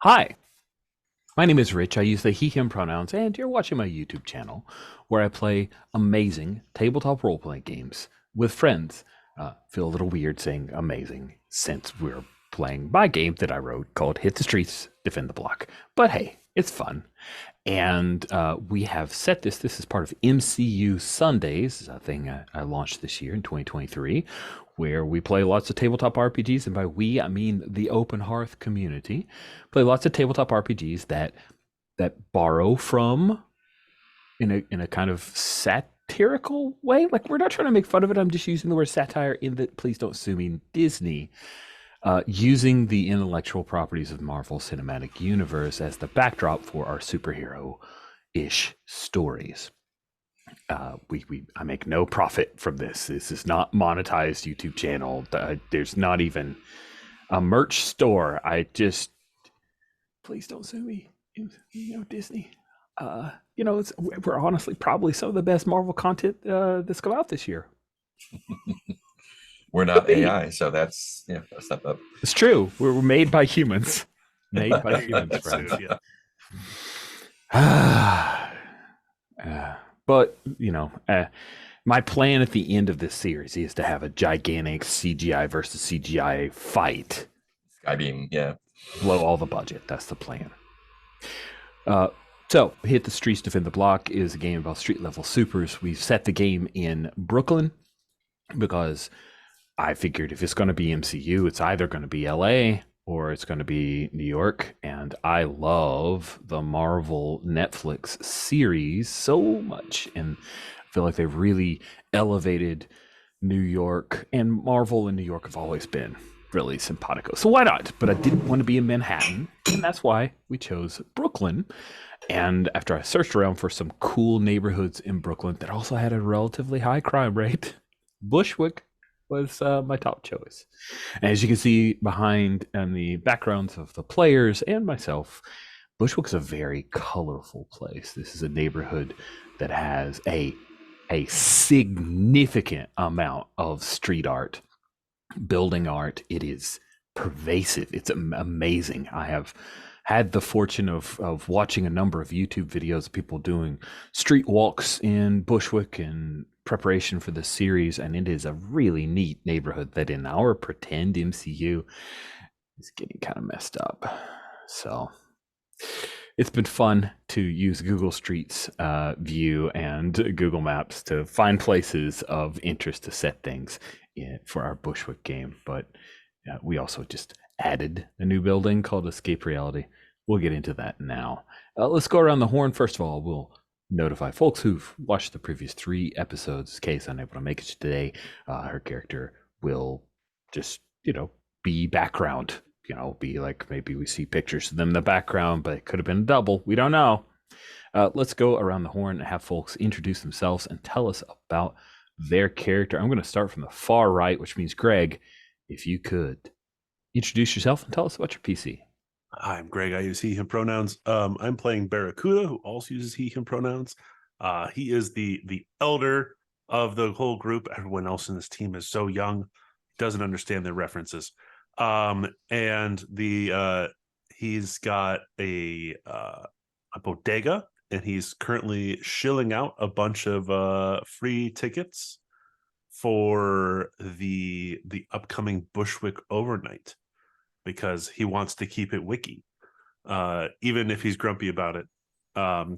Hi, my name is Rich. I use the he, him pronouns, and you're watching my YouTube channel where I play amazing tabletop role playing games with friends. Feel a little weird saying amazing since we're playing my game that I wrote called Hit the Streets, Defend the Block. But hey, it's fun. And we have set this. This is part of MCU Sundays, a thing I launched this year in 2023, where we play lots of tabletop RPGs. And by we, I mean the Open Hearth community. Play lots of tabletop RPGs that borrow from in a kind of satirical way. Like we're not trying to make fun of it. I'm just using the word satire in that. Please don't sue me, Disney, using the intellectual properties of Marvel Cinematic Universe as the backdrop for our superhero-ish stories. I make no profit from this. This is not monetized YouTube channel. There's not even a merch store. I just please don't sue me. Disney. We're honestly probably some of the best Marvel content that's come out this year. We're Could not be. AI, so that's a step up. It's true. We're made by humans. Made by humans, Soon, friends. yeah. But my plan at the end of this series is to have a gigantic CGI versus CGI fight. Skybeam, yeah. Blow all the budget. That's the plan. So, Hit the Streets, Defend the Block is a game about street level supers. We've set the game in Brooklyn because I figured if it's going to be MCU, it's either going to be LA or it's going to be New York. And I love the Marvel Netflix series so much. And I feel like they've really elevated New York, and Marvel and New York have always been really simpatico. So why not? But I didn't want to be in Manhattan. And that's why we chose Brooklyn. And after I searched around for some cool neighborhoods in Brooklyn that also had a relatively high crime rate, Bushwick was my top choice. And as you can see behind and the backgrounds of the players and myself, Bushwick's a very colorful place. This is a neighborhood that has a significant amount of street art, building art. It is pervasive. It's amazing. I have had the fortune of watching a number of YouTube videos of people doing street walks in Bushwick in preparation for this series, and it is a really neat neighborhood that in our pretend MCU is getting kind of messed up. So it's been fun to use Google Streets view and Google Maps to find places of interest to set things for our Bushwick game. But we also just added a new building called Escape Reality. We'll get into that now. Let's go around the horn. First of all, we'll notify folks who've watched the previous 3 episodes. Kay's unable to make it today. Her character will just, be background. Be like maybe we see pictures of them in the background, but it could have been a double. We don't know. Let's go around the horn and have folks introduce themselves and tell us about their character. I'm going to start from the far right, which means Greg, if you could introduce yourself and tell us about your PC. I'm Greg. I use he, him pronouns. I'm playing Barracuda, who also uses he, him pronouns. He is the elder of the whole group. Everyone else in this team is so young, doesn't understand their references. And he's got a bodega, and he's currently shilling out a bunch of free tickets for the upcoming Bushwick overnight, because he wants to keep it wiki. Even if he's grumpy about it,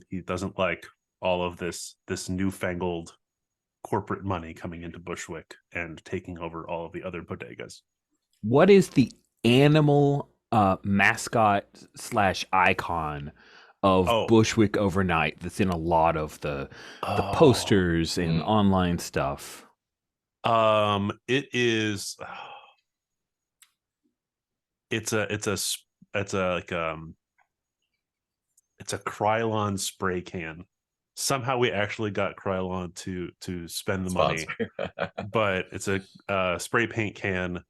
he doesn't like all of this newfangled corporate money coming into Bushwick and taking over all of the other bodegas. What is the animal mascot / icon of Bushwick overnight that's in a lot of the posters and online stuff? It is. It's a Krylon spray can. Somehow we actually got Krylon to spend the money, but it's a spray paint can.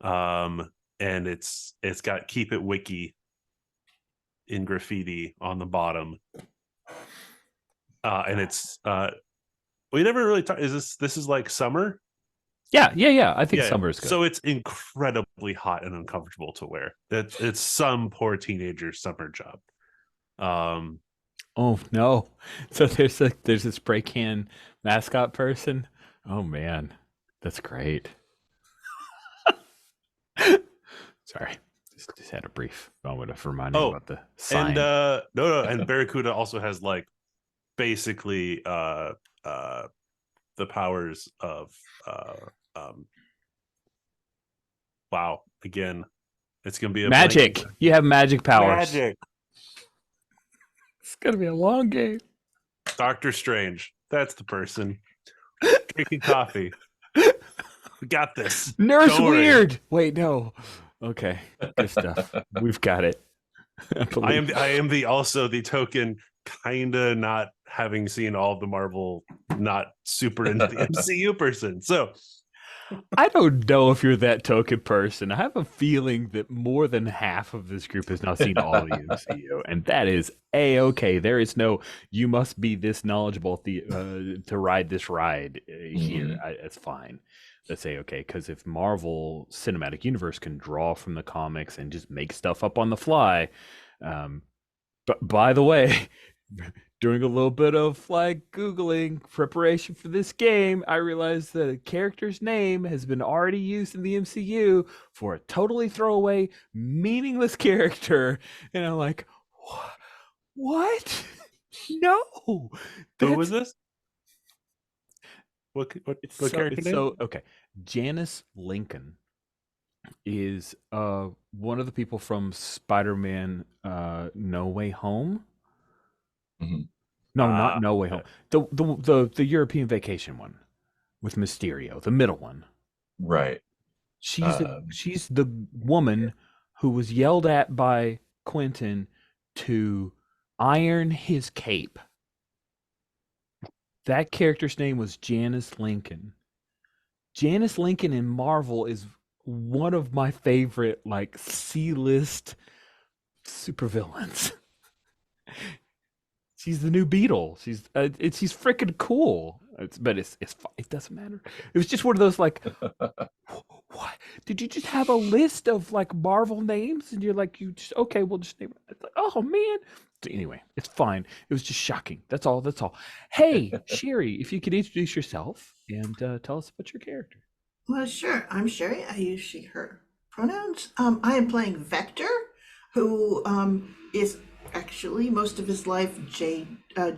And it's got "Keep It Wiki" in graffiti on the bottom. And it's we never really talked. This is like summer? Yeah. I think summer is good. So it's incredibly hot and uncomfortable to wear. It's some poor teenager's summer job. Oh no! So there's a spray can mascot person. Oh man, that's great. Sorry, just had a brief moment of reminding about the sign. And no, and Barracuda also has like basically the powers of wow, again, it's gonna be a magic. blank. You have magic powers. Magic. It's gonna be a long game. Doctor Strange, that's the person. Drinking coffee. We got this. Nurse Don't worry. Weird. Wait, no. Okay, good stuff. We've got it. I am also the token kinda not having seen all of the Marvel, not super into the MCU person. So I don't know if you're that token person. I have a feeling that more than half of this group has not seen all of the MCU, and that is a-okay. There is no, you must be this knowledgeable to ride this ride here. It's fine. That's a-okay, because if Marvel Cinematic Universe can draw from the comics and just make stuff up on the fly, but by the way, doing a little bit of like Googling preparation for this game, I realized that a character's name has been already used in the MCU for a totally throwaway, meaningless character. And I'm like, what? No. who was this? What character name? So, okay. Janice Lincoln is one of the people from Spider-Man No Way Home. Mm-hmm. No, not No Way Home. The European Vacation one with Mysterio, the middle one. Right. She's the woman who was yelled at by Quentin to iron his cape. That character's name was Janice Lincoln. Janice Lincoln in Marvel is one of my favorite like C-list supervillains. She's the new Beetle. She's freaking cool. But it doesn't matter. It was just one of those like, what? Did you just have a list of like Marvel names and you're like, okay, we'll just name it. It's like, oh man. Anyway, it's fine. It was just shocking. That's all. Hey, Sherry, if you could introduce yourself and tell us about your character. Well, sure. I'm Sherry. I use she, her pronouns. I am playing Vector, who is actually most of his life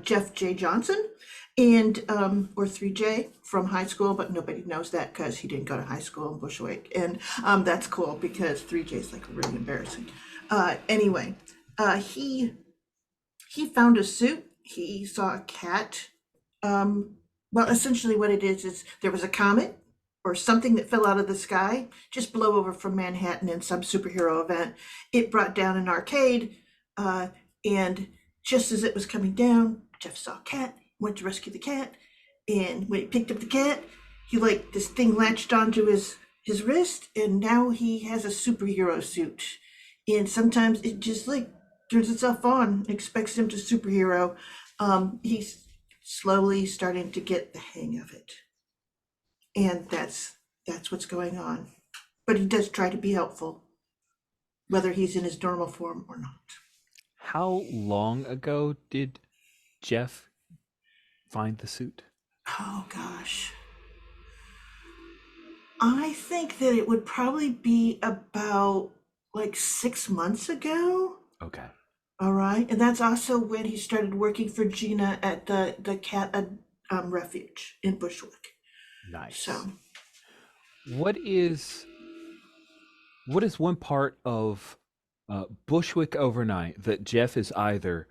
Jeff J. Johnson, and or 3J from high school, but nobody knows that because he didn't go to high school in Bushwick, and that's cool because 3J is like really embarrassing. Anyway, he found a suit. He saw a cat. Well, essentially what it is there was a comet or something that fell out of the sky, just blow over from Manhattan in some superhero event. It brought down an arcade, and just as it was coming down, Jeff saw a cat, went to rescue the cat, and when he picked up the cat, he this thing latched onto his wrist, and now he has a superhero suit. And sometimes it just turns itself on, expects him to superhero. He's slowly starting to get the hang of it. And that's what's going on. But he does try to be helpful, whether he's in his normal form or not. How long ago did Jeff find the suit? Oh gosh. I think that it would probably be about 6 months ago. Okay. All right. And that's also when he started working for Gina at the cat refuge in Bushwick. Nice. So what is one part of Bushwick Overnight that Jeff is either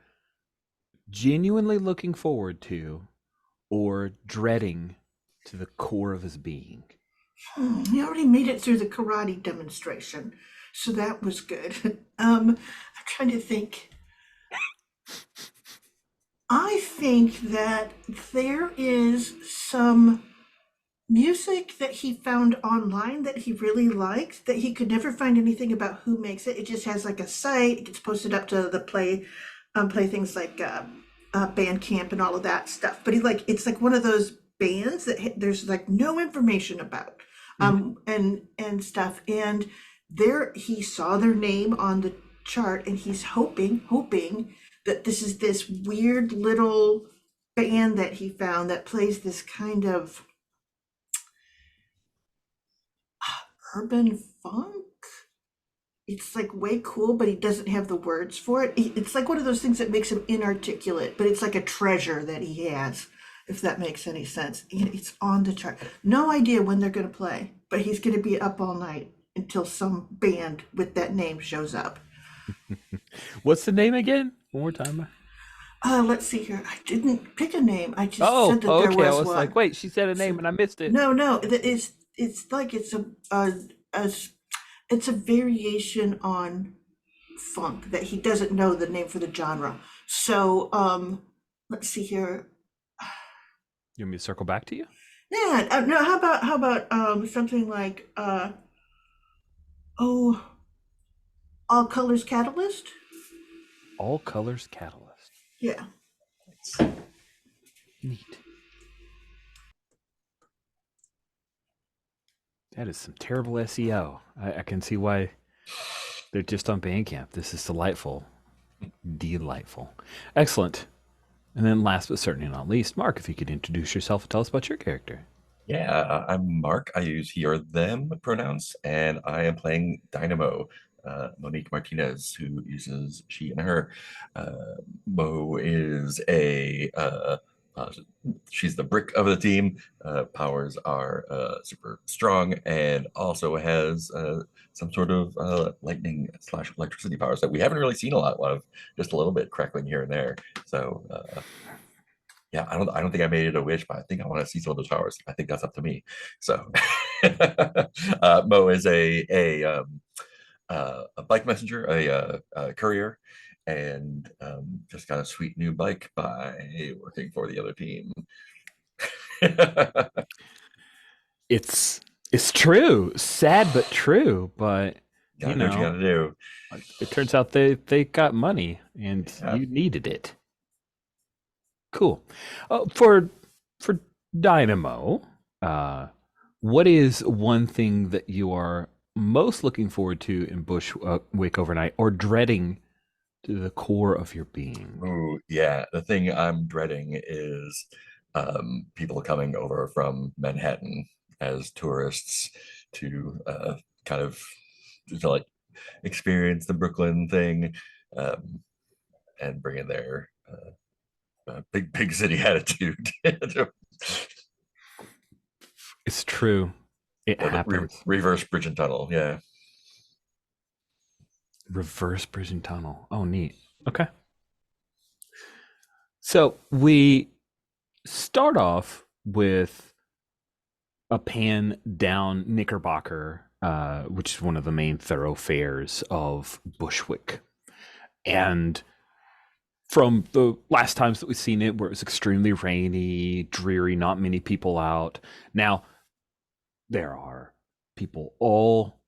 genuinely looking forward to or dreading to the core of his being? He already made it through the karate demonstration, so that was good. I'm trying to think. I think that there is some music that he found online that he really liked, that he could never find anything about who makes it. It just has a site. It gets posted up to the play things like Bandcamp and all of that stuff. But it's one of those bands that there's no information about. and stuff. And there he saw their name on the chart, and he's hoping that this is this weird little band that he found that plays this kind of urban funk. It's like way cool, but he doesn't have the words for it. It's like one of those things that makes him inarticulate, but it's like a treasure that he has, if that makes any sense. It's on the chart. No idea when they're going to play, but he's going to be up all night until some band with that name shows up. What's the name again? One more time. Let's see here. I didn't pick a name. I just Oh, said that okay. there I was was one. like, wait, she said a name and I missed it. No, it's like it's a variation on funk that he doesn't know the name for the genre. So let's see here. You want me to circle back to you? Yeah, no, how about something like oh, All Colors Catalyst? All Colors Catalyst. Yeah. Neat. That is some terrible SEO. I can see why they're just on Bandcamp. This is delightful. Delightful. Excellent. And then last but certainly not least, Mark, if you could introduce yourself and tell us about your character. Yeah, I'm Mark. I use he or them pronouns, and I am playing Dynamo, Monique Martinez, who uses she and her. Mo is she's the brick of the team. Powers are super strong, and also has some sort of lightning / electricity powers that we haven't really seen a lot of, just a little bit crackling here and there. So yeah, I don't think I made it a wish, but I think I want to see some of those powers. I think that's up to me. So Mo is a bike messenger, a courier, and just got a sweet new bike by working for the other team. It's true. Sad but true, but Gotta do what you gotta do. it turns out they got money and you needed it. Cool. For Dynamo, what is one thing that you are most looking forward to in Bushwick overnight, or dreading to the core of your being? Ooh, yeah. The thing I'm dreading is people coming over from Manhattan as tourists to kind of to like experience the Brooklyn thing and bring in their big city attitude. It's true. It happens. Reverse bridge and tunnel. Yeah. Reverse bridge and tunnel. Oh, neat. Okay. So we start off with a pan down Knickerbocker, which is one of the main thoroughfares of Bushwick. And from the last times that we've seen it, where it was extremely rainy, dreary, not many people out. Now, there are people all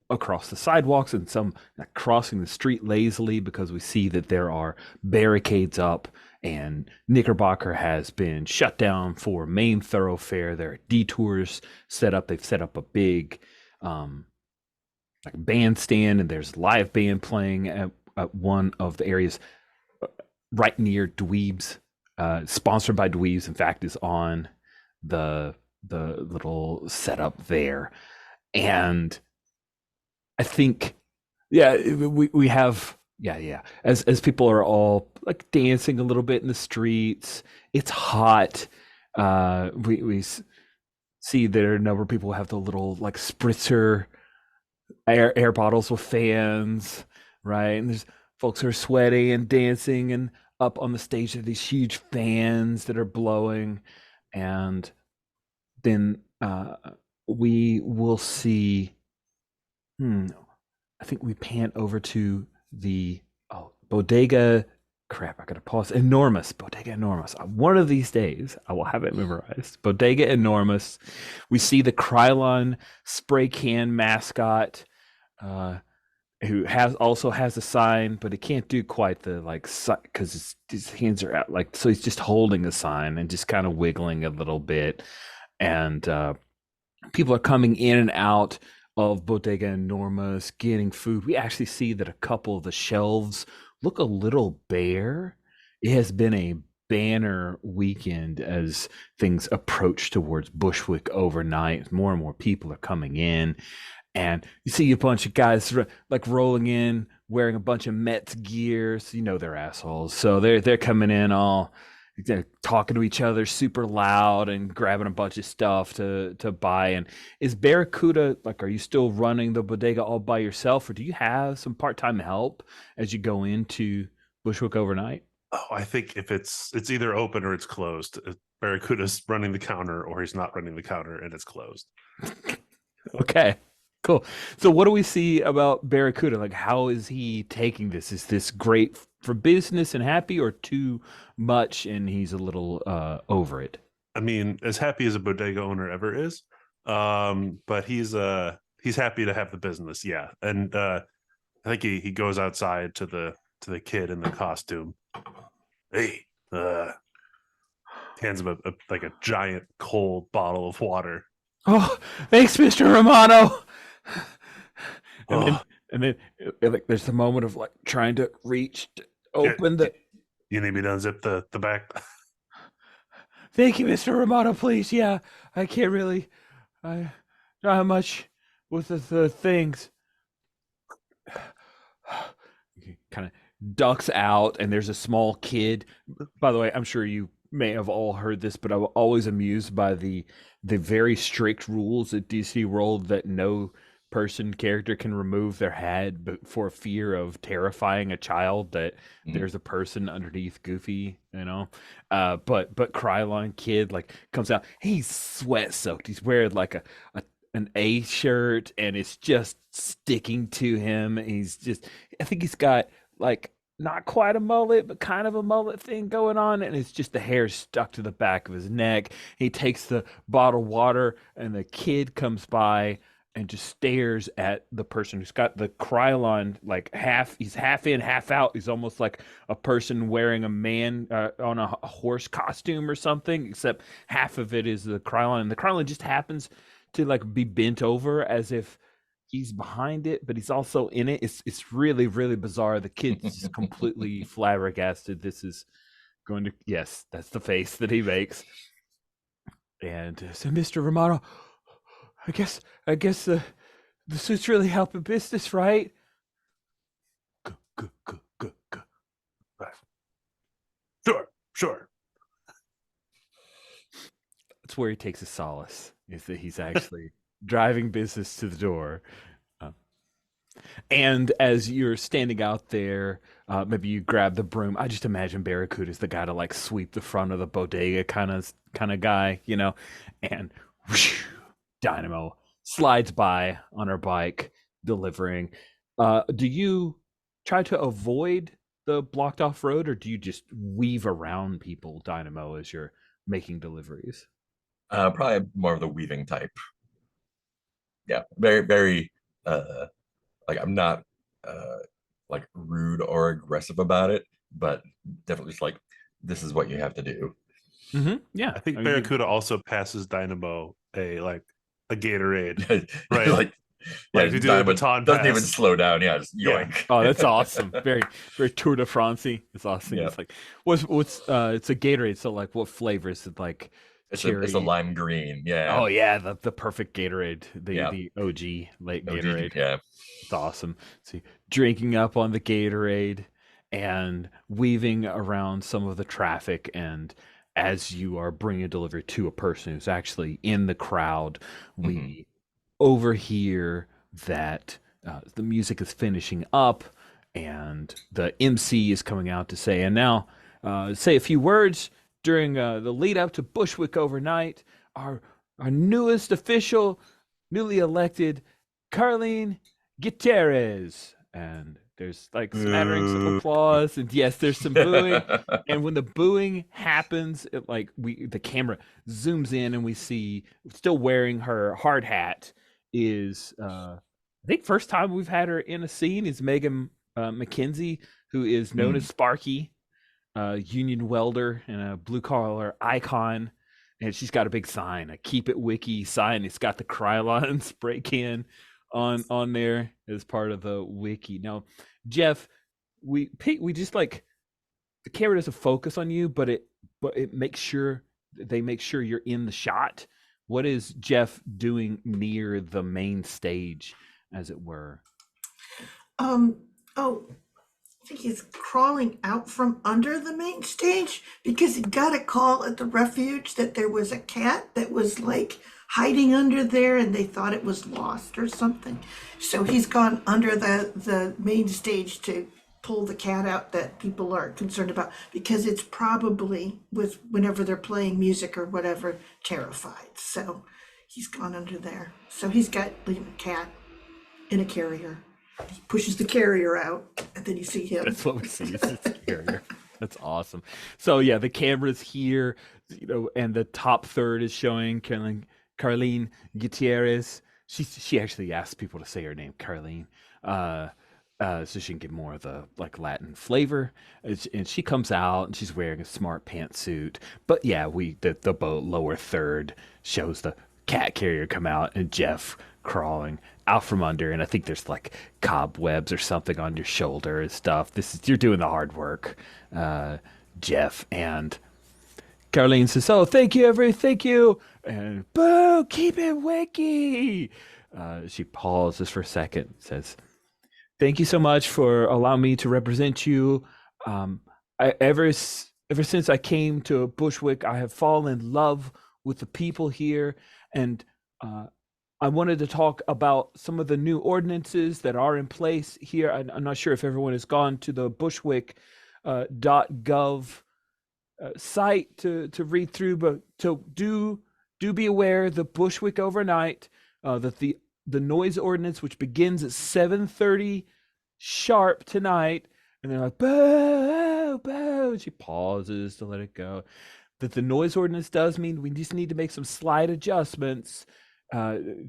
across the sidewalks and some crossing the street lazily, because we see that there are barricades up and Knickerbocker has been shut down for main thoroughfare. There are detours set up. They've set up a big like bandstand, and there's live band playing at one of the areas right near Dweebs, sponsored by Dweebs, in fact, is on the little setup there. And I think, yeah, we have, as people are all like dancing a little bit in the streets. It's hot. We see there are a number of people who have the little like spritzer air bottles with fans, right? And there's folks who are sweating and dancing, and up on the stage there are these huge fans that are blowing. And then we will see, I think we pan over to the Bodega, crap, I gotta pause, Enormous, Bodega Enormous. One of these days I will have it memorized. Bodega Enormous. We see the Krylon spray can mascot, who also has a sign, but it can't do quite the like, because his hands are out, like, so he's just holding a sign and just kind of wiggling a little bit. And people are coming in and out of Bodega Enormous getting food. We actually see that a couple of the shelves look a little bare. It has been a banner weekend as things approach towards Bushwick overnight. More and more people are coming in, and you see a bunch of guys like rolling in wearing a bunch of Mets gear. So you know they're assholes. So they're coming in all talking to each other super loud and grabbing a bunch of stuff to buy. And is Barracuda, like, are you still running the bodega all by yourself, or do you have some part-time help as you go into Bushwick overnight? Oh, I think if it's either open or it's closed. Barracuda's running the counter or he's not running the counter and it's closed. Okay, cool. So what do we see about Barracuda? Like, how is he taking this? Is this great for business and happy, or too much and he's a little over it? I mean, as happy as a bodega owner ever is, but he's happy to have the business, yeah. And I think he goes outside to the kid in the costume. Hey, hands him like a giant cold bottle of water. Oh, thanks, Mr. Romano. And Oh, then like there's the moment of like trying to reach to open the. you need me to unzip the back? Thank you, Mr. Romano. Please, yeah, I can't really. I not how much with the things. Kind of ducks out, and there's a small kid. By the way, I'm sure you may have all heard this, but I'm always amused by the very strict rules at DC World that no character can remove their head, but for fear of terrifying a child that there's a person underneath Goofy, you know. But Krylon kid like comes out, he's sweat soaked, he's wearing like an A shirt, and it's just sticking to him. He's just, I think he's got like not quite a mullet, but kind of a mullet thing going on, and it's just the hair stuck to the back of his neck. He takes the bottled water, and the kid comes by and just stares at the person who's got the Krylon like he's half in, half out. He's almost like a person wearing a man on a horse costume or something, except half of it is the Krylon, and the Krylon just happens to like be bent over as if he's behind it, but he's also in it. It's really, really bizarre. The kid's just completely flabbergasted. This is going to, yes, that's the face that he makes. And so, Mr. Romano, I guess the suit's really helping business, right? Good. Sure. That's where he takes his solace, is that he's actually driving business to the door. And as you're standing out there, maybe you grab the broom. I just imagine Barracuda's the guy to like sweep the front of the bodega kind of guy, you know. And whoosh, Dynamo slides by on her bike, delivering. Do you try to avoid the blocked off road, or do you just weave around people, Dynamo, as you're making deliveries? Probably more of the weaving type. Yeah, very like I'm not like rude or aggressive about it, but definitely just like this is what you have to do. Yeah, I think mean, Barracuda also passes Dynamo a Gatorade, right? Like yeah, Like to do the Dynamo baton doesn't even pass. slow down. Yeah, just Yeah. yoink. Oh, that's awesome. Very, very Tour de France-y. It's awesome. Yeah. It's like, what's it's a Gatorade. So like, what flavor is it? Like It's cherry. a lime green. Yeah. Oh yeah, the perfect Gatorade. Yeah. The OG late OG, Gatorade. yeah. It's awesome. See, drinking up on the Gatorade and weaving around some of the traffic, and as you are bringing a delivery to a person who's actually in the crowd, we overhear that the music is finishing up, and the MC is coming out to say, and now say a few words during the lead up to Bushwick overnight. Our newest official, newly elected, Carlene Gutierrez. And there's like smatterings of applause, and yes, there's some booing. And when the booing happens, it like the camera zooms in, and we see, still wearing her hard hat, is I think first time we've had her in a scene is Megan McKenzie, who is known as Sparky, union welder and a blue collar icon. and she's got a big sign, a Keep It Wiki sign. It's got the Krylon spray can on there as part of the wiki. Now, Jeff, we just like the camera doesn't focus on you, but it makes sure they make sure you're in the shot. What is Jeff doing near the main stage, as it were? Oh, I think he's crawling out from under the main stage because he got a call at the refuge that there was a cat that was like hiding under there and they thought it was lost or something. So he's gone under the main stage to pull the cat out that people are concerned about because it's probably with whenever they're playing music or whatever terrified. So he's gone under there. So he's got the cat in a carrier. He pushes the carrier out, and then you see him. That's what we see. It's the carrier. That's awesome. So yeah, the camera's here, and the top third is showing Carlene Gutierrez. She actually asks people to say her name, Carlene, so she can get more of the like Latin flavor. And she comes out, and she's wearing a smart pantsuit. But yeah, the boat lower third shows the cat carrier come out, and Jeff crawling out from under, and I think there's like cobwebs or something on your shoulder and stuff. You're doing the hard work, Jeff. And Caroline says, "Oh, thank you," and boo, keep it wiki. She pauses for a second, says, "Thank you so much for allowing me to represent you. Ever since I came to Bushwick, I have fallen in love with the people here, and I wanted to talk about some of the new ordinances that are in place here. I'm not sure if everyone has gone to the Bushwick .gov site to read through, but to do be aware the Bushwick overnight that the noise ordinance, which begins at 7:30 sharp tonight, and they're like boo boo. She pauses to let it go. That the noise ordinance does mean we just need to make some slight adjustments.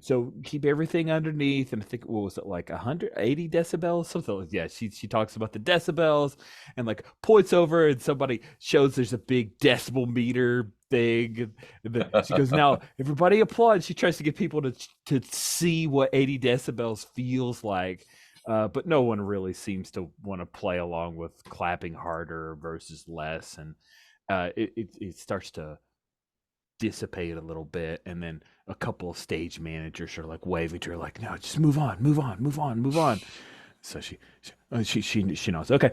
So keep everything underneath, and I think, what was it, like 180 decibels, something like, yeah, she talks about the decibels and like points over, and somebody shows there's a big decibel meter thing, and then she goes, "Now everybody applaud." She tries to get people to see what 80 decibels feels like, but no one really seems to want to play along with clapping harder versus less, and it starts to dissipate a little bit, and then a couple of stage managers are like waving to her like, "No, just move on." So she knows. Okay,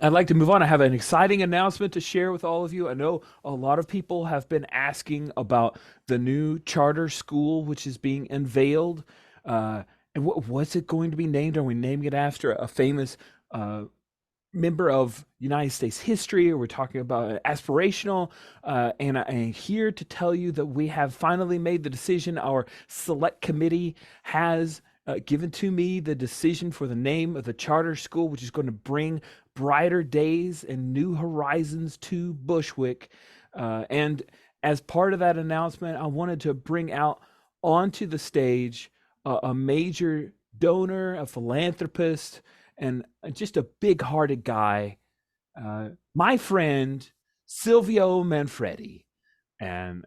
I'd like to move on. I have an exciting announcement to share with all of you. I know a lot of people have been asking about the new charter school which is being unveiled, and what's it going to be named? Are we naming it after a famous member of United States history, or we're talking about aspirational, and I'm here to tell you that we have finally made the decision. Our select committee has given to me the decision for the name of the charter school, which is going to bring brighter days and new horizons to Bushwick. And as part of that announcement, I wanted to bring out onto the stage a major donor, a philanthropist, and just a big-hearted guy, my friend Silvio Manfredi, and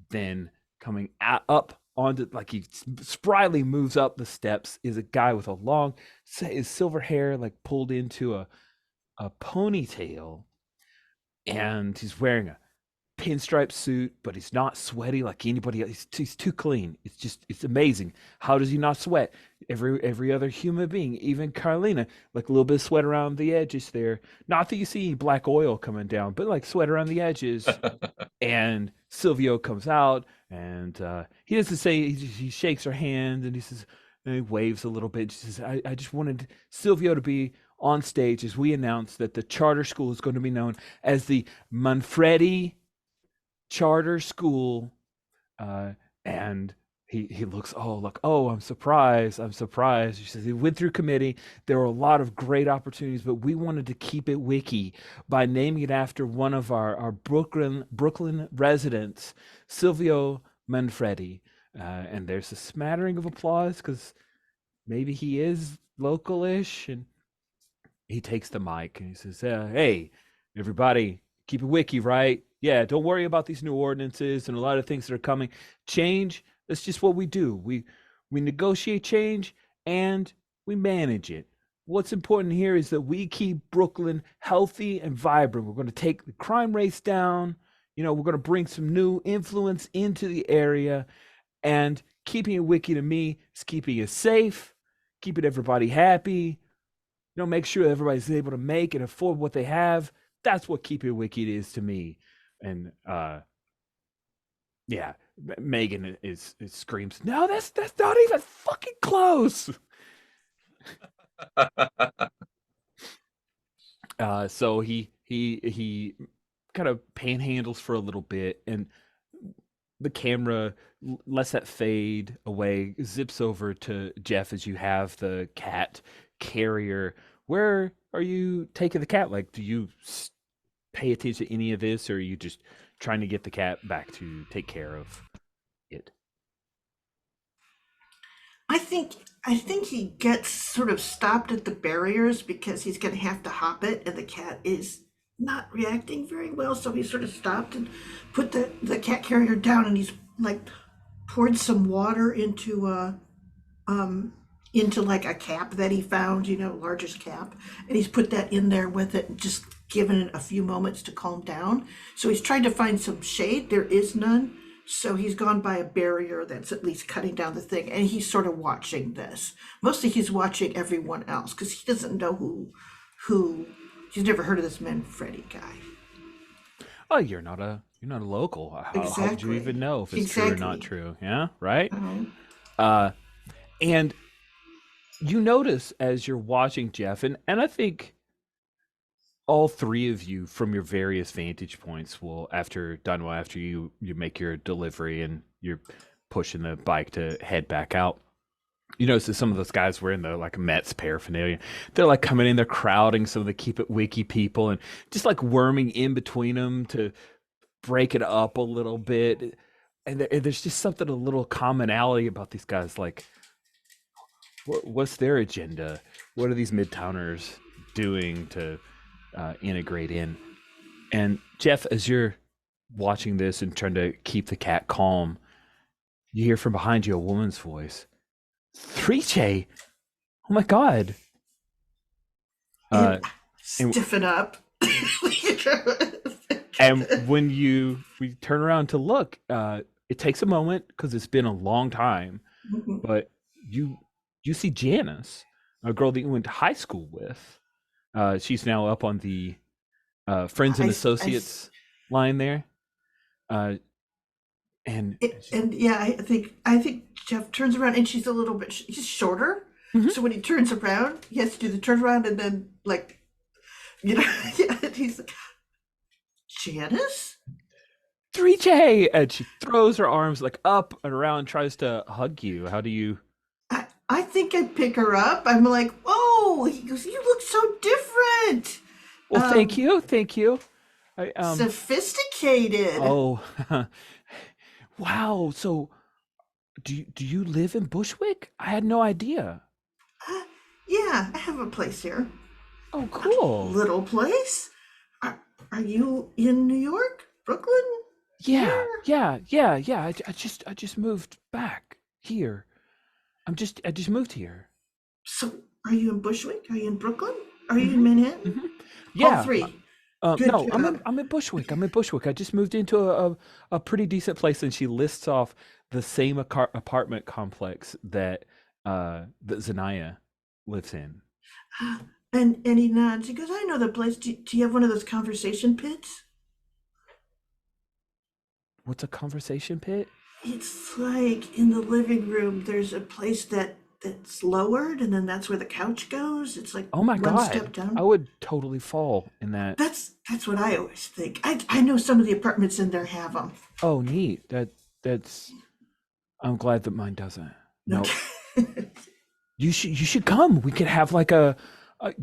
then coming up onto, like, he spryly moves up the steps, is a guy with a long, his silver hair like pulled into a ponytail, and he's wearing a pinstripe suit, but he's not sweaty like anybody else. He's too clean. It's amazing. How does he not sweat? Every other human being, even Carlina, like a little bit of sweat around the edges there. Not that you see black oil coming down, but like sweat around the edges. And Silvio comes out, and he doesn't say, he shakes her hand, and he says, and he waves a little bit. She says, I just wanted Silvio to be on stage as we announce that the charter school is going to be known as the Manfredi Charter School. And he looks, I'm surprised. She says he went through committee. There were a lot of great opportunities, but we wanted to keep it wiki by naming it after one of our Brooklyn residents, Silvio Manfredi. And there's a smattering of applause because maybe he is local-ish, and he takes the mic and he says, "Hey, everybody, keep it wiki, right? Yeah, don't worry about these new ordinances and a lot of things that are coming. Change, that's just what we do. We negotiate change and we manage it. What's important here is that we keep Brooklyn healthy and vibrant. We're going to take the crime rates down. We're going to bring some new influence into the area, and keeping it wiki to me is keeping it safe, keeping everybody happy, make sure everybody's able to make and afford what they have. That's what keeping it wiki is to me. And yeah, Megan is screams, no, that's not even fucking close. So he kind of panhandles for a little bit, and the camera lets that fade away, zips over to Jeff as you have the cat carrier. Where are you taking the cat? Like, do you pay attention to any of this, or are you just trying to get the cat back to take care of it? I think he gets sort of stopped at the barriers because he's going to have to hop it, and the cat is not reacting very well. So he sort of stopped and put the cat carrier down, and he's like poured some water into like a cap that he found, largest cap, and he's put that in there with it, and just given it a few moments to calm down. So he's trying to find some shade. There is none. So he's gone by a barrier that's at least cutting down the thing, and he's sort of watching this. Mostly he's watching everyone else because he doesn't know who he's never heard of this Manfredi guy. Oh, you're not a local. How would you Exactly. even know if it's true or not Exactly. true? Yeah, right. Uh, And you notice as you're watching Jeff, and I think all three of you from your various vantage points will, after you make your delivery and you're pushing the bike to head back out, you notice that some of those guys were in the like Mets paraphernalia. They're like coming in, they're crowding some of the Keep It Wiki people and just like worming in between them to break it up a little bit. And there's just something, a little commonality about these guys. Like, what's their agenda? What are these Midtowners doing to integrate in? And Jeff, as you're watching this and trying to keep the cat calm, you hear from behind you a woman's voice. 3J, oh my God. and and- stiffen up. And when we turn around to look, it takes a moment because it's been a long time, Mhm. but you see Janice, a girl that you went to high school with. She's now up on the friends and I- associates line there. And Yeah, I think Jeff turns around, and she's a little bit she's shorter. Mhm. So when he turns around, he has to do the turnaround, and then like, yeah, and he's like, Janice? 3J, and she throws her arms like up and around, tries to hug you. How do you? I think I'd pick her up. I'm like, whoa! He goes, you look so different. Well, thank you. Sophisticated. Oh, wow. So, do you live in Bushwick? I had no idea. Yeah, I have a place here. Oh, cool. Little place. Are you in New York, Brooklyn? Yeah. Here? I just moved back here. I just moved here. So, are you in Bushwick? Are you in Brooklyn? Are you in Manhattan? Mhm. Yeah. All three. Good No, job. I'm in Bushwick. I just moved into a pretty decent place, and she lists off the same apartment complex that Zanaya lives in. And he nods. He goes, I know the place. Do you have one of those conversation pits? What's a conversation pit? It's like in the living room, there's a place that's lowered, and then that's where the couch goes. It's like Oh my one God. step down. I would totally fall in that. That's what I always think. I know some of the apartments in there have them. Oh, neat. That's I'm glad that mine doesn't. No. You should come. We could have like you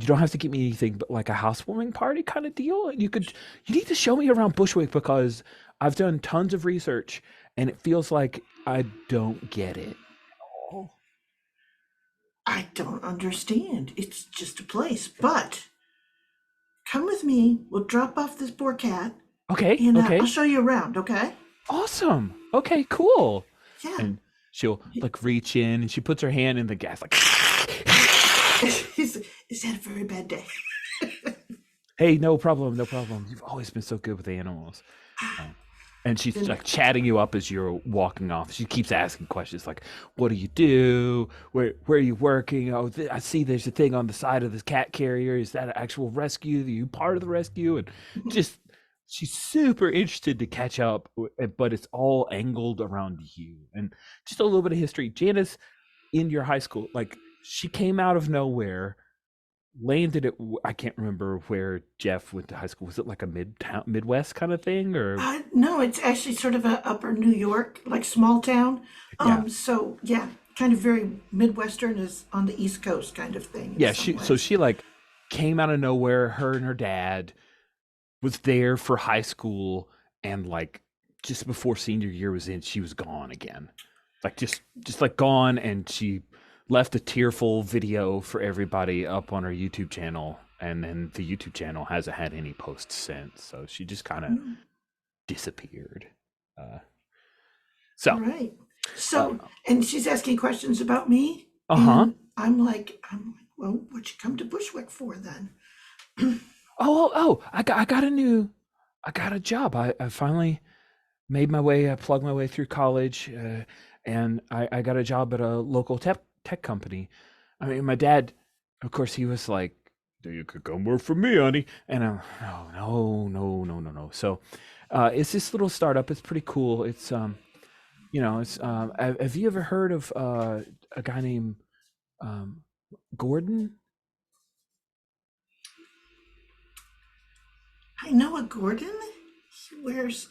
don't have to get me anything, but like a housewarming party kind of deal. You need to show me around Bushwick because I've done tons of research and it feels like I don't get it. Oh. I don't understand. It's just a place. But come with me. We'll drop off this poor cat. Okay. And Okay. I'll show you around, okay? Awesome. Okay, cool. Yeah. And she'll like reach in and she puts her hand in the gas like He's had a very bad day. hey, no problem, no problem. You've always been so good with animals. And she's like chatting you up as you're walking off. She keeps asking questions like, "What do you do? Where are you working? Oh, I see there's a thing on the side of this cat carrier. Is that an actual rescue? Are you part of the rescue?" And just she's super interested to catch up, but it's all angled around you. And just a little bit of history. Janice, in your high school, like she came out of nowhere, landed at I can't remember where Jeff went to high school. Was it like a Midwest kind of thing, or No, it's actually sort of a upper New York, like small town. Yeah. So yeah, kind of very Midwestern is on the East Coast kind of thing. in yeah, some she ways. she like came out of nowhere. Her and her dad was there for high school, and like just before senior year was in, she was gone again. Like just like gone, and she left a tearful video for everybody up on her YouTube channel, and then the YouTube channel hasn't had any posts since. So she just kind of Mm, disappeared. Uh, all so, right. So, uh and she's asking questions about me, huh. and I'm like, well, what'd you come to Bushwick for then? Oh, I got a job. I finally made my way, I plugged my way through college, and I got a job at a local tech company. I mean, my dad, of course, he was like, "You could come work for me, honey," and I'm, no. So, it's this little startup. It's pretty cool. It's it's have you ever heard of a guy named um, Gordon? I know a Gordon. He wears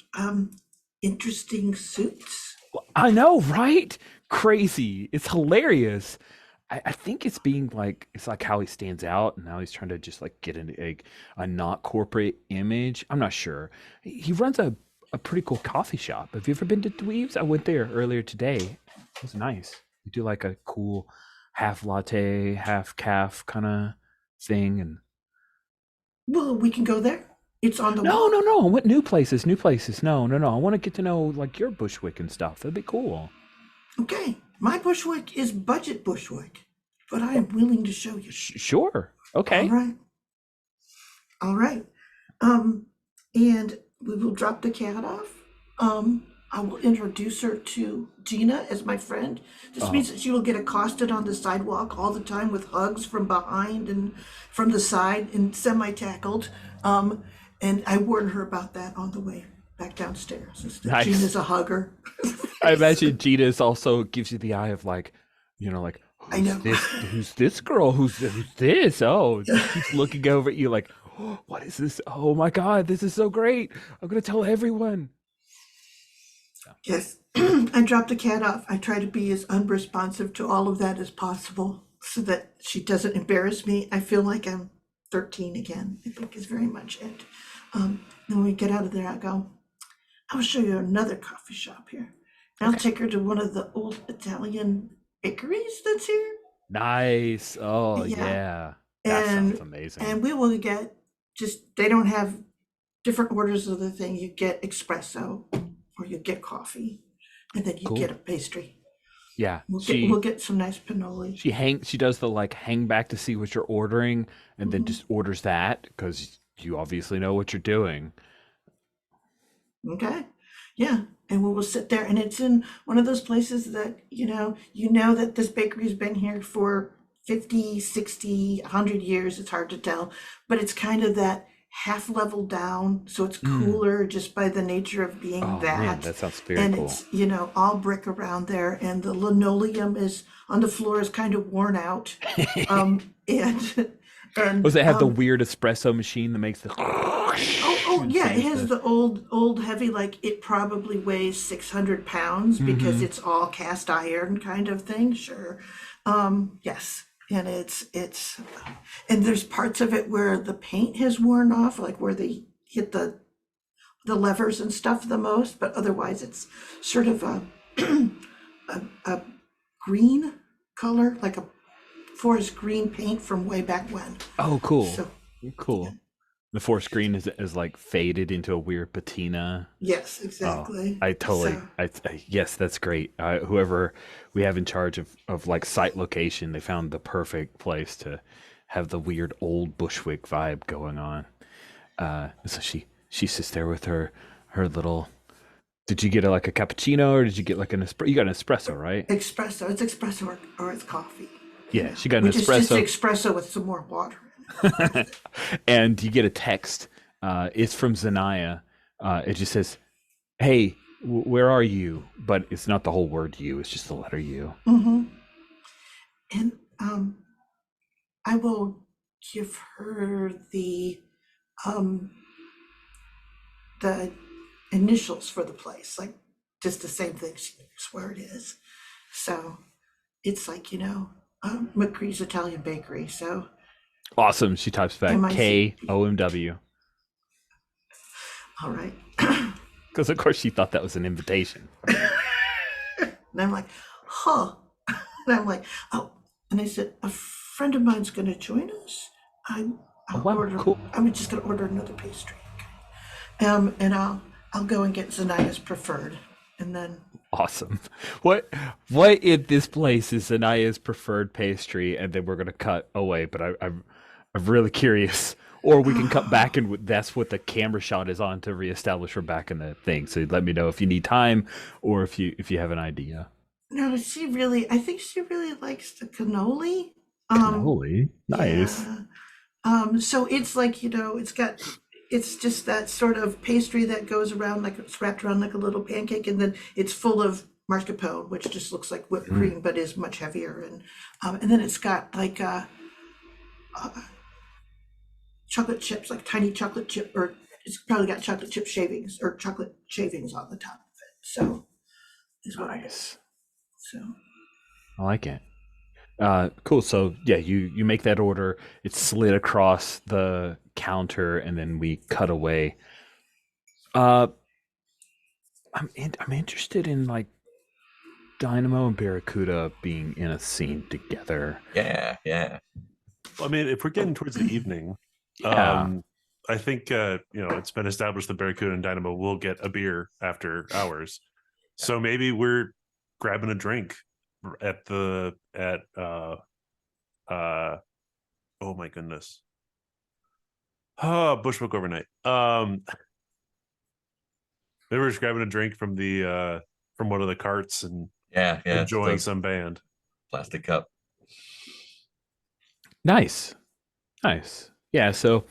interesting suits. I know, right? Crazy. It's hilarious. I think it's like how he stands out, and now he's trying to just like get a not corporate image. I'm not sure. He runs a pretty cool coffee shop. Have you ever been to Dweebs? I went there earlier today. It was nice. You do like a cool half latte, half calf kind of thing. And Well, we can go there. It's on the no. I went new places, new places. No. I want to get to know like your Bushwick and stuff. That'd be cool. Okay, my Bushwick is budget Bushwick, but I am willing to show you. Sure. All Okay. right, all right. And we will drop the cat off. I will introduce her to Gina as my friend. This means that she will get accosted on the sidewalk all the time with hugs from behind and from the side and semi-tackled. And I warned her about that on the way back downstairs. Nice. Gina's a hugger. I imagine Gina's also gives you the eye of like, like, I know. who's this girl? Who's this? Oh, she keeps looking over at you like, oh, what is this? Oh my God, this is so great. I'm gonna tell everyone. Yes, I dropped the cat off. I try to be as unresponsive to all of that as possible so that she doesn't embarrass me. I feel like I'm 13 again, I think is very much it. Then when we get out of there, I'll go, I'll show you another coffee shop here. And I'll take her to one of the old Italian bakeries that's here. Nice. Oh Yeah. yeah. That sounds amazing. And we will get they don't have different orders of the thing. You get espresso or you get coffee and then you Cool. get a pastry. Yeah. We'll get some nice cannoli. She does the like hang back to see what you're ordering and then Mhm. just orders that because you obviously know what you're doing. Okay. Yeah. And we will sit there and it's in one of those places that, you know that this bakery's been here for 50, 60, 100 years. It's hard to tell, but it's kind of that half level down. So it's cooler just by the nature of being Oh that. man, that sounds very And cool. it's, all brick around there and the linoleum is on the floor is kind of worn out. And Does it have the weird espresso machine that makes the Oh yeah, it has the old heavy, like it probably weighs 600 pounds because it's all cast iron kind of thing. Sure. Yes. And it's and there's parts of it where the paint has worn off, like where they hit the levers and stuff the most, but otherwise it's sort of a a green color, like a forest green paint from way back when. Oh, cool. So Cool. The force green is like faded into a weird patina. Yes, exactly. I totally, So, yes, that's great. Whoever we have in charge of like site location, they found the perfect place to have the weird old Bushwick vibe going on. So she sits there with her little. Did you get like a cappuccino or did you get like an espresso? You got an espresso, right? espresso. It's espresso or it's coffee. Yeah, she got an Which is just espresso. espresso with some more water in it. And you get a text. It's from Zanaya. It just says, "Hey, where are you?" But it's not the whole word "you." It's just the letter "U." Mm-hmm. And I will give her um the initials for the place, like just the same thing. She knows where it is. So it's like, McCree's Italian Bakery. So Awesome. She types back MIC. KOMW all right. because, of course, she thought that was an invitation. And I'm like, huh. And I'm like, oh. And I said, a friend of mine's going to join us. I'll wow, order. cool. I'm just going to order another pastry. And I'll go and get Zanaya's preferred, and then Awesome. What in this place is Zanaya's preferred pastry, and then we're gonna cut away. But I'm really curious. Or we can cut back, and that's what the camera shot is on to reestablish we're back in the thing. So let me know if you need time, or if you have an idea. no, I think she really likes the cannoli. Cannoli, nice. Yeah. So it's like, it's just that sort of pastry that goes around, like it's wrapped around like a little pancake, and then it's full of mascarpone, which just looks like whipped cream, but is much heavier. And then it's got like chocolate chips, like tiny chocolate chip, or it's probably got chocolate chip shavings or chocolate shavings on the top of it. So is what it is. Nice. So I like it. Cool. So yeah, you make that order. It's slid across the counter, and then we cut away. I'm interested in like Dynamo and Barracuda being in a scene together. Yeah, yeah. I mean, if we're getting towards the evening, Yeah. I think it's been established that Barracuda and Dynamo will get a beer after hours. So maybe we're grabbing a drink at oh my goodness. Bushwick overnight. Maybe we're just grabbing a drink from the from one of the carts and Yeah, enjoying the some band. plastic cup. Nice. Yeah. So,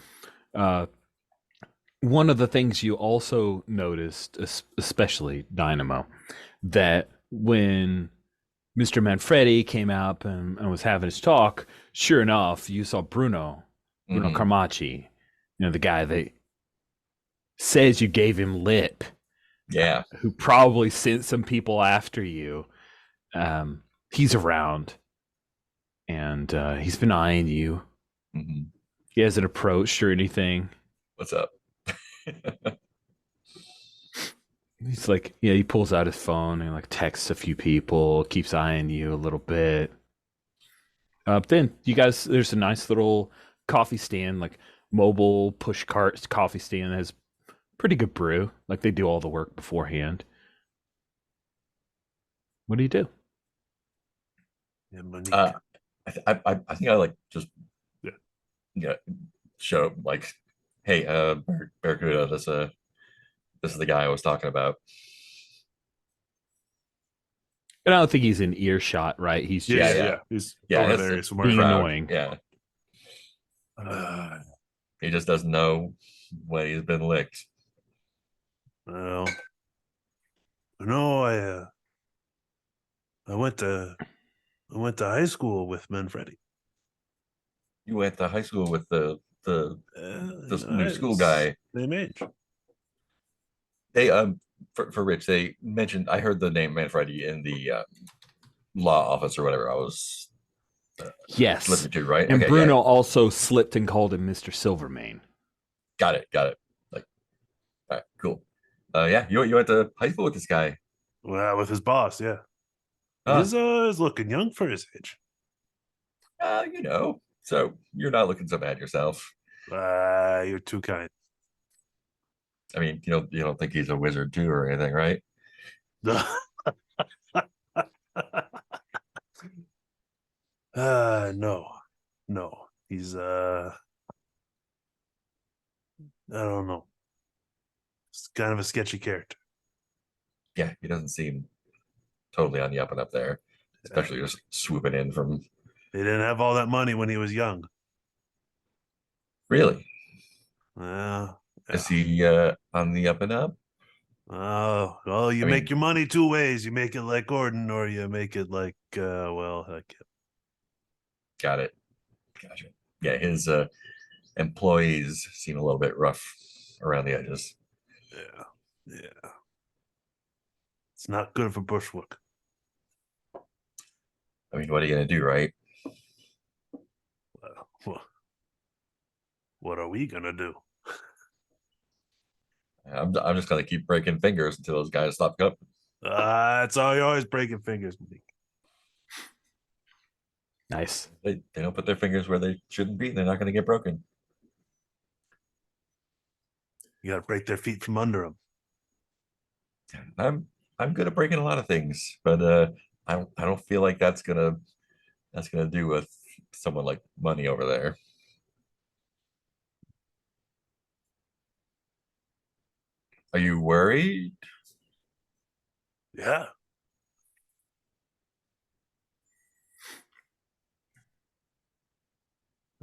one of the things you also noticed, especially Dynamo, that when Mr. Manfredi came out and was having his talk, sure enough, you saw Bruno Mhm. Carmacci, the guy that says you gave him lip, Yeah. who probably sent some people after you. He's around, and he's been eyeing you. Mhm. He hasn't approached or anything. What's up? He's like, he pulls out his phone and like texts a few people, keeps eyeing you a little bit. Then you guys, there's a nice little coffee stand, like mobile push cart coffee stand that has pretty good brew. Like they do all the work beforehand. What do you do? Yeah, Monique. I think I like just Yeah. show up like, hey, Barracuda, this is the guy I was talking about. And I don't think he's in earshot, right? He's just yeah. He's Yeah, over it's there somewhere. being crowd. annoying. Yeah, Uh, he just doesn't know when he's been licked. well, no, I went to high school with Manfredi. You went to high school with the new school it's guy. Same age. They for Rich, they mentioned, I heard the name Manfredi in the law office or whatever I was Yes. listening to, right? And Okay, Bruno yeah. also slipped and called him Mr. Silvermane. Got it. Like, all right, cool. Yeah, you went to high school with this guy. Well, with his boss, yeah. Huh. He's looking young for his age. So you're not looking so bad yourself. You're too kind. I mean, you don't think he's a wizard too or anything, right? No, no. He's I don't know. It's kind of a sketchy character. Yeah, he doesn't seem totally on the up and up there, especially just swooping in from. He didn't have all that money when he was young. Really? Yeah. Is he on the up and up? Oh, well, you I make mean- your money two ways. You make it like Gordon, or you make it like, Got it. Gotcha. Yeah, his employees seem a little bit rough around the edges. yeah. It's not good for Bushwick. I mean, what are you gonna do, right? Well, what are we gonna do? I'm just gonna keep breaking fingers until those guys stop up. That's all you're always breaking fingers. Nice. They don't put their fingers where they shouldn't be. They're not gonna get broken. You got to break their feet from under them. I'm good at breaking a lot of things, but I don't feel like that's gonna do with someone like money over there. Are you worried? Yeah.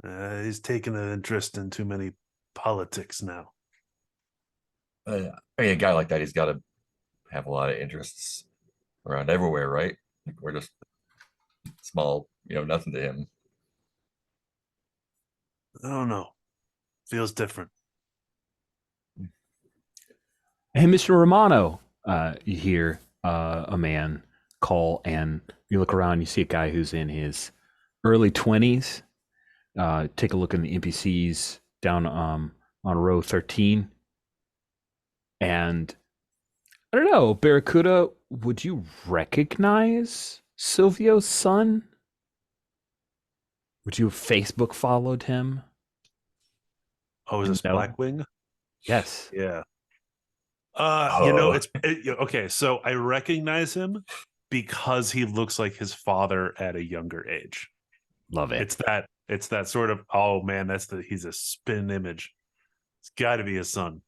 He's taking an interest in too many politics now. I mean, a guy like that, he's got to have a lot of interests around everywhere, right? Like we're just small, nothing to him. I don't know. Feels different. Hey, Mr. Romano, you hear a man call, and you look around, you see a guy who's in his early 20s. Take a look in the NPCs down on row 13. And I don't know, Barracuda, would you recognize Silvio's son? Would you have Facebook followed him? Oh, is this No. Blackwing? Yes. Yeah. Oh. Okay. So I recognize him because he looks like his father at a younger age. Love it. It's that sort of, oh man, he's a spin image. It's got to be his son.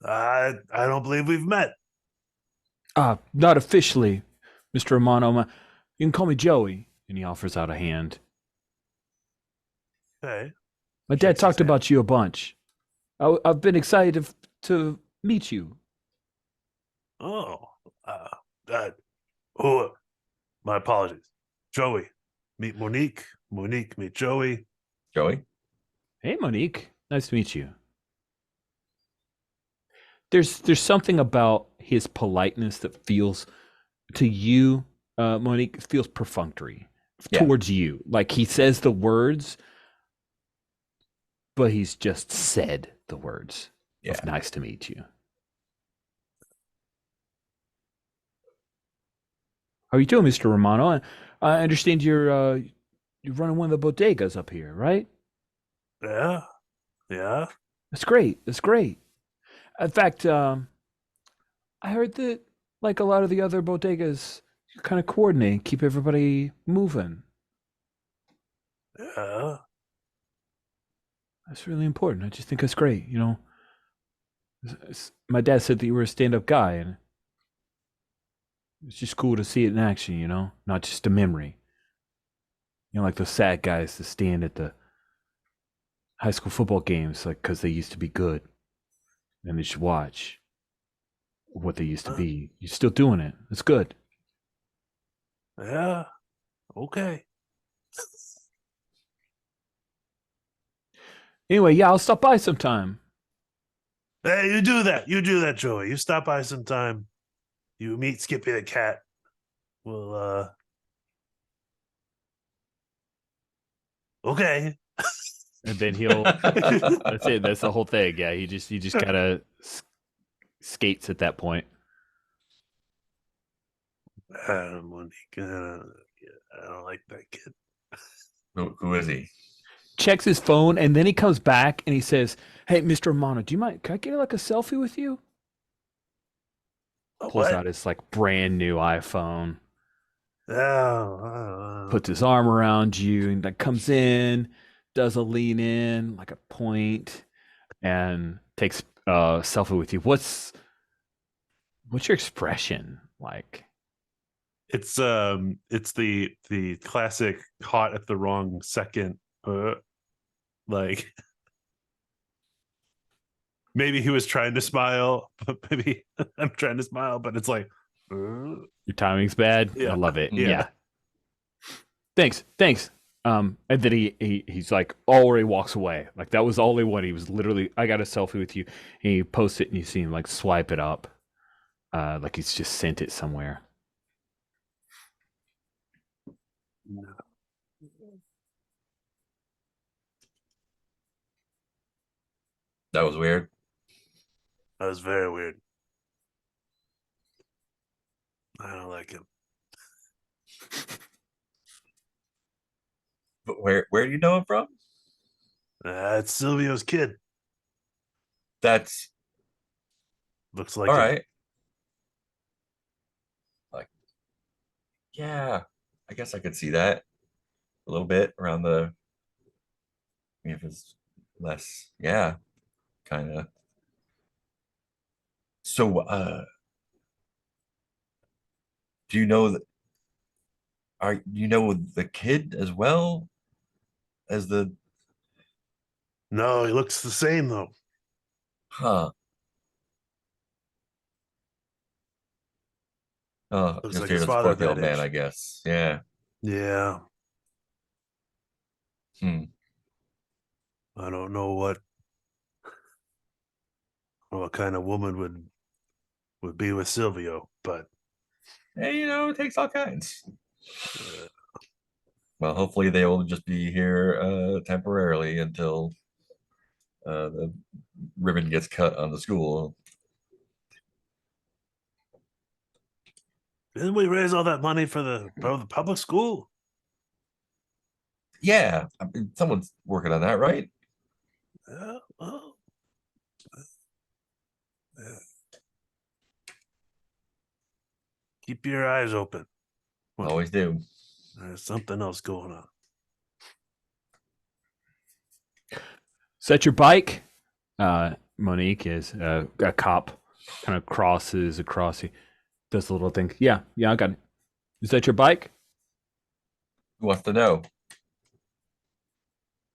I don't believe we've met. Not officially, Mr. Romano. You can call me Joey. And he offers out a hand. Okay. My dad Shakes his talked hand. about you a bunch. I've been excited to meet you. Oh, oh, my apologies. Joey, meet Monique. Monique, meet Joey. Joey? Hey, Monique. Nice to meet you. There's something about his politeness that feels to you, Monique, feels perfunctory Yeah. towards you. Like he says the words, but he's just said the words. Yeah. Of nice to meet you. How are you doing, Mr. Romano? I understand you're running one of the bodegas up here, right? Yeah. That's great. That's great. In fact, I heard that like a lot of the other bodegas, you kind of coordinate, keep everybody moving. Yeah. That's really important. I just think that's great. My dad said that you were a stand-up guy, and it's just cool to see it in action. Not just a memory. Like those sad guys that stand at the high school football games, like because they used to be good, and they just watch what they used to be. You're still doing it. It's good. Yeah. Okay. Anyway, yeah, I'll stop by sometime. Hey, you do that. You do that, Joey. You stop by sometime. You meet Skippy the cat. We'll okay. And then he'll that's it. That's the whole thing. Yeah, he just kind of skates at that point. Monique, I don't like that kid. Who is he? checks his phone, and then he comes back and he says, "Hey, Mr. Amano, do you mind? Can I get like a selfie with you?" Pulls What? out his like brand new iPhone, Oh, puts his arm around you, and like comes in, does a lean in, like a point, and takes a selfie with you. What's your expression like? it's the classic caught at the wrong second. Like maybe he was trying to smile, but maybe I'm trying to smile, but it's like, Your timing's bad. Yeah. I love it. Yeah. Yeah. Thanks. And then he's like already walks away. Like that was all he wanted. He was literally, I got a selfie with you. And he posts it and you see him like swipe it up. Like he's just sent it somewhere. That was weird. That was very weird. I don't like him. But where do you know him from? It's Silvio's kid. That's Looks like all him. right. Like, yeah, I guess I could see that a little bit around the. If it's less, yeah, kind of. So, do you know that? Are you know the kid as well as the? No, he looks the same though. Huh. Oh, Looks just like here his to father support at the old that man, age. I guess. Yeah. Yeah. Hmm. I don't know what kind of woman would be with Silvio, but Hey, it takes all kinds. uh, Well, hopefully they will just be here temporarily until the ribbon gets cut on the school. didn't we raise all that money for the public school? Yeah, I mean, someone's working on that, right? Yeah. Well, yeah. Keep your eyes open. Well, Always do. there's something else going on. Is that your bike? Monique is a cop, kind of crosses across. He does a little thing. Yeah, I got it. Is that your bike? Who wants to know?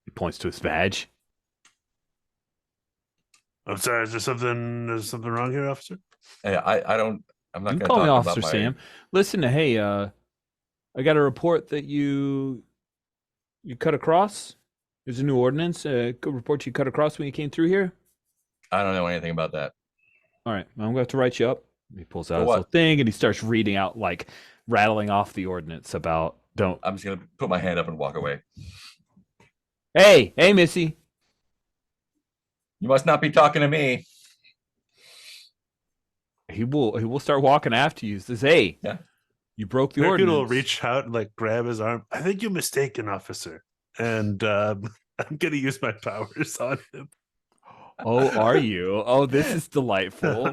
He points to his badge. I'm sorry. Is there something wrong here, officer? Hey, I don't. I'm You not can going to call me talk Officer about my. Sam. Listen, hey, I got a report that you cut across. There's a new ordinance. Good report you cut across when you came through here. I don't know anything about that. All right, I'm going to have to write you up. He pulls out For his what? little thing and he starts reading out, like rattling off the ordinance about don't. I'm just going to put my hand up and walk away. Hey, Missy. You must not be talking to me. He will start walking after you. He says, "Hey, Yeah. you broke the American will ordinance." reach out and like grab his arm. I think you're mistaken, officer. And I'm gonna use my powers on him. Oh, are you? Oh, this is delightful.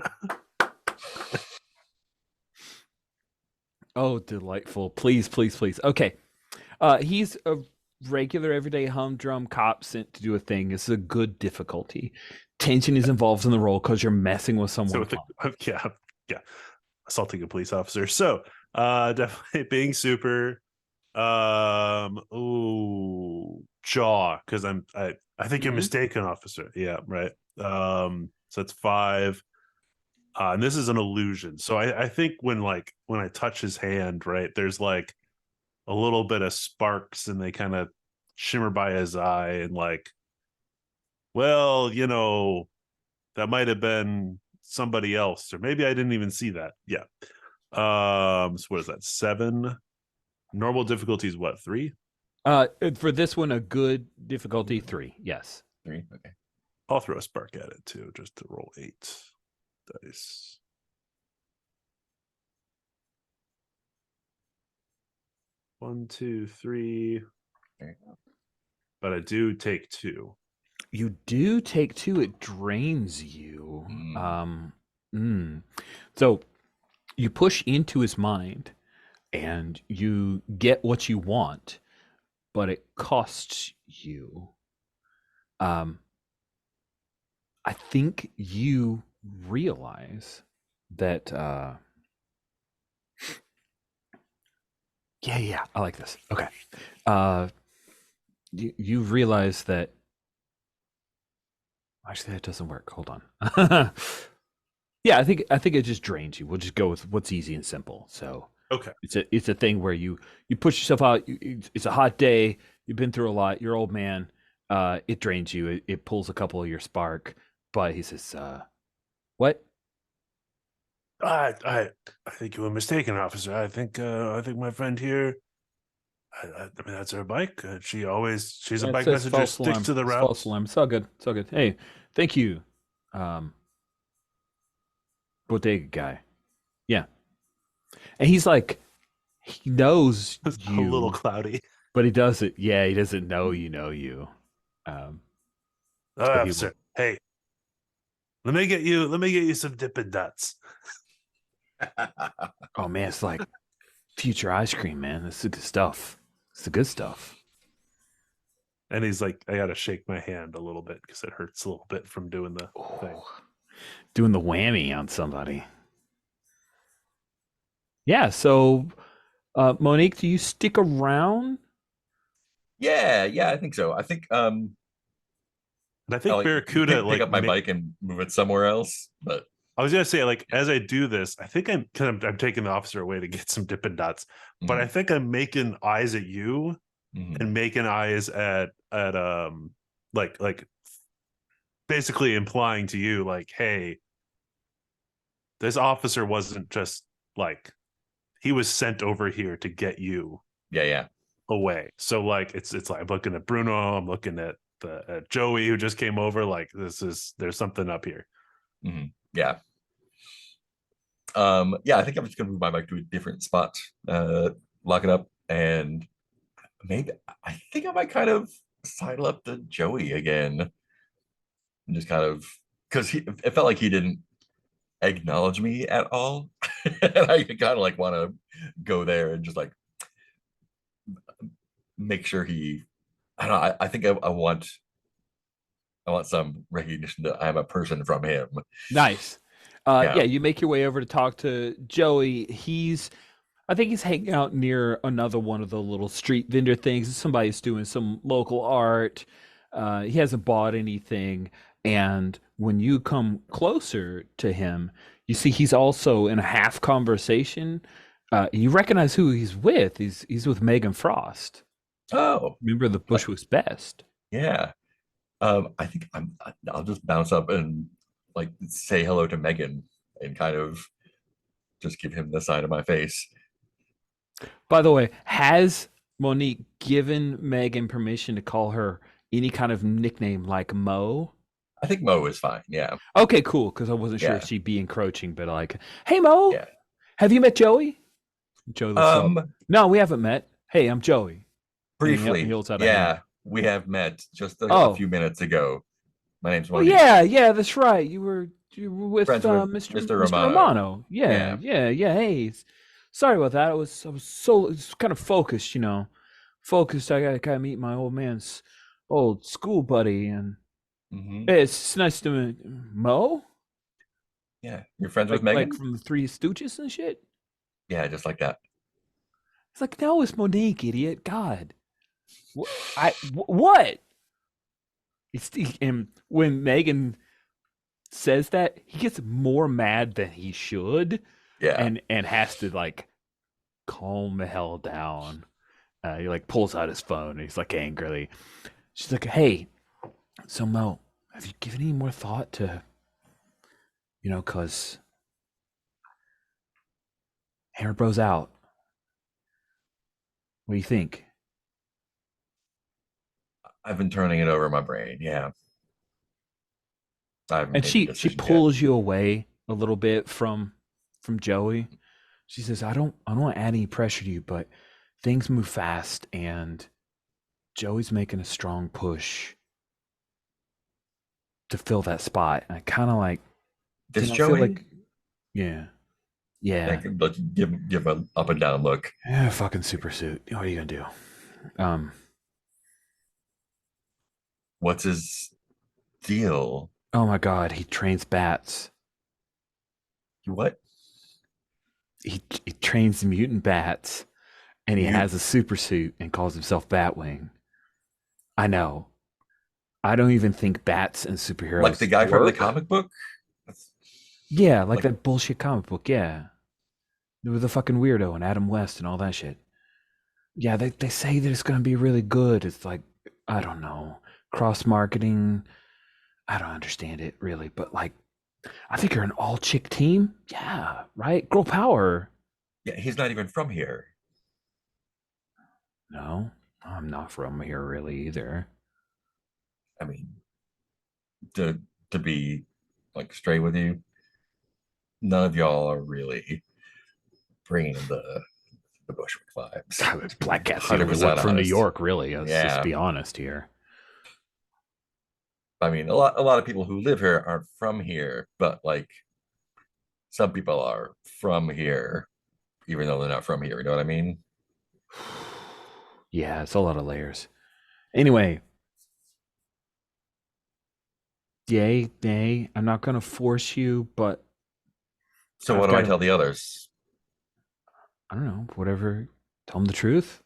Oh, delightful. Please. Okay. He's a regular, everyday humdrum cop sent to do a thing. It's a good difficulty. Tension is involved in the role because you're messing with someone. So with yeah, assaulting a police officer. So definitely being super. Jaw, because I think you're Mhm. mistaken, officer. Yeah, right. So it's 5. And this is an illusion. So I think when I touch his hand, right, there's like a little bit of sparks and they kind of shimmer by his eye and like, well, that might have been somebody else, or maybe I didn't even see that. Yeah. So what is that? 7. Normal difficulty is what, 3? For this one, a good difficulty 3. Yes. 3. Okay. I'll throw a spark at it too, just to roll 8 dice. One, 2, 3. There you go. but I do take 2. You do take 2. It drains you. So you push into his mind, and you get what you want, but it costs you. I think you realize that. Yeah, I like this. Okay. You realize that. Actually, that doesn't work. Hold on. Yeah, I think it just drains you. We'll just go with what's easy and simple. So Okay. it's a thing where you push yourself out. It's a hot day. You've been through a lot. You're old man. It drains you. It pulls a couple of your spark. But he says, "What? I think you were mistaken, officer. I think my friend here. I mean, that's her bike. She's a bike It's messenger. false Sticks alarm. to the It's route. false alarm. It's all good. It's all good. Hey, thank you, bodega guy. Yeah." And he's like, he knows It's you, a little cloudy. but he doesn't. Yeah, he doesn't know you know you. So he will- Officer, hey, let me get you some Dippin' Dots. Oh man, it's like future ice cream, man. This is the good stuff. It's the good stuff. And he's like, I gotta shake my hand a little bit because it hurts a little bit from doing the thing. Doing the whammy on somebody. Yeah. So, Monique, do you stick around? Yeah, I think so. I think And I think I'll Barracuda pick up my bike and move it somewhere else. But I was gonna say, like, as I do this, I think I'm taking the officer away to get some Dippin' Dots, but I think I'm making eyes at you and making eyes at like basically implying to you, like, hey, this officer wasn't just like, he was sent over here to get you yeah. away. So like it's like I'm looking at Bruno, I'm looking at Joey who just came over. Like there's something up here. Yeah. I think I'm just gonna move my bike to a different spot, lock it up, and maybe I think I might kind of sidle up to Joey again, and just kind of, because it felt like he didn't acknowledge me at all, and I kind of like want to go there and just like make sure he. I don't know. I think I want some recognition that I'm a person from him. Nice. Yeah, you make your way over to talk to Joey. I think he's hanging out near another one of the little street vendor things. Somebody's doing some local art. He hasn't bought anything. And when you come closer to him, you see he's also in a half conversation. You recognize who he's with. He's with Megan Frost. Oh, Remember the Bushwick's best. yeah. I think I'll just bounce up and like say hello to Megan and kind of just give him the side of my face. By the way, has Monique given Megan permission to call her any kind of nickname like Mo? I think Mo is fine. Yeah. Okay, cool. Because I wasn't sure if Yeah. she'd be encroaching, but like, hey Mo, Yeah. have you met Joey? Joey looks up. No, we haven't met. Hey, I'm Joey. Briefly. He holds out a hand. Yeah, we have met just a few minutes ago. My name's Oh Monique. yeah, that's right. You were with Friends with Mr. Romano. Yeah. Hey, sorry about that. I was kind of focused, Focused. I gotta meet my old man's old school buddy, and hey, it's nice to meet Mo. Yeah, you're friends with Megan, like from the Three Stooges and shit. Yeah, just like that. It's like, no, it's Monique, idiot. God, what? And when Megan says that, he gets more mad than he should. Yeah. And has to like calm the hell down. He like pulls out his phone and he's like angrily. She's like, hey, so Mo, have you given any more thought to, cause Hair Bro's out. What do you think? I've been turning it over in my brain. Yeah. And she pulls you away a little bit from Joey. She says, I don't want to add any pressure to you, but things move fast, and Joey's making a strong push to fill that spot. I kind of like. This I Joey, feel like, yeah, I can give an up and down look. yeah, fucking super suit. What are you gonna do? What's his deal? Oh my god, he trains bats. What? He trains mutant bats, and he Mut- has a super suit and calls himself Batwing. I know. I don't even think bats and superheroes Like the guy from the work. comic book? That's, Yeah, like like- that bullshit comic book. Yeah, with the fucking weirdo and Adam West and all that shit. Yeah, they say that it's gonna be really good. It's like, I don't know, cross marketing. I don't understand it really, but like, I think you're an all chick team. Yeah, right. Girl power. Yeah, he's not even from here. No, I'm not from here really either. I mean, to be like straight with you, none of y'all are really bringing the Bushwick vibes. Black Cat's the only 100% one from New honest. York, really. Let's Yeah. just be honest here. I mean, a lot of people who live here aren't from here, but like some people are from here, even though they're not from here. You know what I mean? Yeah, it's a lot of layers. Anyway, yay, nay. I'm not gonna force you, but So I've what do I gotta- tell the others? I don't know. Whatever. Tell them the truth.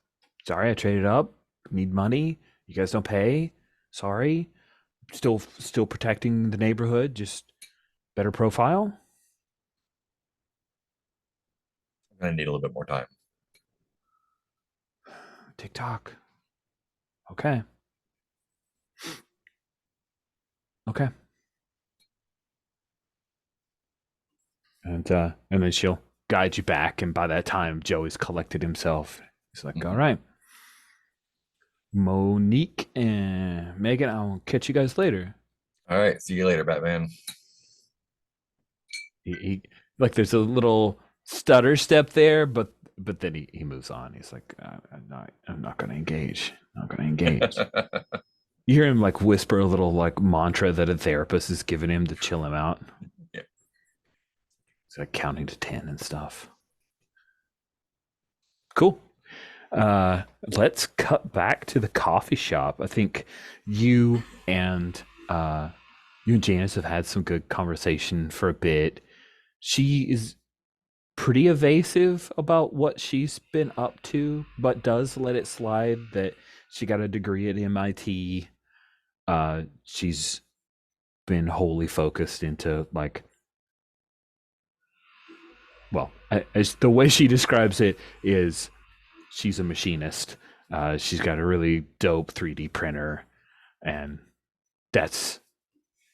Sorry, I traded up. Need money. You guys don't pay. Sorry. Still protecting the neighborhood. Just better profile. I'm gonna need a little bit more time. TikTok. Okay. Okay. And then she'll guide you back, and by that time Joey's collected himself. He's like, Mhm. all right. Monique and Megan, I'll catch you guys later. All right, see you later, Batman. He like there's a little stutter step there, but then he moves on. He's like, I'm not gonna engage. Not gonna engage. You hear him like whisper a little like mantra that a therapist is giving him to chill him out. Yeah. He's like counting to 10 and stuff. Cool. Let's cut back to the coffee shop. I think you and Janice have had some good conversation for a bit. She is pretty evasive about what she's been up to, but does let it slide that she got a degree at MIT. She's been wholly focused into like, well, as the way she describes it is she's a machinist. She's got a really dope 3D printer, and that's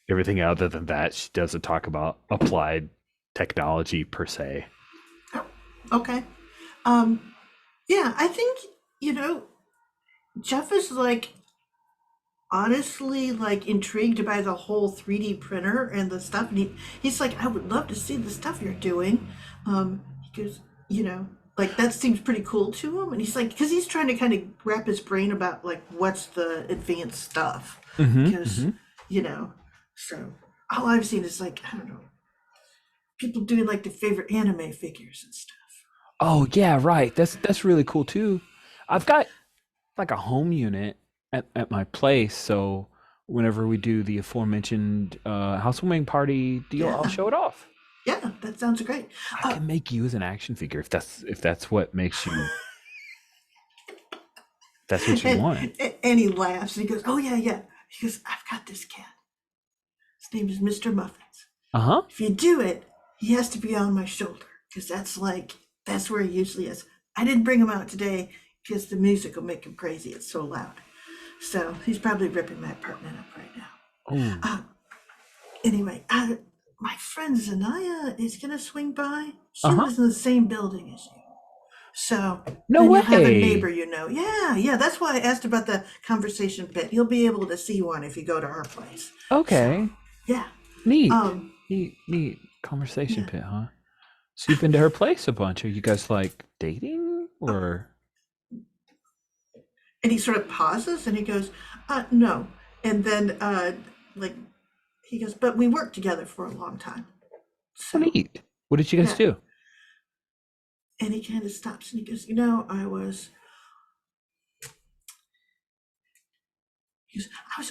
everything. Other than that, she doesn't talk about applied technology per se. Okay. Yeah, I think, Jeff is like honestly like intrigued by the whole 3D printer and the stuff. And he's like, I would love to see the stuff you're doing. He goes, like that seems pretty cool to him. And he's like, because he's trying to kind of wrap his brain about like what's the advanced stuff. Because, so all I've seen is like, I don't know, people doing like their favorite anime figures and stuff. Oh yeah, right. That's really cool too. I've got like a home unit at my place, so whenever we do the aforementioned housewarming party deal, I'll Yeah. show it off. Yeah, that sounds great. I can make you as an action figure if that's what makes you. That's what you want. And he laughs and he goes, oh yeah, yeah. He goes, I've got this cat. His name is Mr. Muffins. Uh-huh. If you do it, he has to be on my shoulder because that's where he usually is. I didn't bring him out today because the music will make him crazy. It's so loud. So he's probably ripping my apartment up right now. Oh. Anyway, my friend Zanaya is going to swing by. She Uh-huh. lives in the same building as you. So No then you'll have a way. neighbor Yeah. That's why I asked about the conversation pit. You'll be able to see one if you go to her place. Okay. Yeah. Neat. Um, Neat. Conversation yeah. pit, huh? So you've been to her place a bunch. Are you guys like dating or? And he sort of pauses and he goes, no. And then, like, he goes, but we worked together for a long time. So So, neat. What did you guys yeah. do? And he kind of stops and he goes, I was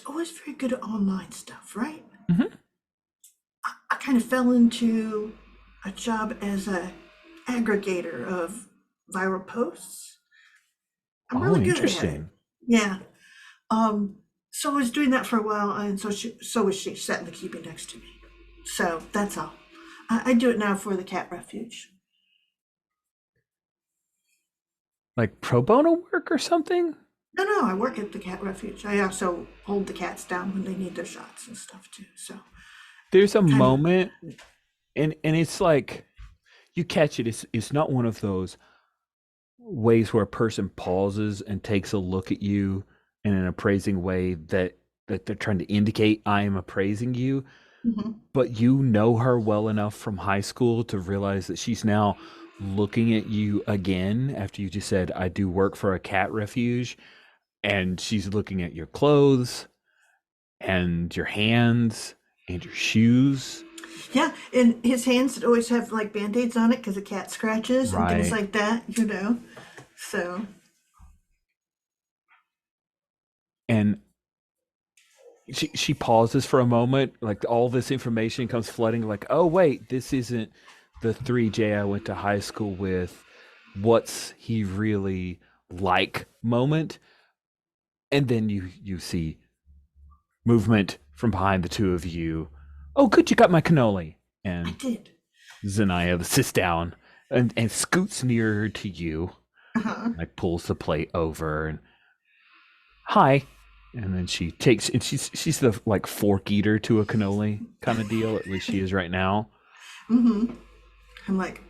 always very good at online stuff, right? Mhm. I kind of fell into a job as a aggregator of viral posts. I'm Oh, really good at it. interesting. Yeah. So I was doing that for a while, and so was she, sat in the keeping next to me. So that's all. I do it now for the cat refuge. Like pro bono work or something? No, I work at the cat refuge. I also hold the cats down when they need their shots and stuff too. So There's a kind of, moment, and it's like you catch it. It's not one of those ways where a person pauses and takes a look at you in an appraising way that they're trying to indicate I am appraising you, mhm. but you know her well enough from high school to realize that she's now looking at you again after you just said I do work for a cat refuge, and she's looking at your clothes and your hands and your shoes. Yeah, and his hands always have like band-aids on it because of cat scratches and things Right. like that. So And she pauses for a moment, like all this information comes flooding, like, oh wait, this isn't the 3J I went to high school with. What's he really like moment? And then you see movement from behind the two of you. Oh, good, you got my cannoli. I And did. Zanaya sits down and scoots nearer to you, Uh-huh. like pulls the plate over and hi. And then she takes, and she's the like fork eater to a cannoli kind of deal. At least she is right now. Mm-hmm. I'm like,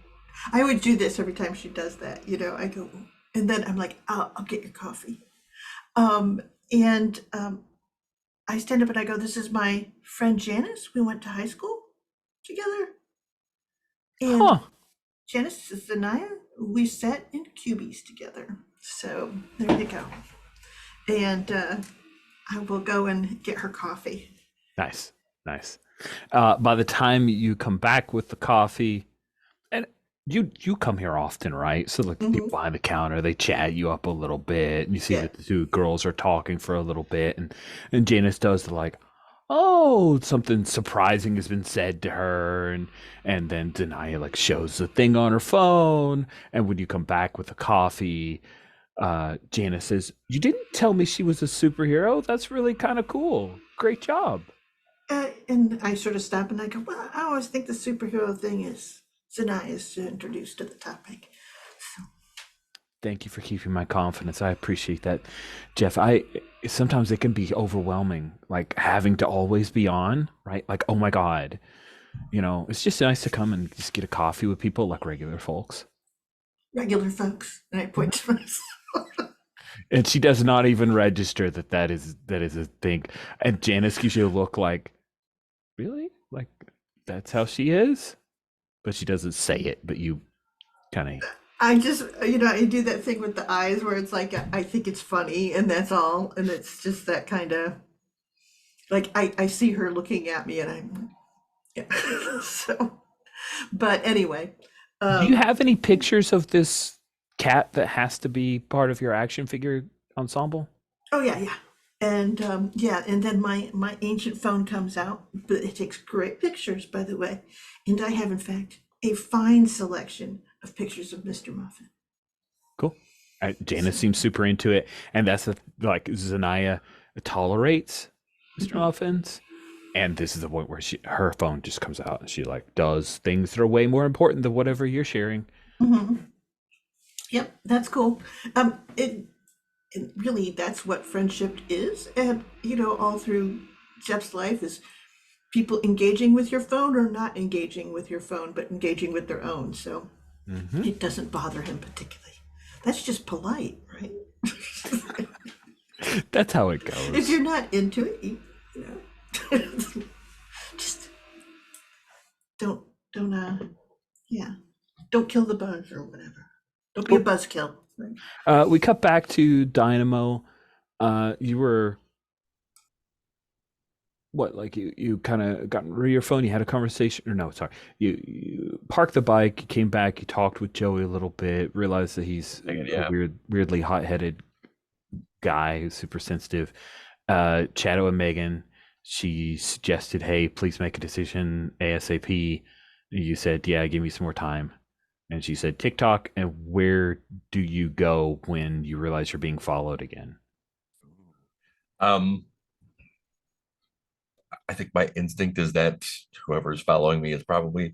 I would do this every time she does that. I go, and then I'm like, I'll get your coffee. And I stand up and I go, this is my friend Janice. We went to high school together. And Huh. Janice is Zanaya. We sat in cubies together. So there you go. And I will go and get her coffee. Nice. Nice. By the time you come back with the coffee, and you come here often, right? So like the Mm-hmm. people behind the counter, they chat you up a little bit, and you see Yeah. that the two girls are talking for a little bit, and Janice does the like, oh, something surprising has been said to her, and then Denaya like shows the thing on her phone, and when you come back with the coffee, Janice says, "You didn't tell me she was a superhero. That's really kind of cool. Great job." And I sort of stop and I go, well, I always think the superhero thing is Zanaya's introduced to the topic. So, Thank you for keeping my confidence. I appreciate that, Jeff. I sometimes it can be overwhelming, like having to always be on, right? Like, oh my God, it's just nice to come and just get a coffee with people like regular folks. regular folks. And I point to myself. And she does not even register that is a thing. And Janice gives you a look like, really? Like that's how she is? But she doesn't say it, but you kind of I just, I do that thing with the eyes where it's like, I think it's funny and that's all. And it's just that kind of, like, I see her looking at me and I'm, yeah. So, but anyway. Do you have any pictures of this cat that has to be part of your action figure ensemble? Oh, yeah. And and then my ancient phone comes out, but it takes great pictures, by the way. And I have, in fact, a fine selection of pictures of Mr. Muffin. Cool. Janice seems super into it, and that's like Zanaya tolerates Mr. Muffins, and this is the point where her phone just comes out and she like does things that are way more important than whatever you're sharing. Mm-hmm. Yep, that's cool. And really, that's what friendship is, and all through Jeff's life is people engaging with your phone or not engaging with your phone, but engaging with their own. So it doesn't bother him particularly. That's just polite, right? That's how it goes. If you're not into it, you know, just don't kill the buzz or whatever. Don't be a buzzkill. We cut back to Dynamo. You were what, like you kind of got rid of your phone, you had a conversation, or no, sorry, you parked the bike, you came back, you talked with Joey a little bit, realized that he's Yeah. a weirdly hot-headed guy who's super sensitive. Chatted with Megan. She suggested, hey, please make a decision ASAP. You said, yeah, give me some more time. And she said, TikTok. And where do you go when you realize you're being followed again? I think my instinct is that whoever's following me is probably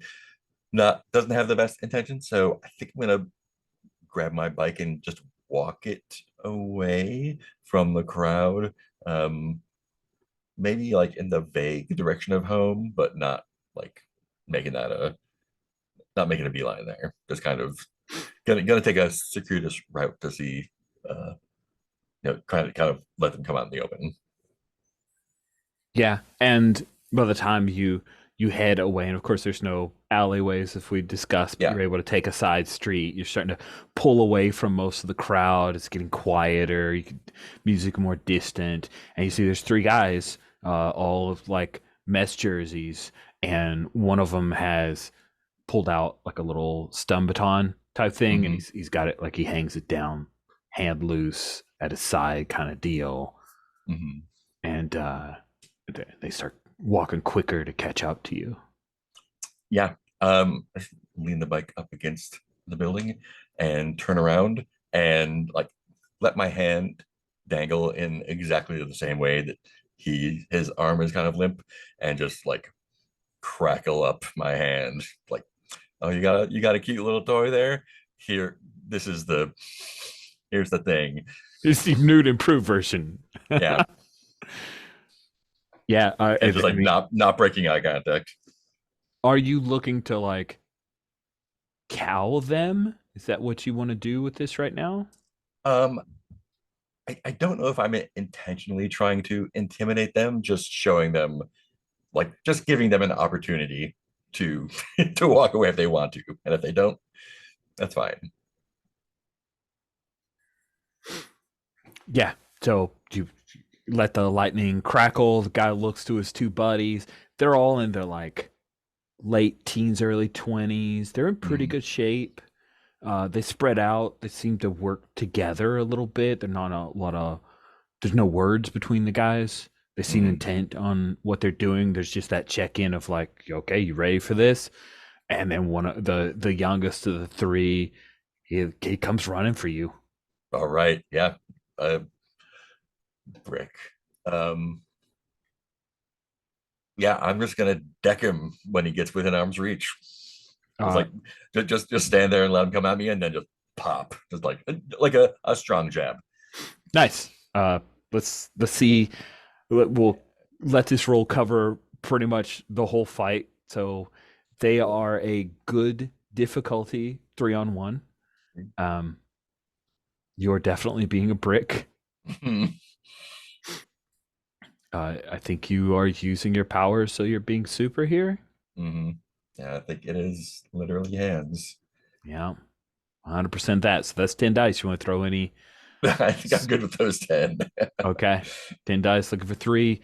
doesn't have the best intentions. So I think I'm gonna grab my bike and just walk it away from the crowd. Maybe like in the vague direction of home, but not like making that not making a beeline there. Just kind of gonna take a circuitous route to see kind of let them come out in the open. Yeah, and by the time you head away, and of course there's no alleyways if we discussed, but Yeah. you're able to take a side street. You're starting to pull away from most of the crowd. It's getting quieter. Music more distant, and you see there's three guys, all of like mess jerseys, and one of them has pulled out like a little stun baton type thing, and he's got it like he hangs it down, hand loose at his side kind of deal, and they start walking quicker to catch up to you. Yeah. I lean the bike up against the building and turn around and like let my hand dangle in exactly the same way that his arm is kind of limp, and just like crackle up my hand like, oh, you got a cute little toy there. Here's the thing. It's the nude improved version. Yeah. Yeah, and just like not breaking eye contact. Are you looking to like cow them? Is that what you want to do with this right now? I don't know if I'm intentionally trying to intimidate them, just showing them, like just giving them an opportunity to to walk away if they want to, and if they don't, that's fine. Yeah. So you let the lightning crackle. The guy looks to his two buddies. They're all in their like late teens, early 20s. They're in pretty good shape. They spread out. They seem to work together a little bit. They're not a lot of. There's no words between the guys. They seem intent on what they're doing. There's just that check-in of like, okay, you ready for this? And then one of the youngest of the three, he comes running for you. All right, yeah, brick. Yeah, I'm just gonna deck him when he gets within arm's reach. Like just stand there and let him come at me, and then just pop, just like a strong jab. Nice. Let's see. We'll let this roll cover pretty much the whole fight. So they are a good difficulty 3-on-1. You're definitely being a brick. I think you are using your powers, so you're being super here. Yeah, I think it is literally hands. Yeah, 100% that. So that's 10 dice. You want to throw any? I think I'm good with those 10. Okay, 10 dice, looking for 3.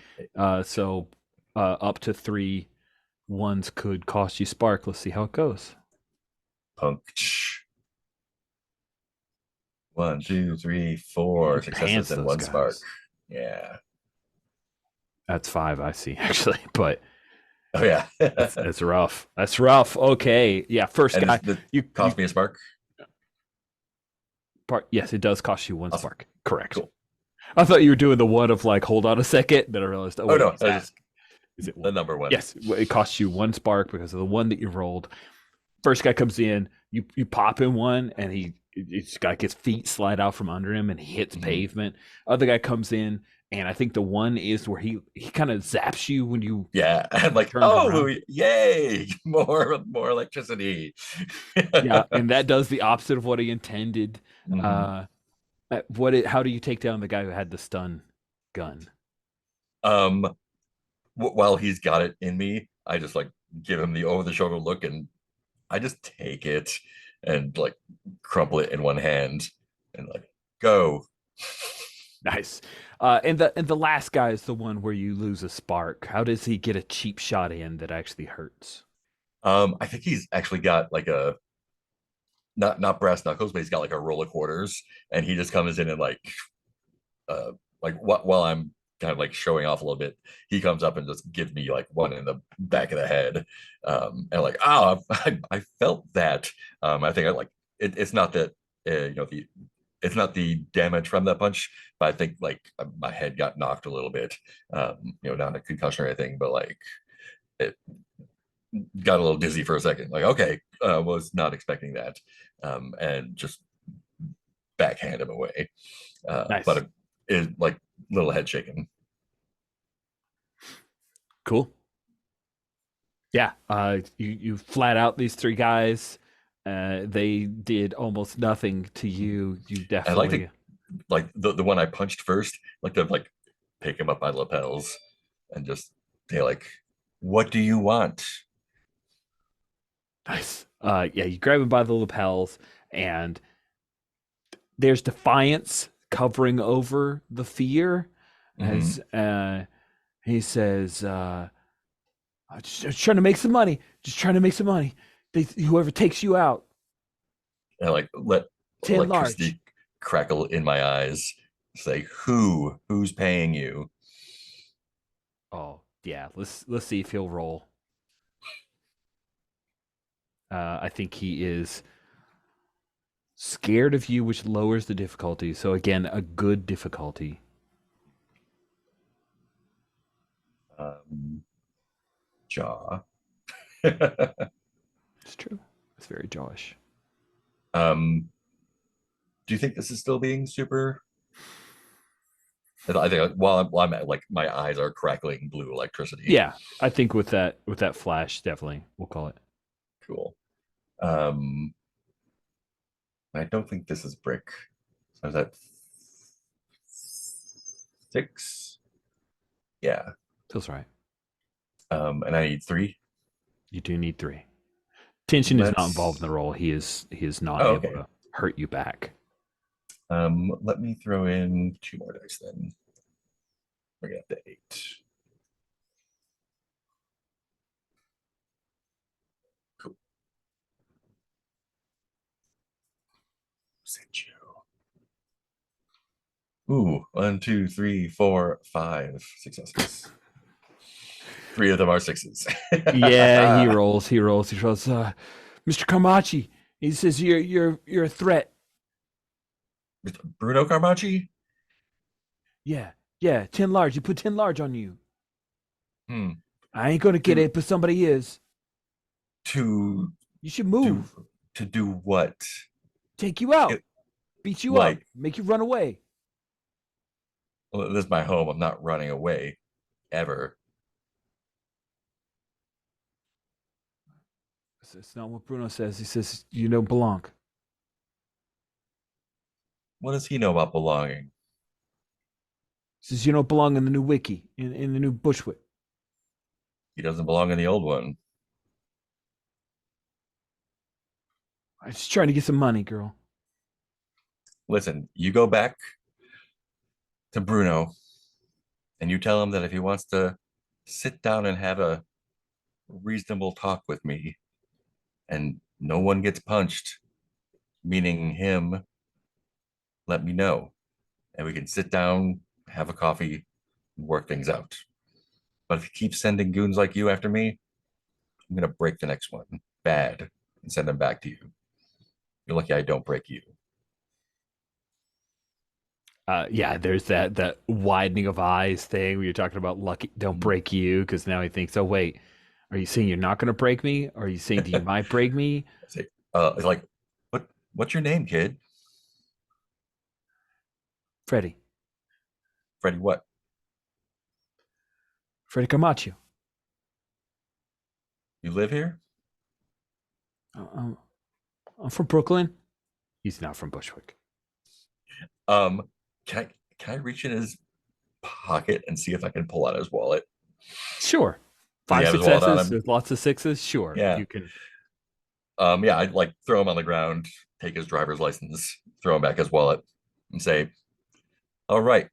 So up to 3 ones could cost you spark. Let's see how it goes. Punch. 1, 2, 3, 4 successes and 1 spark. Yeah, that's 5. I see, actually, but oh yeah, that's rough. That's rough. Okay, yeah. First and guy, you cost me a spark. Yes, it does cost you 1 spark. Correct. Cool. I thought you were doing the one of like, hold on a second. Then I realized, oh no, is it the number 1? Yes, it costs you 1 spark because of the one that you rolled. First guy comes in, you pop in one, and it's got his feet slide out from under him, and he hits pavement. Other guy comes in, and I think the one is where he kind of zaps you when you I'm like, oh around. Yay, more electricity. Yeah, and that does the opposite of what he intended. How do you take down the guy who had the stun gun? While he's got it in me, I just like give him the over the shoulder look, and I just take it and like crumple it in one hand and like go. Nice. And the last guy is the one where you lose a spark. How does he get a cheap shot in that actually hurts? I think he's actually got like a not brass knuckles, but he's got like a roll of quarters, and he just comes in and like while I'm kind of like showing off a little bit, he comes up and just gives me like one in the back of the head, and like I felt that. I think I like it's not that it's not the damage from that punch, but I think like my head got knocked a little bit, not a concussion or anything, but like it got a little dizzy for a second. Like, okay, was not expecting that, and just backhand him away. Nice. But it is like little head shaking. Cool. Yeah. You flat out these three guys. They did almost nothing to you. You I like definitely to like the one I punched first, like to like pick him up by lapels and just say like, "What do you want?" nice. Yeah, you grab him by the lapels, and there's defiance covering over the fear as he says, "I'm just trying to make some money. Just trying to make some money. Whoever takes you out, And I like let 10 electricity large." crackle in my eyes. Say, who's paying you? Oh yeah, let's see if he'll roll. I think he is scared of you, which lowers the difficulty. So again, a good difficulty. Jaw. It's true. It's very Josh. Do you think this is still being super? I think while I'm at, like my eyes are crackling blue electricity. Yeah, I think with that flash, definitely we'll call it. Cool. I don't think this is brick. So is that 6? Yeah. Feels right. And I need 3. You do need 3. Tension is not Let's- involved in the roll. He is not Oh, able okay. to hurt you back. Let me throw in 2 more dice then. We're gonna have to 8. Cool. Sent you. Ooh, 1, 2, 3, 4, 5 successes. 3 of them are 6s. Yeah, he rolls. He rolls. Mr. Carmacci, he says you're a threat. Bruno Carmacci? Yeah, 10 large. He put 10 large on you. I ain't gonna get To- it, but somebody is. To You should move. to do what? Take you out. It- Beat you up. like- Make you run away. Well, this is my home. I'm not running away ever. It's not what Bruno says. He says you don't belong. What does he know about belonging? He says you don't belong in the new wiki, in the new Bushwick. He doesn't belong in the old one. I'm just trying to get some money, girl. Listen, you go back to Bruno and you tell him that if he wants to sit down and have a reasonable talk with me and no one gets punched, meaning him, let me know. And we can sit down, have a coffee, and work things out. But if he keeps sending goons like you after me, I'm going to break the next one bad and send them back to you. You're lucky I don't break you. Yeah, there's that widening of eyes thing where you're talking about lucky don't break you, because now he thinks, oh wait, are you saying you're not going to break me? Or are you saying you might break me? Say, it's like, what's your name, kid? Freddie Freddie, what? Camacho. You live here? I'm from Brooklyn. He's not from Bushwick. Can I reach in his pocket and see if I can pull out his wallet? Sure. Do you 5 have his wallet on successes him? with lots of 6s. Sure. Yeah. You can. Yeah, I'd like throw him on the ground, take his driver's license, throw him back his wallet, and say, "All right,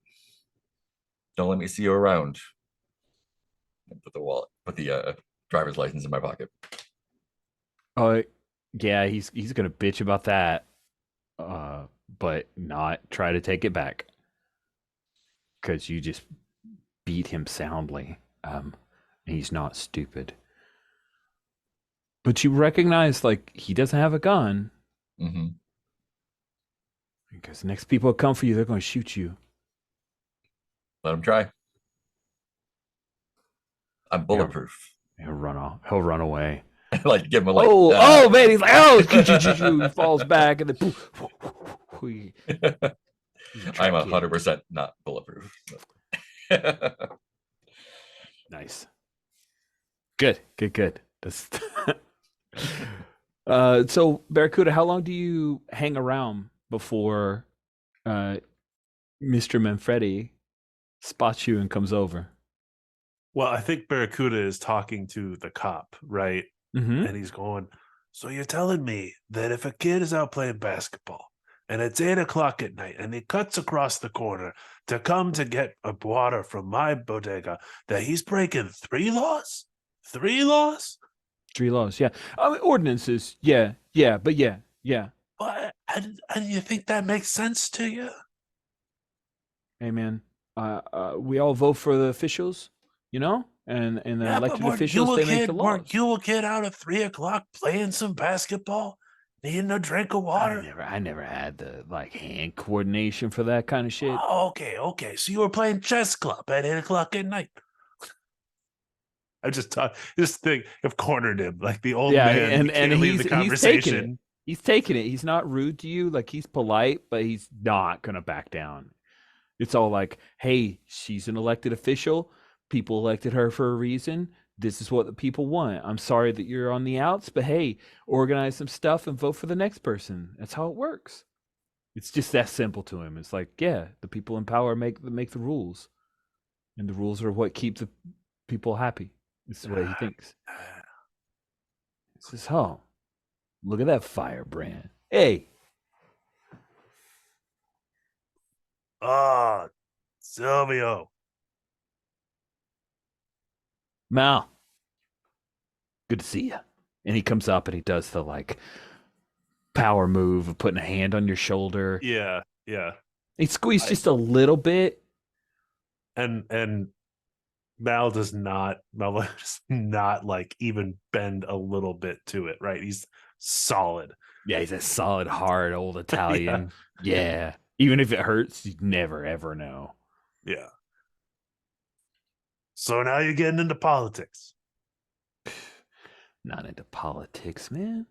don't let me see you around." And put the driver's license in my pocket. Oh, yeah, he's gonna bitch about that, but not try to take it back because you just beat him soundly. And he's not stupid, but you recognize like he doesn't have a gun Mm-hmm. because the next people that come for you, they're going to shoot you. Let him try. I'm bulletproof. He'll run off. He'll run away. Like give him a like. Oh man, he's like, oh, he falls back and then poof, he's a I'm track kid. 100% not bulletproof. Nice. Good. That's so Barracuda, how long do you hang around before Mr. Manfredi spots you and comes over? Well, I think Barracuda is talking to the cop, right? Mm-hmm. And he's going, so you're telling me that if a kid is out playing basketball and it's 8 o'clock at night and he cuts across the corner to come to get a water from my bodega, that he's breaking 3 laws? 3 laws? 3 laws, yeah. Ordinances, yeah. But yeah. What? And you think that makes sense to you? Hey man, we all vote for the officials, you know, and the elected officials, they make the laws. Weren't you a kid out at 3 o'clock playing some basketball, needing a drink of water? I never had the like hand coordination for that kind of shit. Oh, okay. So you were playing chess club at 8 o'clock at night. I just thought this thing have cornered him, like the old man. And leave the conversation. He's taking it. He's not rude to you. Like he's polite, but he's not gonna back down. It's all like, hey, she's an elected official. People elected her for a reason. This is what the people want. I'm sorry that you're on the outs, but hey, organize some stuff and vote for the next person. That's how it works. It's just that simple to him. It's like, yeah, the people in power make the rules, and the rules are what keep the people happy. This is the way he thinks. He says, oh, look at that firebrand. Hey. Ah, Silvio. Mal, good to see you. And he comes up and he does the like power move of putting a hand on your shoulder. Yeah. He squeezed just a little bit. And Mal does not like even bend a little bit to it, right? He's solid. Yeah, he's a solid, hard old Italian. Yeah. Even if it hurts, you never ever know. Yeah. So now you're getting into politics. Not into politics, man.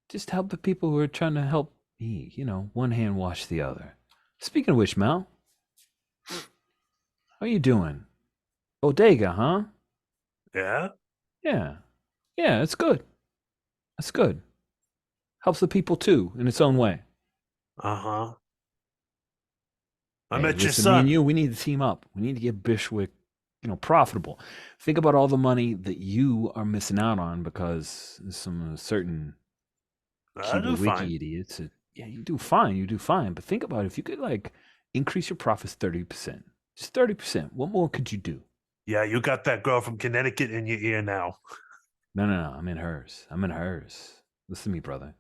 Just help the people who are trying to help me. You know, one hand wash the other. Speaking of which, Mal, how you doing? Bodega, huh? Yeah? Yeah, it's good. That's good. Helps the people too, in its own way. Uh-huh. I Hey, met your listen, son. Me and you, we need to team up. We need to get Bushwick, profitable. Think about all the money that you are missing out on because some certain I do wiki fine. idiots. Yeah, you do fine. But think about it. If you could like increase your profits 30%, just 30%, what more could you do? Yeah, you got that girl from Connecticut in your ear now. No. I'm in hers. Listen to me, brother.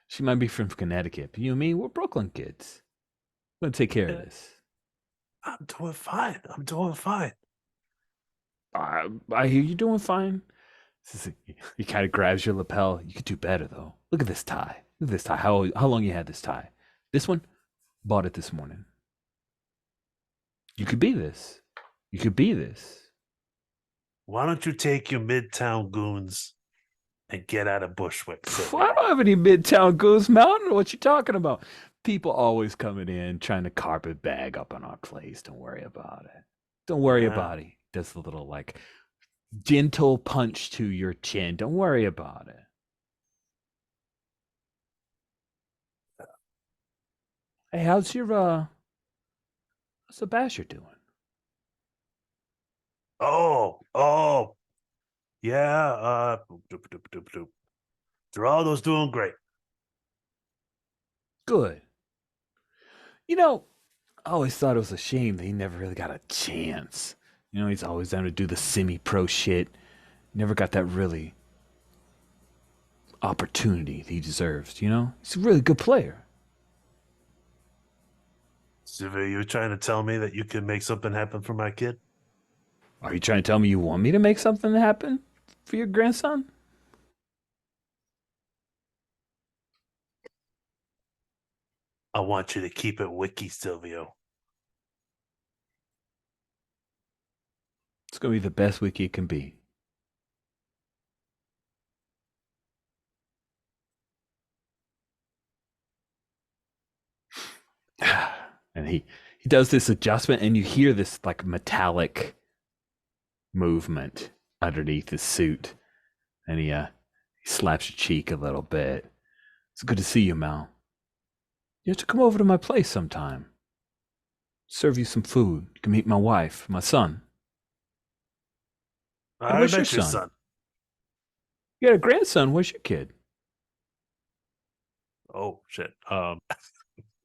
She might be from Connecticut, but you and me, we're Brooklyn kids. I'm gonna take care of this. I'm doing fine. I hear you doing fine. He kind of grabs your lapel. You could do better though. Look at this tie. How long you had this tie? This one, bought it this morning. You could be this. Why don't you take your Midtown goons and get out of Bushwick? I don't have any Midtown goons, Mountain. What you talking about? People always coming in trying to carpet bag up on our place. Don't worry about it. Does the little like gentle punch to your chin. Don't worry about it. Hey, how's Sebastian doing? Oh, yeah. Geraldo's doing great. good. You know, I always thought it was a shame that he never really got a chance. You know, he's always down to do the semi-pro shit. Never got that really opportunity that he deserves, you know? He's a really good player. So you trying to tell me that you can make something happen for my kid? Are you trying to tell me you want me to make something happen for your grandson? I want you to keep it wiki, Silvio. It's going to be the best wiki it can be. And he does this adjustment, and you hear this like metallic movement underneath his suit, and he slaps your cheek a little bit. It's good to see you, Mal. You have to come over to my place sometime. Serve you some food. You can meet my wife, my son. I where's met your your son? son. You got a grandson. Where's your kid? Oh shit.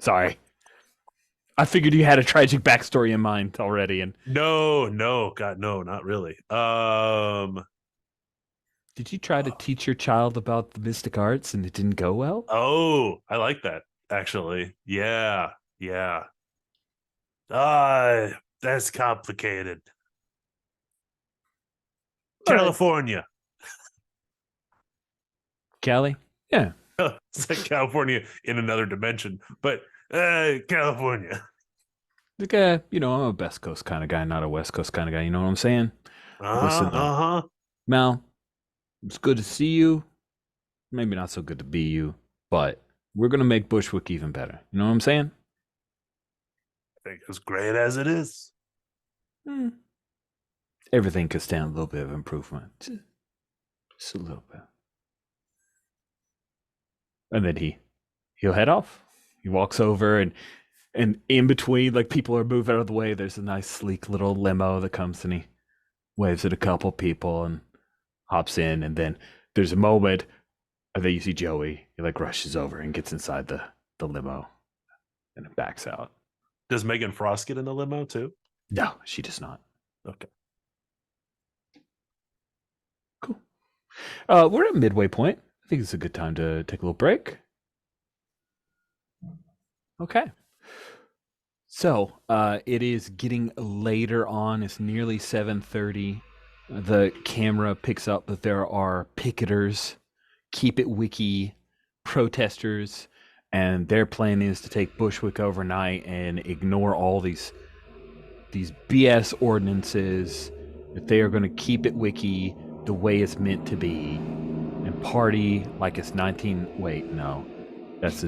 Sorry. I figured you had a tragic backstory in mind already, and No, God, no, not really. did you try to teach your child about the mystic arts and it didn't go well? Oh, I like that, actually. Yeah. That's complicated. All right. California. Cali? Yeah. It's like California in another dimension, but California. Like, I'm a West Coast kind of guy, not a West Coast kind of guy. You know what I'm saying? Listen, Mal, it's good to see you. Maybe not so good to be you, but we're going to make Bushwick even better. You know what I'm saying? I think as great as it is. Everything could stand a little bit of improvement. Just a little bit. And then he'll head off. He walks over, and in between, like, people are moving out of the way. There's a nice, sleek little limo that comes, and he waves at a couple people and hops in. And then there's a moment that you see Joey. He like rushes over and gets inside the limo, and it backs out. Does Megan Frost get in the limo too? No, she does not. Okay. Cool. We're at midway point. I think it's a good time to take a little break. Okay. So it is getting later on. It's nearly 7:30. The camera picks up that there are picketers, Keep It Wiki protesters, and their plan is to take Bushwick overnight and ignore all these BS ordinances. That they are going to keep it Wiki the way it's meant to be, and party like it's 19. Wait, no, that's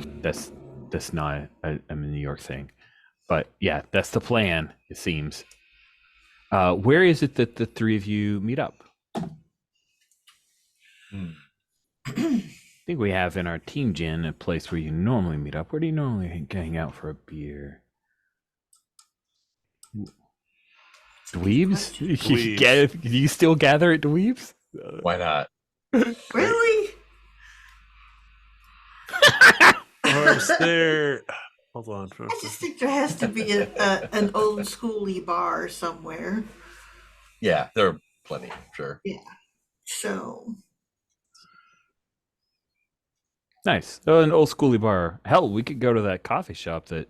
not a New York thing. But yeah, that's the plan, it seems. Where is it that the three of you meet up? I think we have in our team gen a place where you normally meet up. Where do you normally hang out for a beer? Dweebs? Dweebs. Do you still gather at Dweebs? Why not? Really? Or is there? Hold on. I just think there has to be an old schooly bar somewhere. Yeah, there are plenty, sure. Yeah. So. Nice. Oh, an old schooly bar. Hell, we could go to that coffee shop that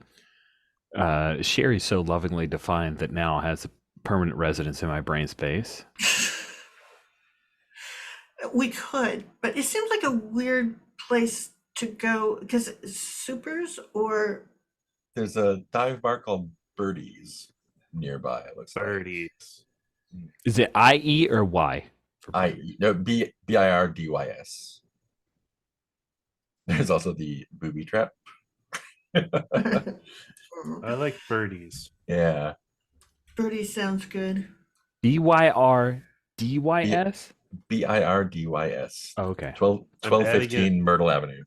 Sherry so lovingly defined that now has a permanent residence in my brain space. We could, but it seems like a weird place to go because supers or There's a dive bar called Birdies nearby, it looks like. Birdies. Is it IE or Y? BIRDYS. There's also the booby trap. I like birdies. Yeah. Birdie sounds good. BYRDYS? BIRDYS. Oh, okay. 1215 Myrtle Avenue.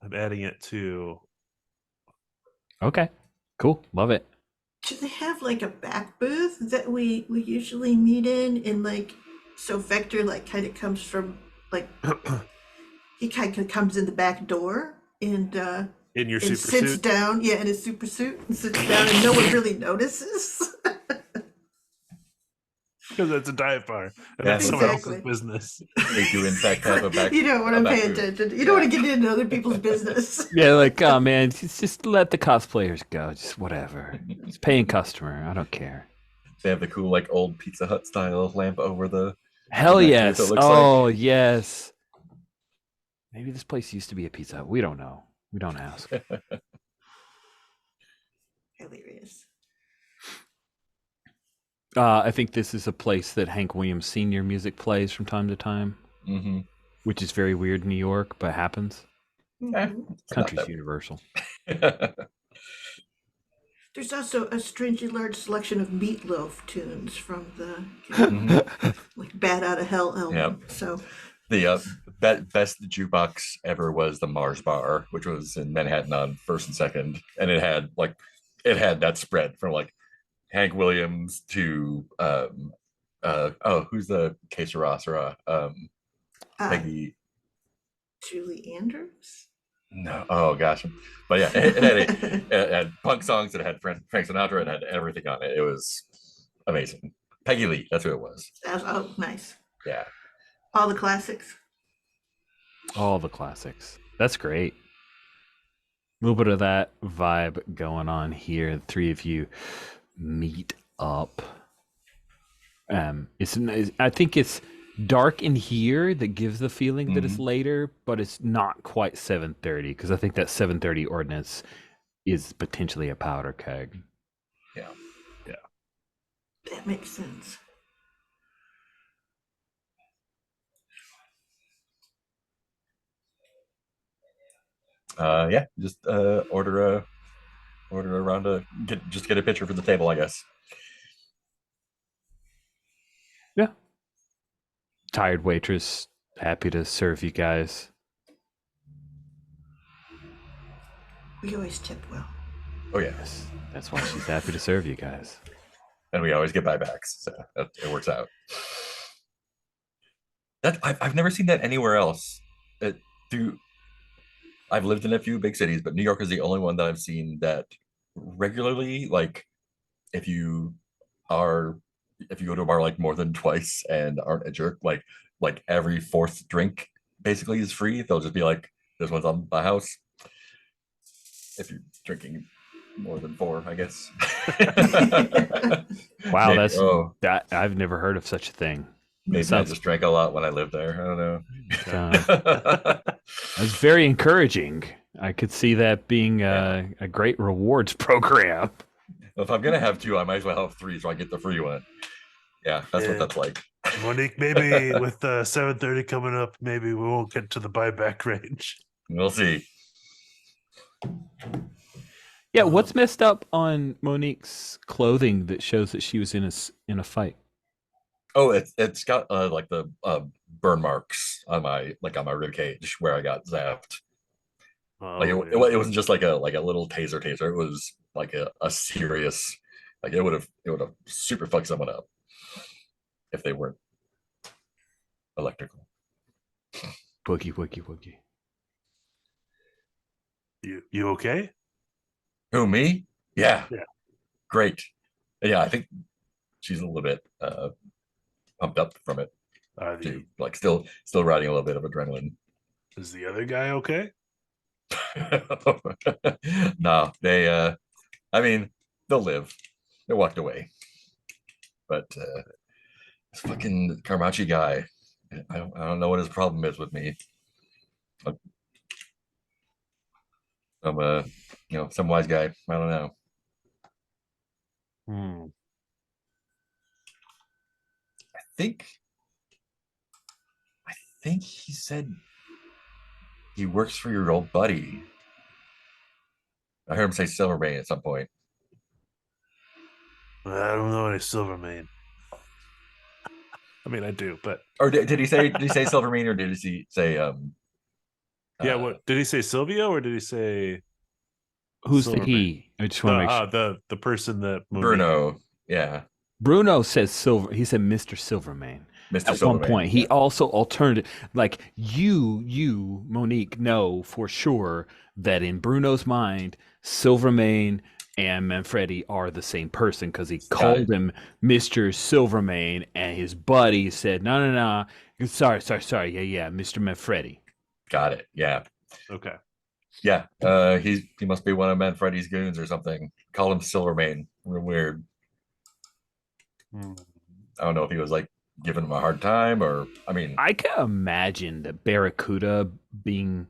I'm adding it to. Okay. Cool. Love it. Do they have like a back booth that we usually meet in like so Vector like kind of comes from like he kind of comes in the back door and In your and super sits suit. down, yeah, in his super suit, and sits down, and no one really notices. Because that's a dive bar. And Yeah, that's someone exactly. else's business. They do in fact have a back. You don't want a to back pay booth. attention. You don't want to get into other people's business. Yeah, like, oh man, just let the cosplayers go. Just whatever. It's paying customer. I don't care. They have the cool like old Pizza Hut style lamp over the. Hell back booth, yes. it looks Oh yes. Maybe this place used to be a Pizza Hut. We don't know. We don't ask. Hilarious. I think this is a place that Hank Williams Sr. music plays from time to time, Mm-hmm. which is very weird in New York, but happens. Mhm. Country's universal. There's also a strangely large selection of Meatloaf tunes from the Mhm. like "Bat Out of Hell" album. Yep. So The best jukebox ever was the Mars Bar, which was in Manhattan on First and Second, and it had that spread from like Hank Williams to who's the Que Sera Sera? uh, Peggy. Julie Andrews. No, oh gosh, but yeah, it had punk songs. It had Frank Sinatra. It had everything on it. It was amazing. Peggy Lee, that's who it was. Oh, nice. Yeah, All the classics. All the classics. That's great. A little bit of that vibe going on here. The three of you meet up. I think it's dark in here that gives the feeling that it's later, but it's not quite 7:30 because I think that 7:30 ordinance is potentially a powder keg. That makes sense. Yeah. Just order a round to get a picture for the table, I guess. Yeah. Tired waitress, happy to serve you guys. We always tip well. Oh yeah, Yes, that's why she's happy to serve you guys. and we always get buybacks, so it works out. That I've never seen that anywhere else. I've lived in a few big cities, but New York is the only one that I've seen that regularly. Like, if you go to a bar like more than twice and aren't a jerk, like every fourth drink basically is free. They'll just be like, "This one's on my house." If you're drinking more than 4, I guess. Wow, Maybe- that I've never heard of such a thing. maybe I sounds- just drank a lot when I lived there. I don't know. That's very encouraging. I could see that being a great rewards program. If I'm gonna have 2, I might as well have 3, so I get the free one. Yeah, that's Yeah. what that's like. Monique, maybe with 7:30 coming up, maybe we won't get to the buyback range. We'll see. Yeah, what's messed up on Monique's clothing that shows that she was in a fight? Oh, it's got like the burn marks on my rib cage where I got zapped. Like Oh, it wasn't just like a little taser. It was like a serious, like it would have super fucked someone up if they weren't electrical. Boogie, woogie, woogie. You okay? Who, me? Yeah. Yeah. Great. Yeah, I think she's a little bit pumped up from it too. Like still riding a little bit of adrenaline. Is the other guy okay? No, they I mean, they'll live. They walked away. But this fucking Carmacci guy, I don't know what his problem is with me. I'm some wise guy. I don't know. I think he said he works for your old buddy. I heard him say Silvermane at some point. I don't know any Silvermane. I mean, I do, but Or did he say Silvermane, or did he say yeah. What did he say? Silvio, or did he say Who's the Silvermane? he? I just want to make sure. the person that Monique- Bruno? Yeah. Bruno says Silver. He said Mr. Silvermane. Mr. At one Silverman, point, he also altered, like, you, Monique, know for sure that in Bruno's mind, Silvermane and Manfredi are the same person because he called him Mr. Silvermane, and his buddy said, no, sorry, yeah, Mr. Manfredi. Got it. Yeah. Okay. Yeah. He must be one of Manfredi's goons or something. Call him Silvermane. Real weird. Hmm. I don't know if he was like giving him a hard time, or I mean, I can imagine that Barracuda, being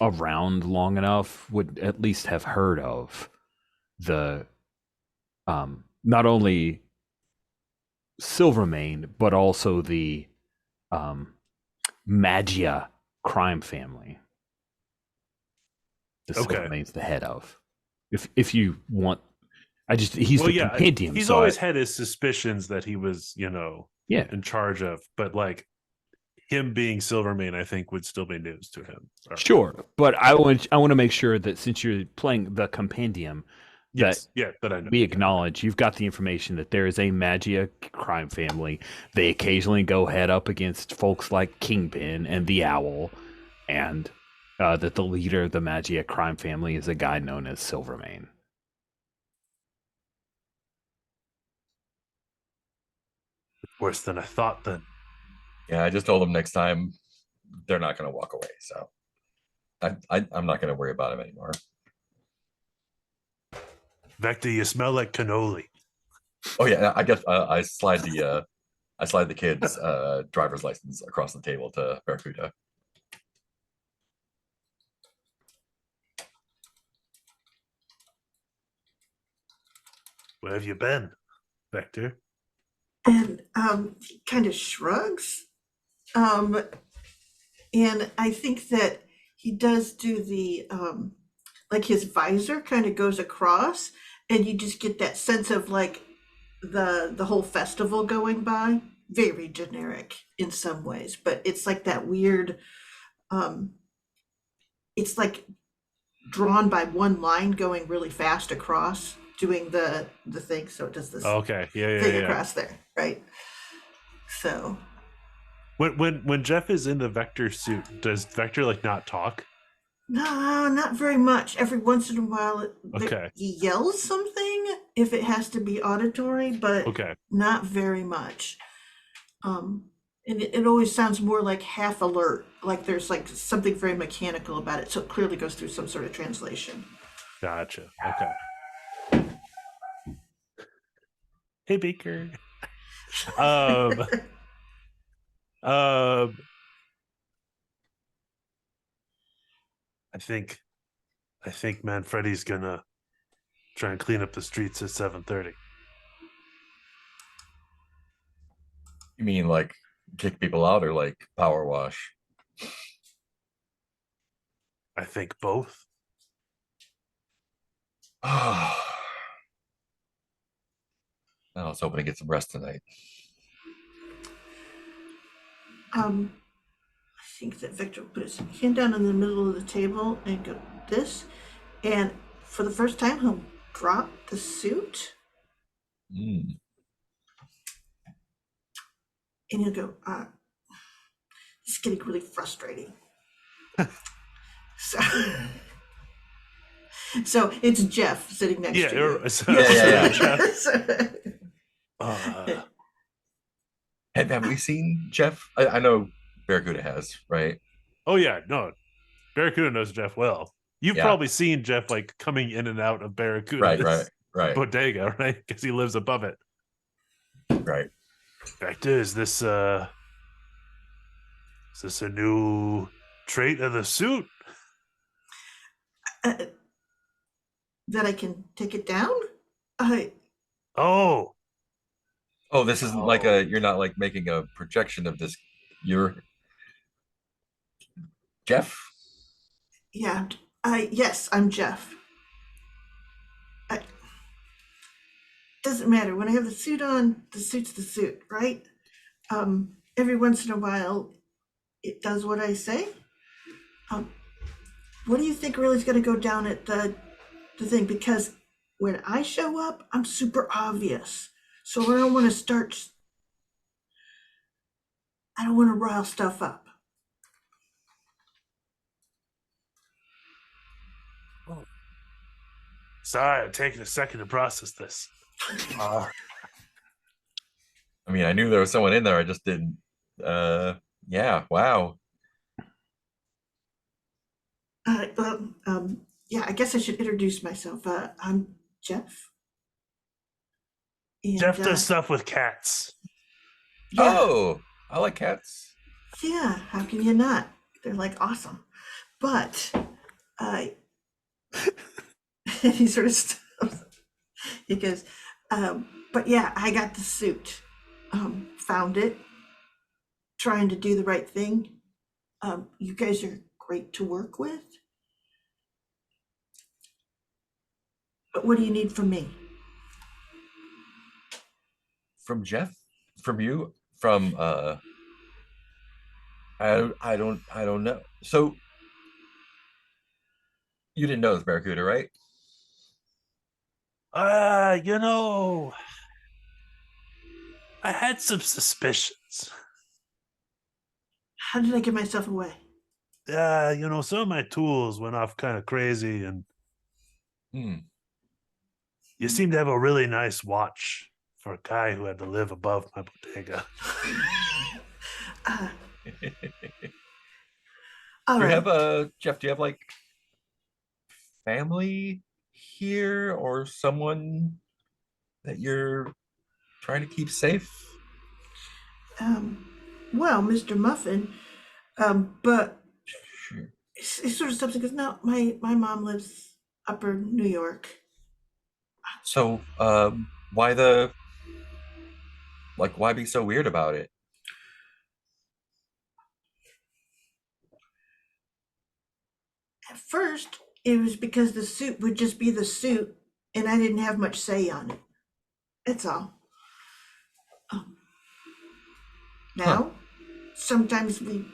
around long enough, would at least have heard of the not only Silvermane but also the Magia crime family that Okay. Silvermane's the head of. If you want, he's Well, the yeah, compendium. he's so always had his suspicions that he was, yeah. in charge of, but like him being Silvermane, I think would still be news to him. Or- Sure, but I want to make sure that since you're playing the compendium, Yes, that I know. we acknowledge you've got the information that there is a Magia crime family. They occasionally go head up against folks like Kingpin and the Owl, and that the leader of the Magia crime family is a guy known as Silvermane. Worse than I thought then. yeah, I just told him next time they're not going to walk away. So I'm not going to worry about him anymore. Vector, you smell like cannoli. Oh yeah, I guess I slide the kid's driver's license across the table to Barracuda. Where have you been, Vector? And he kind of shrugs. And I think that he does do the like his visor kind of goes across, and you just get that sense of like the whole festival going by. Very generic in some ways, but it's like that weird it's like drawn by one line going really fast across, doing the thing, so it does this Okay, yeah. thing across there, right? So When Jeff is in the Vector suit, does Vector like not talk? no, not very much. Every once in a while Okay. he yells something if it has to be auditory, but Okay. not very much. And it always sounds more like half alert, like there's like something very mechanical about it, so it clearly goes through some sort of translation. Gotcha. Okay. Hey, Baker. I think Manfredi's gonna try and clean up the streets at 7:30. You mean like kick people out or like power wash? I think both. I was hoping to get some rest tonight. I think that Victor will put his hand down in the middle of the table and go this, and for the first time he'll drop the suit Mm. and he'll go, it's getting really frustrating. So it's Jeff sitting next to you. Yeah. Have we seen Jeff? I know Barracuda has, right? Oh yeah, no. Barracuda knows Jeff well. You've probably seen Jeff like coming in and out of Barracuda's right. bodega, right? Because he lives above it. Right. Vector, is this a new trait of the suit? That I can take it down? Oh, this isn't like you're not like making a projection of this. You're Jeff? Yeah. Yes, I'm Jeff. Doesn't matter. When I have the suit on, the suit's the suit, right? Every once in a while, it does what I say. What do you think really is going to go down at the thing? Because when I show up, I'm super obvious. So I don't want to start I don't want to rile stuff up. Sorry, I'm taking a second to process this. I mean, I knew there was someone in there. I just didn't. Yeah. Wow. Yeah, I guess I should introduce myself. I'm Jeff. And, Jeff does stuff with cats. yeah, Oh, I like cats. yeah. How can you not? They're like awesome. But he sort of stops. He goes, but yeah, I got the suit. Found it. Trying to do the right thing. You guys are great to work with. But what do you need from me? From Jeff? From you? From I don't know. So you didn't know this Barracuda, right? You know, I had some suspicions. How did I give myself away? You know, some of my tools went off kind of crazy, and you seem to have a really nice watch for a guy who had to live above my bodega. All Do you right. have Jeff, do you have like family here or someone that you're trying to keep safe? Well, Mr. Muffin, but Sure. he sort of stops and goes, no, my mom lives upper New York. So why why be so weird about it? At first, it was because the suit would just be the suit and I didn't have much say on it. That's all. Now, sometimes we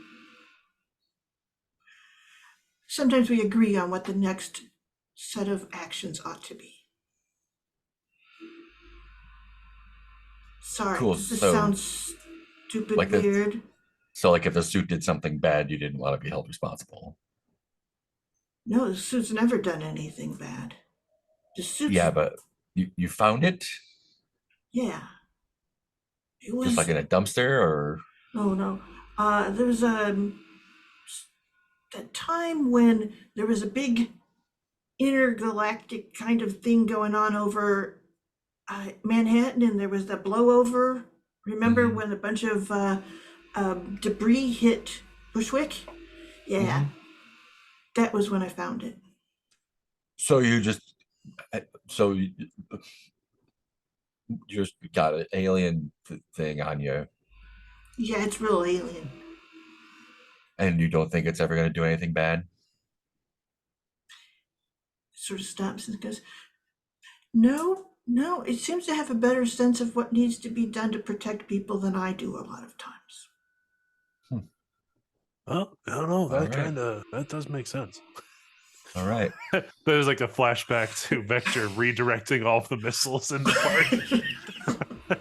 agree on what the next set of actions ought to be. Sorry, Cool. does this So, sound stupid, like the- weird? So like if the suit did something bad, you didn't want to be held responsible. No, the suit's never done anything bad. The suit's, Yeah, but you found it yeah. It was, just like in a dumpster or no. There was that time when there was a big intergalactic kind of thing going on over Manhattan, and there was the blowover. Remember Mhm. when a bunch of debris hit Bushwick? Yeah, that was when I found it. so you just so you just got an alien thing on you Yeah, it's real alien. and you don't think it's ever going to do anything bad? Sort of stops and goes, no, it seems to have a better sense of what needs to be done to protect people than I do a lot of times. Well, I don't know. All right. That does make sense. All right. There's like a flashback to Vector redirecting all of the missiles in the park.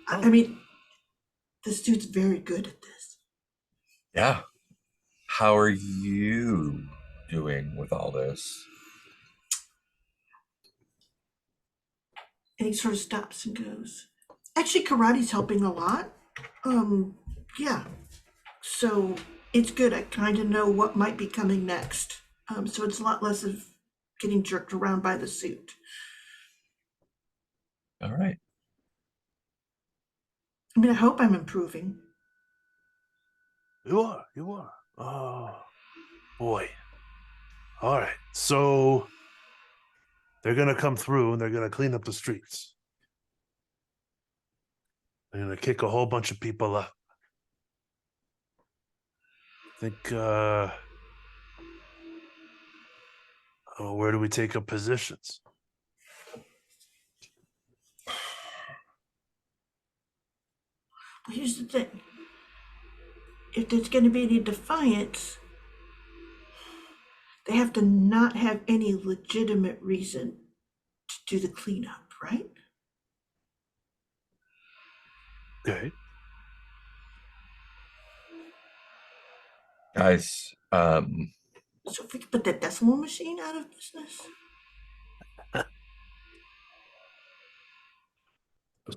I mean, the suit's very good at this. Yeah. How are you doing with all this? And he sort of stops and goes, actually, karate's helping a lot. Yeah. So it's good. I kind of know what might be coming next. So it's a lot less of getting jerked around by the suit. All right. I mean, I hope I'm improving. You are. Oh, boy. All right. So they're going to come through and they're going to clean up the streets. They're going to kick a whole bunch of people up. I think, where do we take up positions? Well, here's the thing. If there's going to be any defiance, they have to not have any legitimate reason to do the cleanup, right? Okay. Guys, So if we could put that decimal machine out of business.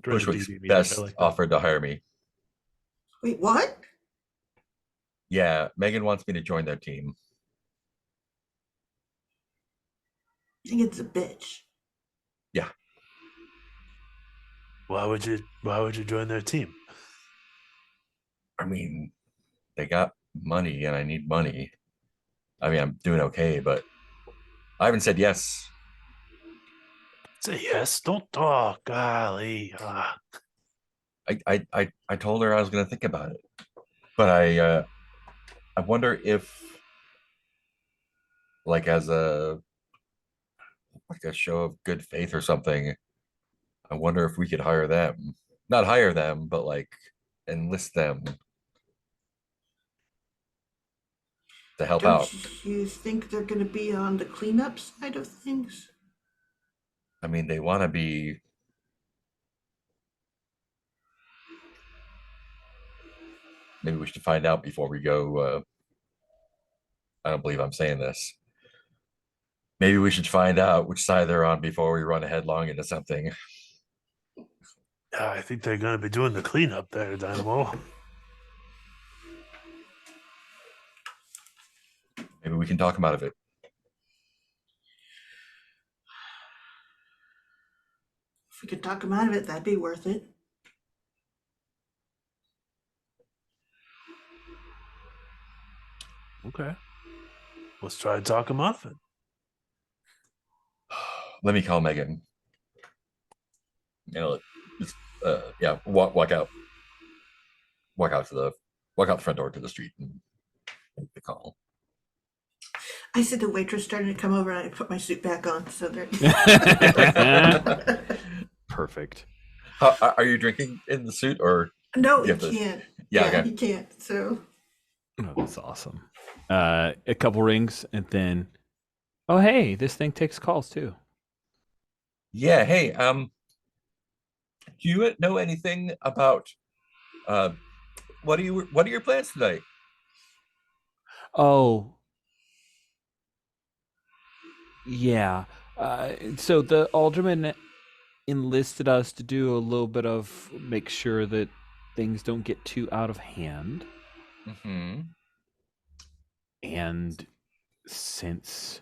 Bushwick's strategy meter. I best like that. offered to hire me. Wait, what? Yeah, Megan wants me to join their team. I think it's a bitch. Yeah. Why would you join their team? I mean, they got money and I need money. I mean, I'm doing okay, but I haven't said yes. Say yes. Don't talk. Golly. I told her I was gonna think about it. But I wonder if like as a show of good faith or something, I wonder if we could hire them. Not hire them, but like enlist them to help out. Don't you think they're going to be on the cleanup side of things? I mean, they want to be. Maybe we should find out before we go. I don't believe I'm saying this. Maybe we should find out which side they're on before we run headlong into something. I think they're going to be doing the cleanup there, Dynamo. Maybe we can talk them out of it. If we could talk them out of it, that'd be worth it. Okay. Let's try to talk them out of it. Let me call Megan. Just yeah, walk out the front door to the street and make the call. I said the waitress started to come over and I put my suit back on. So they're Perfect. Are you drinking in the suit or? No, You he have to- can't. Yeah, okay. he can't. So Oh, that's awesome. A couple rings and then, oh hey, this thing takes calls too. Yeah. Hey, do you know anything about what are your plans tonight? Oh, yeah. So the alderman enlisted us to do a little bit of make sure that things don't get too out of hand. Mm-hmm. And since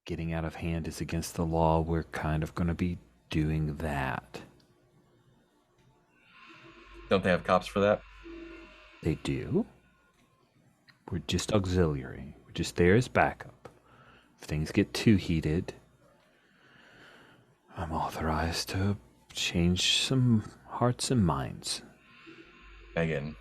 getting out of hand is against the law, we're kind of going to be doing that. Don't they have cops for that? They do. We're just auxiliary. We're just there as backup. If things get too heated, I'm authorized to change some hearts and minds. Megan.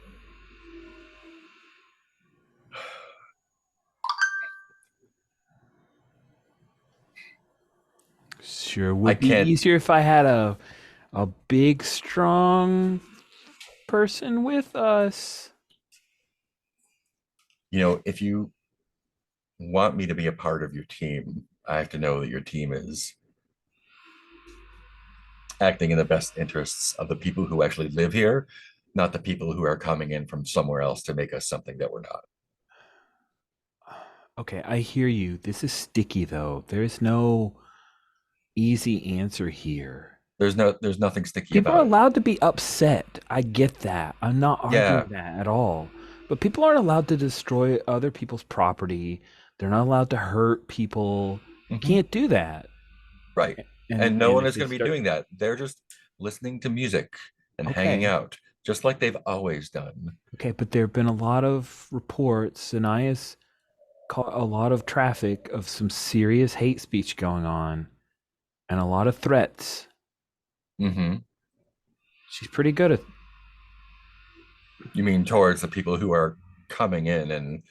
Sure would I be can't- easier if I had a big, strong person with us. You know, if you want me to be a part of your team, I have to know that your team is acting in the best interests of the people who actually live here, not the people who are coming in from somewhere else to make us something that we're not. Okay, I hear you. This is sticky though. There's no easy answer here. There's nothing sticky People about are allowed to be upset. I get that. I'm not arguing Yeah. that at all. But people aren't allowed to destroy other people's property. They're not allowed to hurt people. it. You Mhm. can't do that. Right. And no one if is they going to be start- doing that. They're just listening to music and hanging Okay. out, just like they've always done. Okay, but there have been a lot of reports, and I has caught a lot of traffic of some serious hate speech going on, and a lot of threats. Mm-hmm. She's pretty good at. You mean towards the people who are coming in and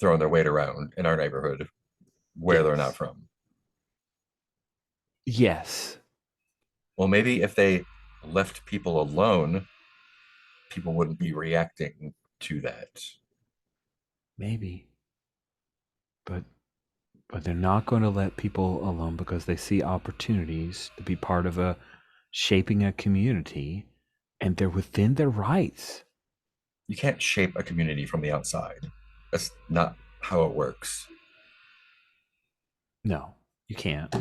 throwing their weight around in our neighborhood where they're not Yes. from? Yes. Well, maybe if they left people alone, people wouldn't be reacting to that. Maybe. But they're not going to let people alone because they see opportunities to be part of shaping a community and they're within their rights. You can't shape a community from the outside. That's not how it works. No, you can't.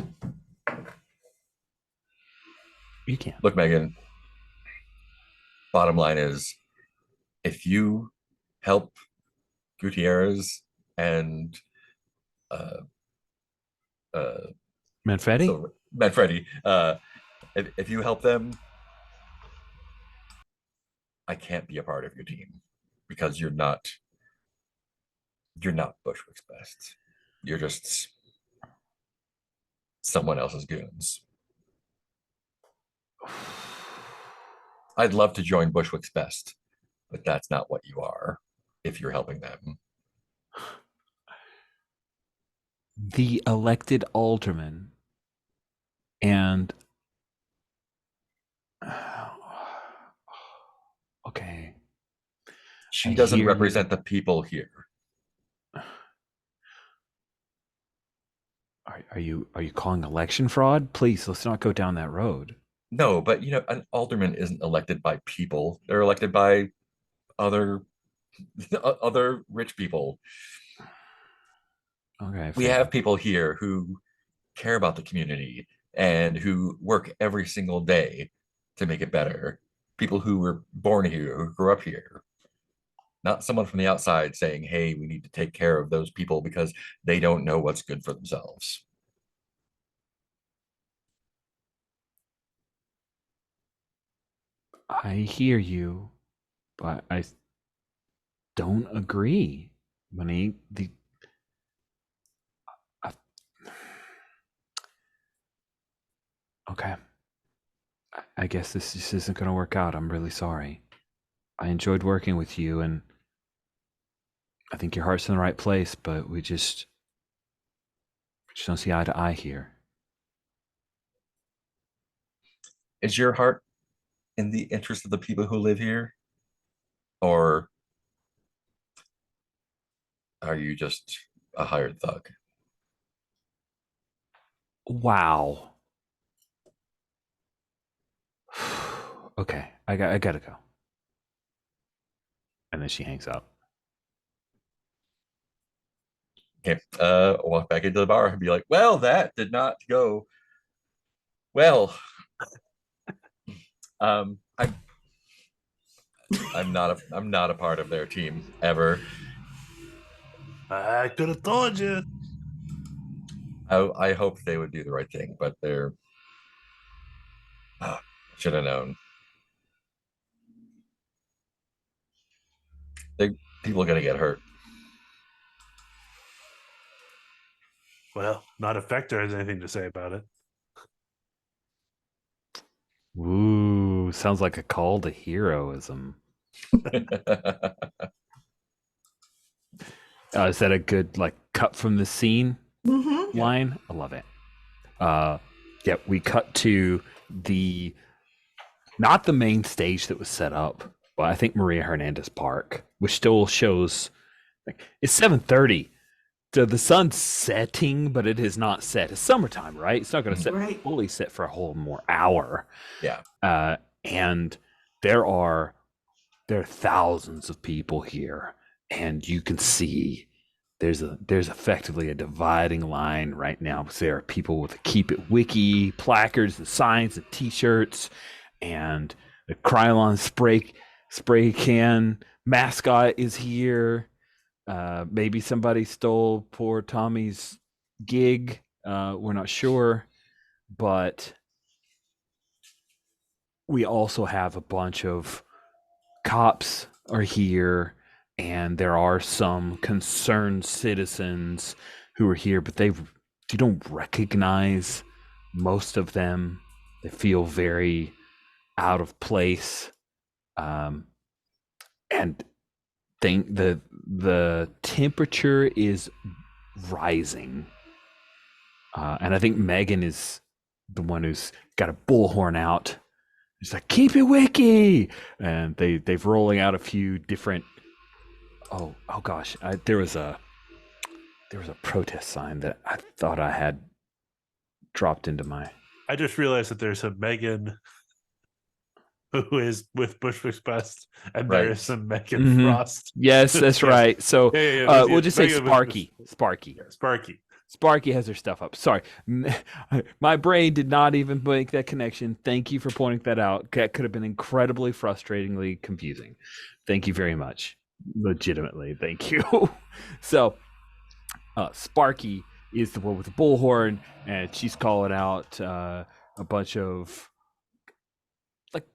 You can't. Look, Megan, bottom line is if you help Gutierrez and Manfredi? Manfredi, if you help them, I can't be a part of your team because you're not Bushwick's best. You're just someone else's goons. I'd love to join Bushwick's best, but that's not what you are if you're helping them. The elected alderman and okay. She I doesn't hear- represent the people here. Are you calling election fraud? Please, let's not go down that road. No, but an alderman isn't elected by people. They're elected by other rich people. Okay. We fair. have people here who care about the community and who work every single day to make it better. People who were born here, who grew up here. Not someone from the outside saying, hey, we need to take care of those people because they don't know what's good for themselves. I hear you, but I don't agree. I- okay. I guess this just isn't going to work out. I'm really sorry. I enjoyed working with you, and I think your heart's in the right place, but we just don't see eye to eye here. Is your heart in the interest of the people who live here? Or are you just a hired thug? Wow. Okay, I gotta go. And then she hangs up. Okay, walk back into the bar and be like, well, that did not go well. I'm not a part of their team ever. I could have told you. I hope they would do the right thing, but they're should have known. People are gonna get hurt. Well, not if Vector has anything to say about it. Ooh, sounds like a call to heroism. Is that a good cut from the scene line? I love it. Yeah, we cut to not the main stage that was set up, but I think Maria Hernandez Park, which still shows it's 7:30. So the sun's setting, but it is not set. It's summertime, right? It's not going to set fully set for a whole more hour. Yeah. And there are thousands of people here, and you can see there's effectively a dividing line right now. There are people with Keep It Wiki placards and signs and T-shirts, and the Krylon spray can mascot is here. Maybe somebody stole poor Tommy's gig. We're not sure, but we also have a bunch of cops are here, and there are some concerned citizens who are here, but you don't recognize most of them. They feel very out of place, and think the temperature is rising, and I think Megan is the one who's got a bullhorn out. It's like, keep it wiki, and they've rolling out a few different. Oh gosh, there was a protest sign that I thought I had dropped into my. I just realized that there's a Megan who is with Bushwick's best, and there Right. is some Megan Mhm. Frost. Yes, that's Yes. right. So There's we'll just say Megan Sparky. Sparky. Yeah, Sparky. Sparky has her stuff up. Sorry. My brain did not even make that connection. Thank you for pointing that out. That could have been incredibly frustratingly confusing. Thank you very much. Legitimately, thank you. So, Sparky is the one with the bullhorn, and she's calling out a bunch of, like,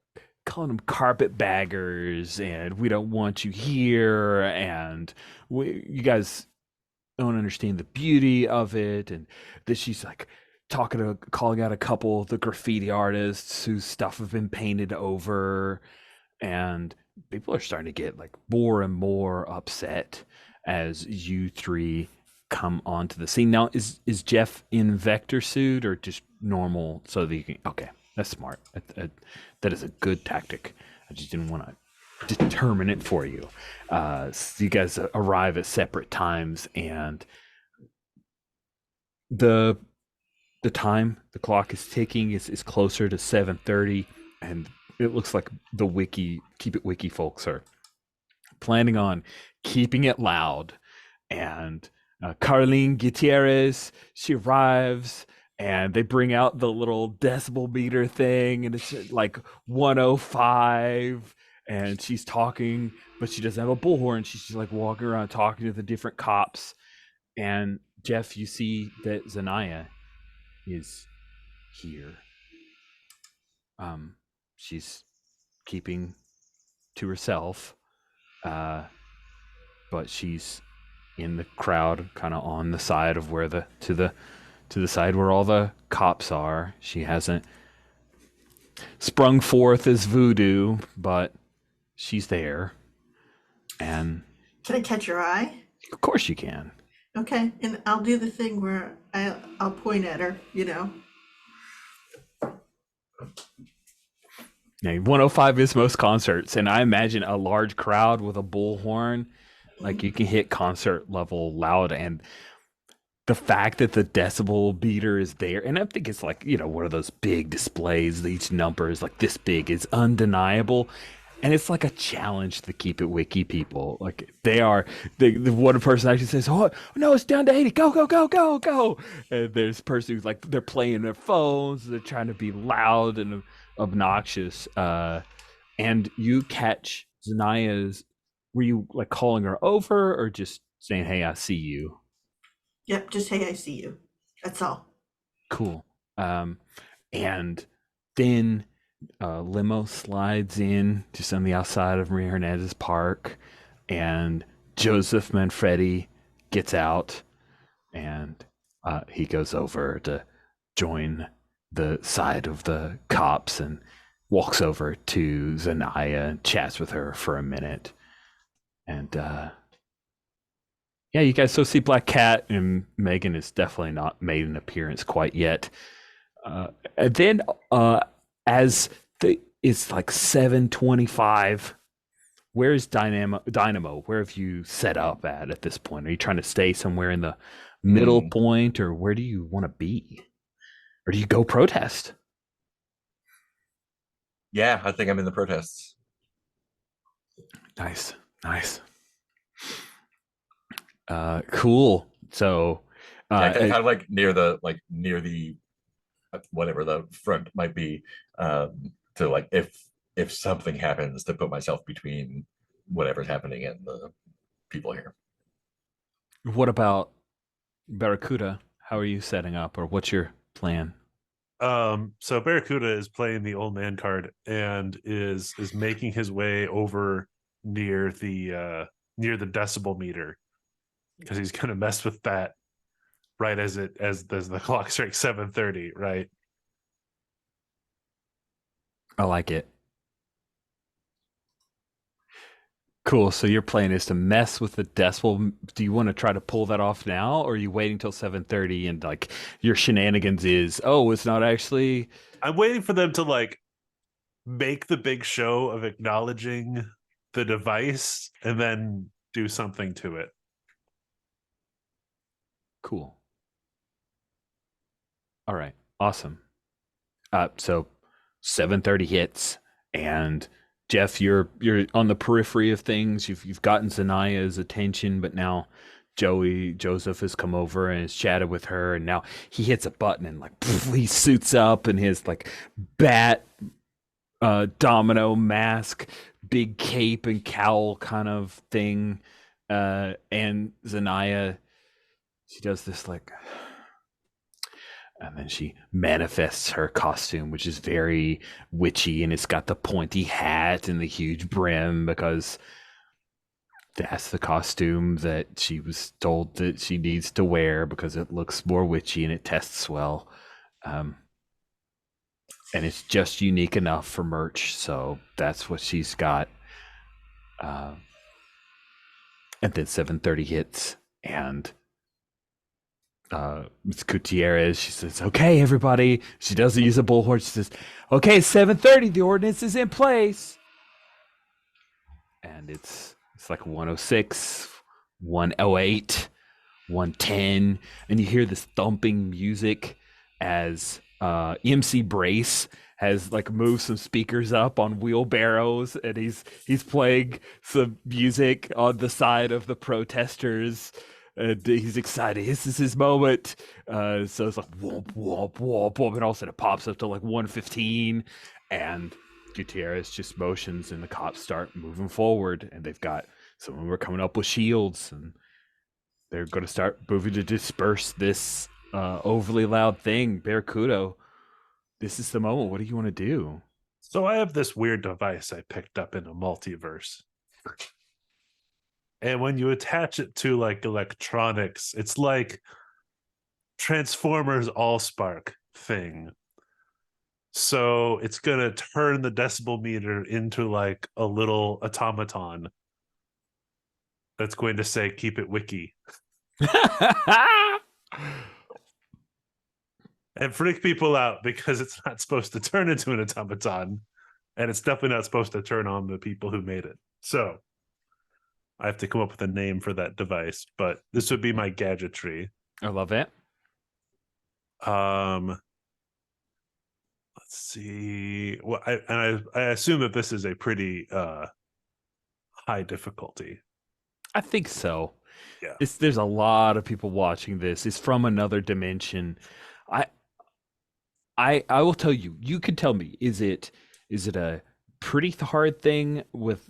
calling them carpetbaggers, and we don't want you here, and you guys don't understand the beauty of it, and that she's like calling out a couple of the graffiti artists whose stuff have been painted over, and people are starting to get like more and more upset as you three come onto the scene. Now, is Jeff in vector suit or just normal so that you can? Okay, that's smart. That is a good tactic. I just didn't want to determine it for you. So you guys arrive at separate times, and the clock is ticking. Is closer to 7:30, and it looks like the Keep It Wiki folks are planning on keeping it loud. And Carlene Gutierrez, she arrives, and they bring out the little decibel meter thing, and it's like 105, and she's talking, but she doesn't have a bullhorn. She's just like walking around talking to the different cops. And Jeff, you see that Zanaya is here. She's keeping to herself, but she's in the crowd, kind of on the side of where to the side where all the cops are. She hasn't sprung forth as voodoo, but she's there. And Can I catch your eye? of course you can. Okay, and I'll do the thing where I'll point at her, Now, 105 is most concerts, and I imagine a large crowd with a bullhorn, like you can hit concert level loud. And the fact that the decibel beater is there, and I think it's like, one of those big displays, each number is like this big, is undeniable. And it's like a challenge to Keep It Wiki people. Like they are, the one person actually says, "Oh no, it's down to 80. Go, go, go, go, go!" And there's a person who's like, they're playing their phones, they're trying to be loud and obnoxious. And you catch Zanaya's. Were you like calling her over, or just saying, "Hey, I see you"? Yep, just hey, I see you. That's all. Cool. And then limo slides in just on the outside of Maria Hernandez Park, and Joseph Manfredi gets out, and he goes over to join the side of the cops and walks over to Zanaya and chats with her for a minute. And yeah, you guys so see Black Cat, and Megan has definitely not made an appearance quite yet. And then as it's like 7:25, where is Dynamo? Where have you set up at this point? Are you trying to stay somewhere in the middle point, or where do you want to be? Or do you go protest? Yeah, I think I'm in the protests. Nice. Cool. So kind of like near the whatever the front might be, to like if something happens, to put myself between whatever's happening and the people here. what about Barracuda? How are you setting up, or what's your plan? So Barracuda is playing the old man card and is making his way over near the decibel meter, because he's gonna mess with that right as the clock strikes 7:30, right? I like it. Cool. So your plan is to mess with the decibel. Do you want to try to pull that off now, or are you waiting till 7:30 and like your shenanigans is, oh, it's not actually? I'm waiting for them to like make the big show of acknowledging the device and then do something to it. Cool. All right. Awesome. So 7:30 hits, And Jeff, you're on the periphery of things. You've gotten Zanaya's attention, but now Joseph has come over and has chatted with her, and now he hits a button and like he suits up in his like bat domino mask, big cape and cowl kind of thing. And Zanaya, she does this like, and then she manifests her costume, which is very witchy, and it's got the pointy hat and the huge brim because that's the costume that she was told that she needs to wear because it looks more witchy and it tests well. And it's just unique enough for merch, so that's what she's got. And then 7:30 hits, and Ms. Gutierrez, she says, "Okay, everybody." She doesn't use a bullhorn. She says, "Okay, 7:30. The ordinance is in place." And it's like 106, 108, 110, and you hear this thumping music as MC Brace has like moved some speakers up on wheelbarrows, and he's playing some music on the side of the protesters. And he's excited. This is his moment. So it's like whoop, whoop, whoop, whoop, and all of a sudden it pops up to like 115, and Gutierrez just motions, and the cops start moving forward, and they've got some of them are coming up with shields, and they're going to start moving to disperse this overly loud thing. Barracuda, this is the moment. What do you want to do? So I have this weird device I picked up in a multiverse. And when you attach it to like electronics, it's like Transformers Allspark thing. So it's going to turn the decibel meter into like a little automaton that's going to say, "Keep it wiki." And freak people out because it's not supposed to turn into an automaton. And it's definitely not supposed to turn on the people who made it. So I have to come up with a name for that device, but this would be my gadgetry. I love it. Let's see. Well, I assume that this is a pretty high difficulty. I think so. Yeah. There's a lot of people watching this. It's from another dimension. I will tell you. You can tell me. Is it a pretty hard thing with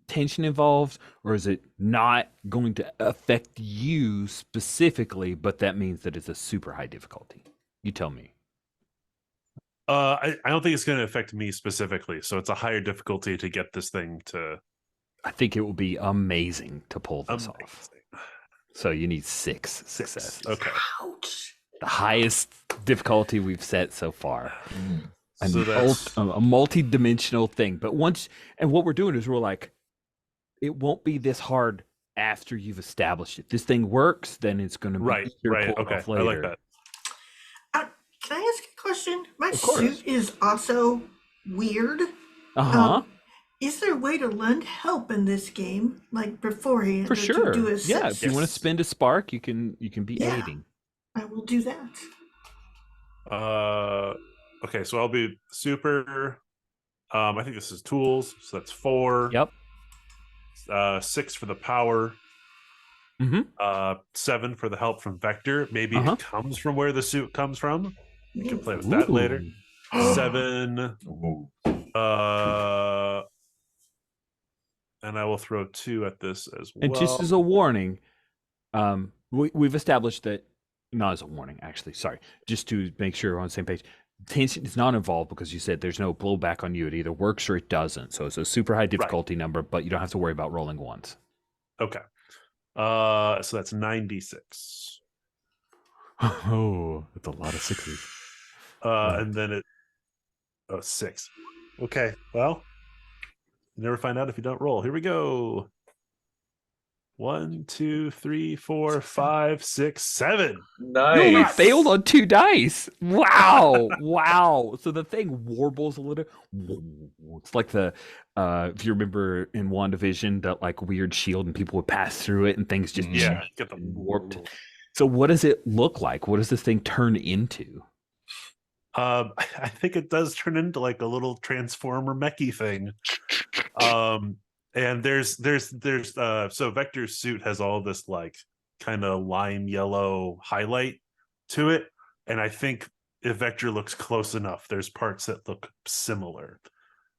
tension involved, or is it not going to affect you specifically, but that means that it's a super high difficulty? You tell me. I don't think it's going to affect me specifically, so it's a higher difficulty to get this thing to. I think it will be amazing to pull this off. So you need 6 successes. Okay. Ouch. The highest difficulty we've set so far. And So that's a multi-dimensional thing. But once, and what we're doing is we're like, it won't be this hard after you've established it. This thing works, then it's going to be right. easier to pull it Okay, off I later. like that. Can I ask a question? My course. suit is also weird. Uh-huh. Is there a way to lend help in this game, like beforehand? For to sure. do Yeah, if you want to Yes. spend a spark, you can be Yeah. aiding. I will do that. Okay, so I'll be super. I think this is tools, so that's 4. Yep. 6 for the power. Mm-hmm. 7 for the help from Vector. Maybe Uh-huh. it comes from where the suit comes from. You can Ooh. play with that later. Ooh. 7. Ooh. And I will throw 2 at this as well. And just as a warning, we've established that, not as a warning, actually, sorry, just to make sure we're on the same page. Tension is not involved because you said there's no blowback on you. It either works or it doesn't. So it's a super high difficulty number, but you don't have to worry about rolling ones. Okay. So that's 96. Oh, that's a lot of 6s. And then 6. Okay. Well, you never find out if you don't roll. Here we go. 1, 2, 3, 4, 5, 6, 7. You only Nice. failed on 2 dice. Wow. Wow. So the thing warbles a little. It's like the, if you remember in WandaVision, that like weird shield and people would pass through it and things just Yeah. Get the warped. So what does it look like? What does this thing turn into? I think it does turn into like a little transformer mechy thing. And there's so Vector's suit has all this like kind of lime yellow highlight to it, and I think if Vector looks close enough, there's parts that look similar,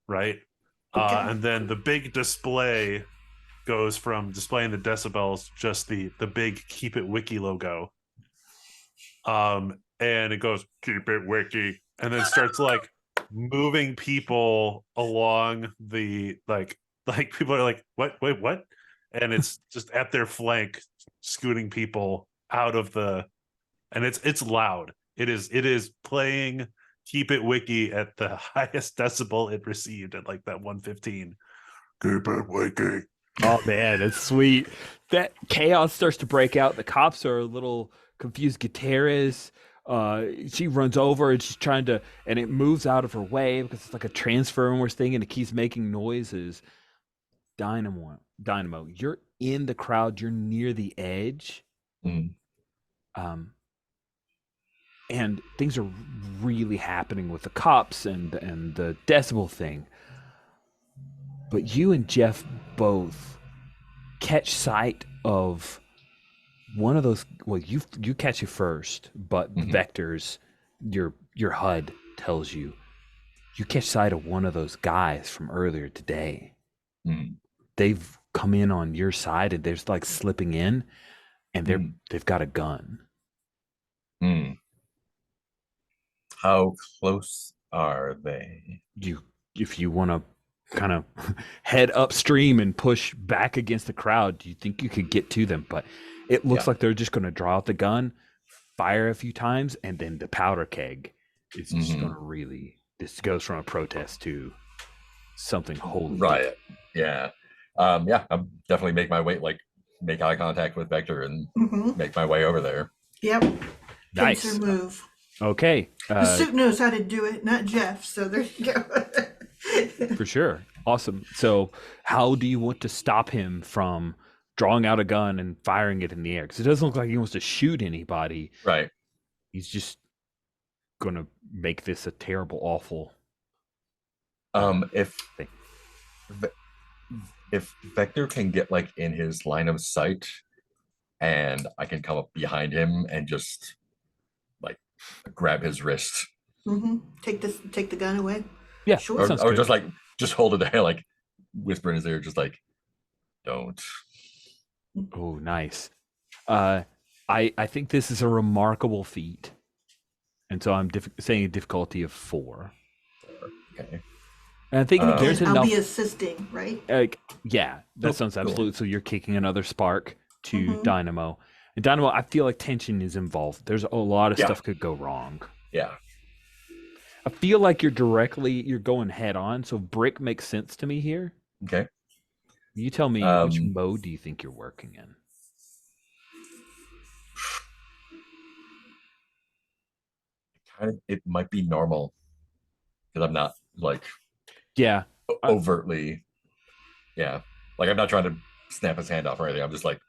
right? Okay. And then the big display goes from displaying the decibels, just the big Keep It Wiki logo, and it goes Keep It Wiki, and then starts like moving people along the like people are like, what, wait, what? And it's just at their flank, scooting people out of the, and it's loud. It is playing Keep It Wiki at the highest decibel it received at like that 115. Keep It Wiki. Oh man, that's sweet. That chaos starts to break out. The cops are a little confused. Gutierrez, she runs over and she's trying to, and it moves out of her way because it's like a transformers thing, and it keeps making noises. Dynamo, you're in the crowd. You're near the edge, Mm. and things are really happening with the cops and the decibel thing. But you and Jeff both catch sight of one of those. Well, you catch it first, but Mhm. Vector's your HUD tells you catch sight of one of those guys from earlier today. Mm. They've come in on your side and they're like slipping in, and they've got a gun. Mm. How close are they? If you want to kind of head upstream and push back against the crowd, do you think you could get to them? But it looks like they're just going to draw out the gun, fire a few times, and then the powder keg is just going to really, this goes from a protest to something holy. Riot. Yeah. Yeah, I'm definitely make eye contact with Vector and make my way over there. Yep. Nice. Pincer move. Okay. The suit knows how to do it, not Jeff. So there you go. For sure. Awesome. So how do you want to stop him from drawing out a gun and firing it in the air? Because it doesn't look like he wants to shoot anybody. Right. He's just going to make this a terrible, awful If thing. If Vector can get like in his line of sight and I can come up behind him and just like grab his wrist. Take the gun away. Yeah. Sure. Or just hold it there, like whisper in his ear, just like, don't. Oh, nice. I think this is a remarkable feat. And so I'm saying a difficulty of 4. Okay. And I think there's enough. I'll be assisting, right? Yeah, that sounds absolute. So you're kicking another spark to Dynamo. And Dynamo, I feel like tension is involved. There's a lot of stuff could go wrong. Yeah. I feel like you're going head on. So brick makes sense to me here. Okay. You tell me, which mode do you think you're working in? It might be normal because I'm not like overtly, like I'm not trying to snap his hand off or anything. I'm just like,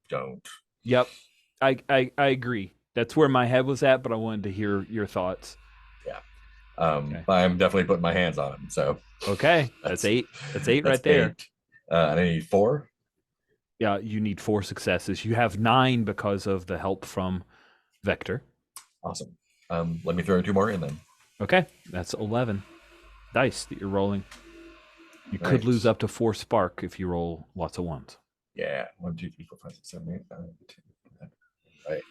don't. Yep, I agree. That's where my head was at, but I wanted to hear your thoughts. Yeah, I'm definitely putting my hands on him. So okay, that's 8. That's 8 right there. 8. And I need 4. Yeah, you need 4 successes. You have 9 because of the help from Vector. Awesome. Let me throw 2 more in then. Okay, that's 11 dice that you're rolling. You could lose up to 4 spark if you roll lots of 1s. Yeah, 1, 2, 3, 4, 5, 6, 7, 8, 9, 10, 11. Right.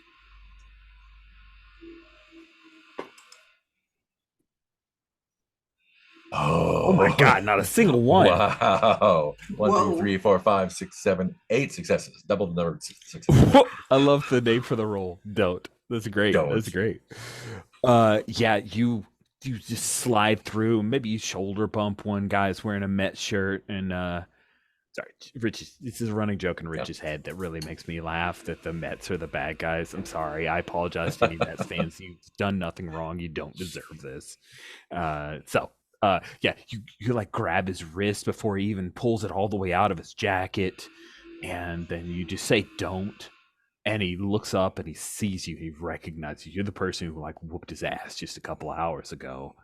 Oh my God! Not a single one. Wow! 1, 2, 3, 4, 5, 6, 7, 8 successes. Double the number of successes. I love the name for the roll. Don't. That's great. Don't. That's great. Yeah, you just slide through. Maybe you shoulder bump one guy's wearing a Met shirt, and sorry, Rich's. This is a running joke in Rich's head that really makes me laugh. That the Mets are the bad guys. I'm sorry. I apologize to any Mets fans. You've done nothing wrong. You don't deserve this. Yeah, you like grab his wrist before he even pulls it all the way out of his jacket, and then you just say "don't," and he looks up and he sees you. He recognizes you. You're the person who like whooped his ass just a couple of hours ago.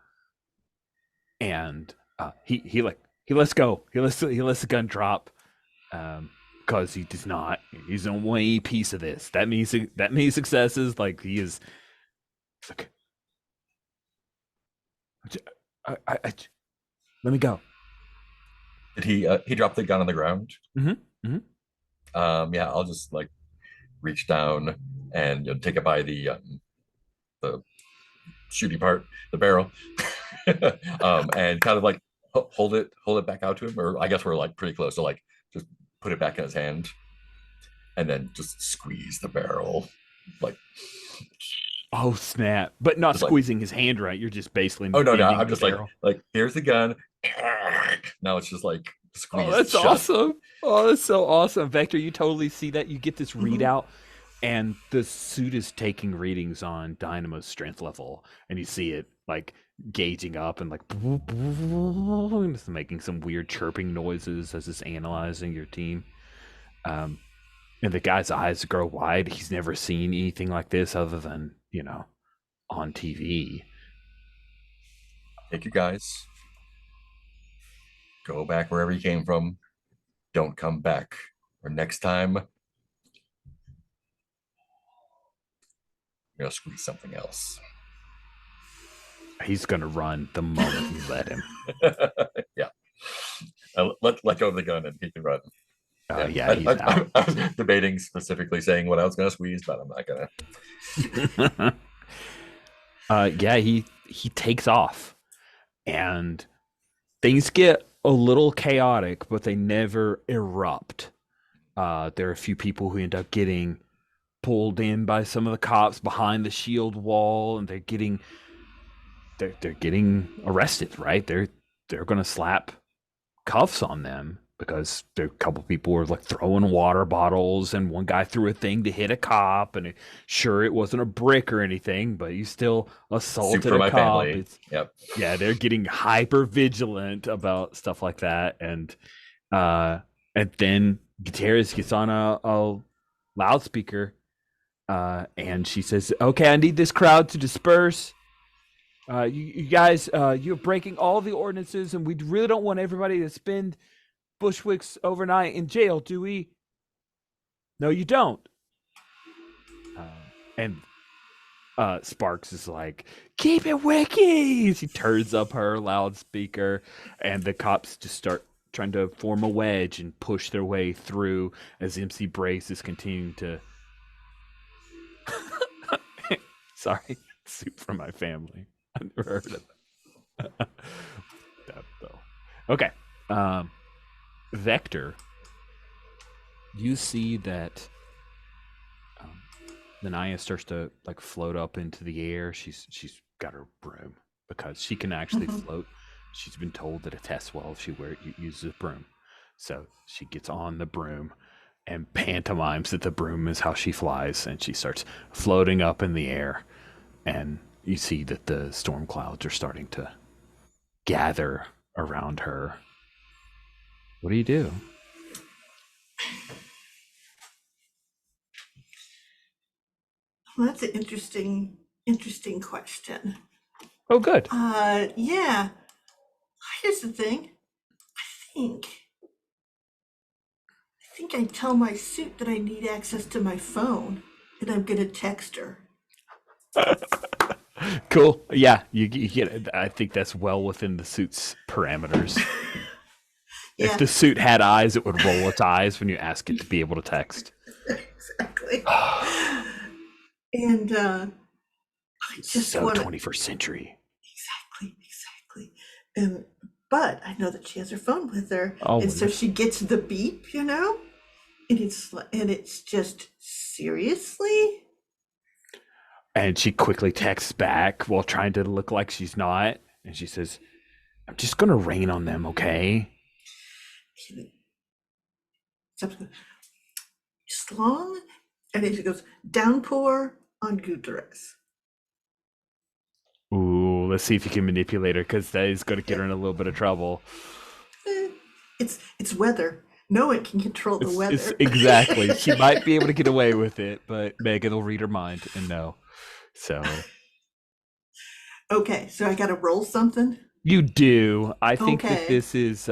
And he lets go. He lets the gun drop, because he does not. He's on one piece of this. That means successes. Like he is. Okay. Let me go. Did he drop the gun on the ground? Mm-hmm. Yeah, I'll just like reach down and take it by the shooty part, the barrel, and kind of like hold it back out to him. Or I guess we're like pretty close, so like just put it back in his hand, and then just squeeze the barrel, like. Oh snap! But not Just like- squeezing his hand right. You're just basically. Oh no, bending I'm the just barrel. like here's the gun. Now it's just like squeezed. Oh, that's shut. awesome! Oh, that's so awesome, Vector. You totally see that. You get this readout, and the suit is taking readings on Dynamo's strength level, and you see it like gauging up and like and it's making some weird chirping noises as it's analyzing your team. And the guy's eyes grow wide. He's never seen anything like this other than, on TV. Take you guys. Go back wherever you came from. Don't come back. Or next time, I'm gonna squeeze something else. He's gonna run the moment you let him. Yeah. Let go of the gun and he can run. Yeah, he's out. I was debating specifically saying what I was gonna squeeze, but I'm not gonna. Yeah, he takes off, and things get a little chaotic, but they never erupt. There are a few people who end up getting pulled in by some of the cops behind the shield wall, and they're getting arrested. Right? They're gonna slap cuffs on them because there a couple people were like throwing water bottles, and one guy threw a thing to hit a cop, and sure it wasn't a brick or anything, but you still assaulted Soup for a my cop. family. Yep. Yeah, they're getting hyper vigilant about stuff like that, and then Gutierrez gets on a loudspeaker, and she says, "Okay, I need this crowd to disperse. You guys, you're breaking all the ordinances, and we really don't want everybody to spend Bushwick's overnight in jail, do we?" "No, you don't." And Sparks is like, "Keep it wicky." She turns up her loudspeaker, and the cops just start trying to form a wedge and push their way through as MC Brace is continuing to. Sorry, soup for my family. I've never heard of that. That though. Okay. Vector, you see that Lanaya starts to like float up into the air. She's got her broom because she can actually float. She's been told that it tests well if she uses a broom. So she gets on the broom and pantomimes that the broom is how she flies, and she starts floating up in the air. And you see that the storm clouds are starting to gather around her. What do you do? Well, that's an interesting question. Oh, good. Yeah. Here's the thing. I think I tell my suit that I need access to my phone, and I'm gonna text her. Cool. Yeah, you get it. I think that's well within the suit's parameters. Yeah. If the suit had eyes, it would roll its eyes when you ask it to be able to text. Exactly. And I just So want 21st century. exactly. But I know that she has her phone with her, Oh, and so she gets the beep, and it's just seriously. And she quickly texts back while trying to look like she's not. And she says, "I'm just going to rain on them, okay?" Slong, and then she goes, "Downpour on Gutierrez." Ooh, let's see if you can manipulate her, because that is going to get her in a little bit of trouble. It's weather. No one can control the weather. Exactly. She might be able to get away with it, but Megan will read her mind and know. So Okay, so I got to roll something. you do. I think that Okay. this is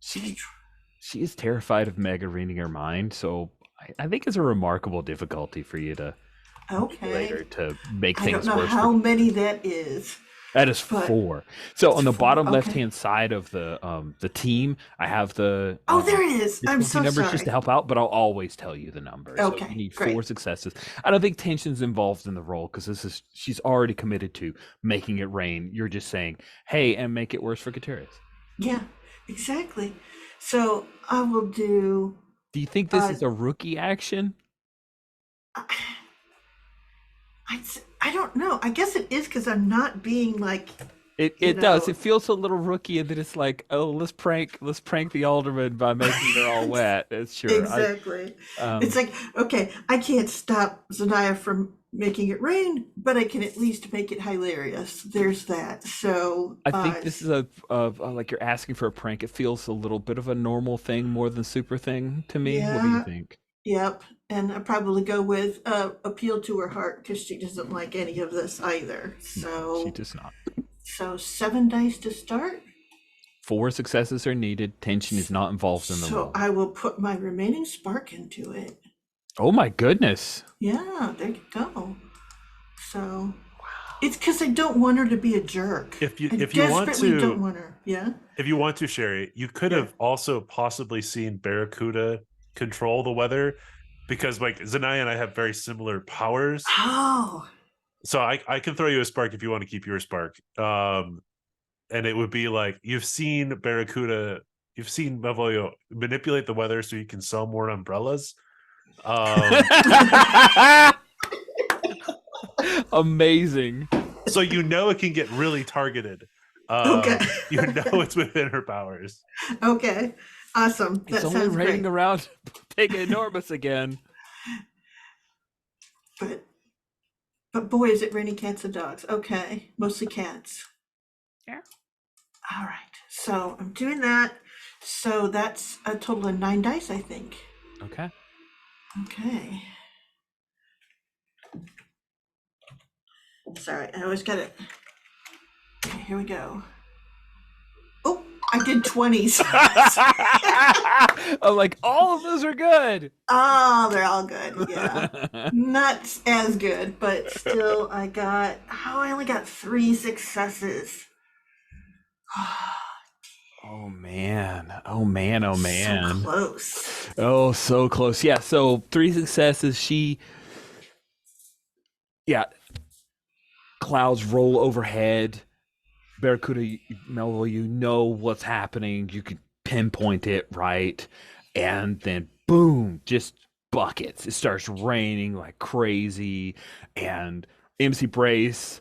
she is terrified of Mega reading her mind, so I think it's a remarkable difficulty for you to later Okay. to make I don't things know worse. how many that is. That is but 4. So on the it's 4, bottom okay. left-hand side of the team, I have the Oh, there it is. I'm difficulty so numbers just to sorry. help out, but I'll always tell you the number. So you Okay, need great. 4 successes. I don't think tension's involved in the role because she's already committed to making it rain. You're just saying, hey, and make it worse for Gutierrez. Yeah, exactly. So I will do. Do you think this Uh, is a rookie action? I don't know. I guess it is because I'm not being like. It does. It feels a little rookie, and then it's like, oh, let's prank the alderman by making her all wet. It's sure. Exactly. It's like, okay, I can't stop Zanaya from making it rain, but I can at least make it hilarious. There's that. So I think this is a like you're asking for a prank. It feels a little bit of a normal thing more than super thing to me. What do you yeah, think? yep. And I probably go with appeal to her heart because she doesn't like any of this either. No, she So does not. 7 dice to start. 4 successes are needed. Tension is not involved in the So roll. I will put my remaining spark into it. Oh my goodness. Yeah, there you go. So it's because I don't want her to be a jerk. If you I want desperately don't to, want her. Yeah. if you want to, Sherry, you could Yeah. have also possibly seen Barracuda control the weather, because like Zanaya and I have very similar powers. Oh, So I can throw you a spark if you want to keep your spark. And it would be like, you've seen Mavoyo manipulate the weather so you can sell more umbrellas. Amazing. So you know it can get really targeted. okay. You know it's within her powers. Okay. Awesome. It's That only sounds raining great. around Big Enormous again. But boy, is it raining cats and dogs. Okay. Mostly cats. Yeah. All right. So I'm doing that. So that's a total of 9 dice, I think. Okay. Okay. Sorry, I always got it. Okay, here we go. Oh, I did 20s. I'm like, all of those are good. Oh, they're all good. Yeah. Not as good, but still I only got 3 successes. Oh man. Oh man. Oh man. So close. Oh, so close. Yeah, so 3 successes. Clouds roll overhead. Barracuda, Melville, you know what's happening. You can pinpoint it right. And then boom, just buckets. It starts raining like crazy. And MC Brace,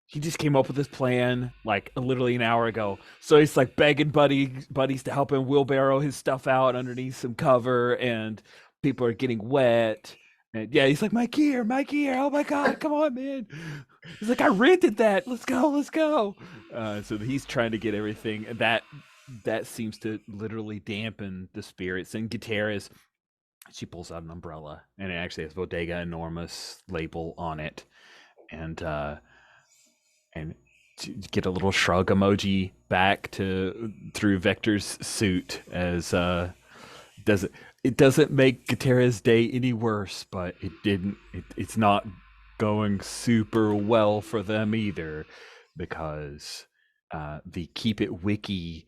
he just came up with this plan like literally an hour ago. So he's like begging buddies to help him wheelbarrow his stuff out underneath some cover, and people are getting wet. And yeah, he's like, my gear, oh my God, come on, man. He's like, I rented that. Let's go. So he's trying to get everything. That seems to literally dampen the spirits. And Gutierrez, she pulls out an umbrella, and it actually has Bodega Enormous label on it. And to get a little shrug emoji back through Vector's suit as it doesn't make Gutierrez's day any worse, but it's not going super well for them either, because the Keep It Wiki,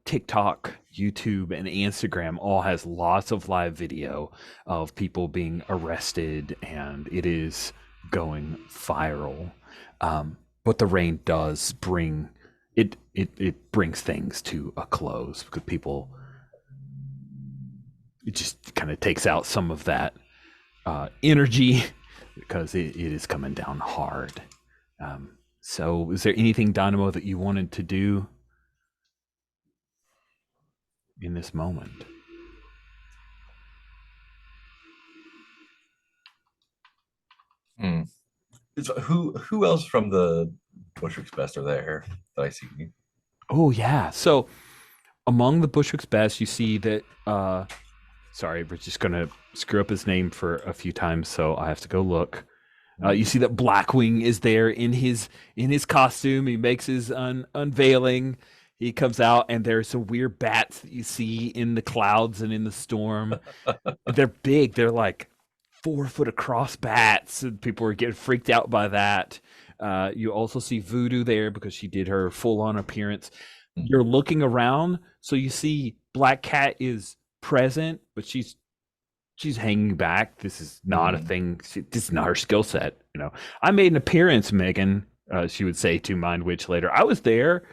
TikTok, YouTube, and Instagram all has lots of live video of people being arrested, and it is going viral. But the rain does bring it brings things to a close, because it just kind of takes out some of that energy, because it is coming down hard. So is there anything, Dynamo, that you wanted to do in this moment? Who else from the Bushwick's Best are there that I see? Oh yeah. So among the Bushwick's best, you see that. Sorry, we're just gonna screw up his name for a few times, so I have to go look. You see that Blackwing is there in his costume. He makes his unveiling. He comes out, and there's some weird bats that you see in the clouds and in the storm. They're big. They're like 4 foot across bats, and people are getting freaked out by that. You also see Voodoo there because she did her full-on appearance. You're looking around, so you see Black Cat is present, but she's hanging back. This is not a thing. This is not her skill set. I made an appearance, Megan. She would say to Mind Witch later. I was there,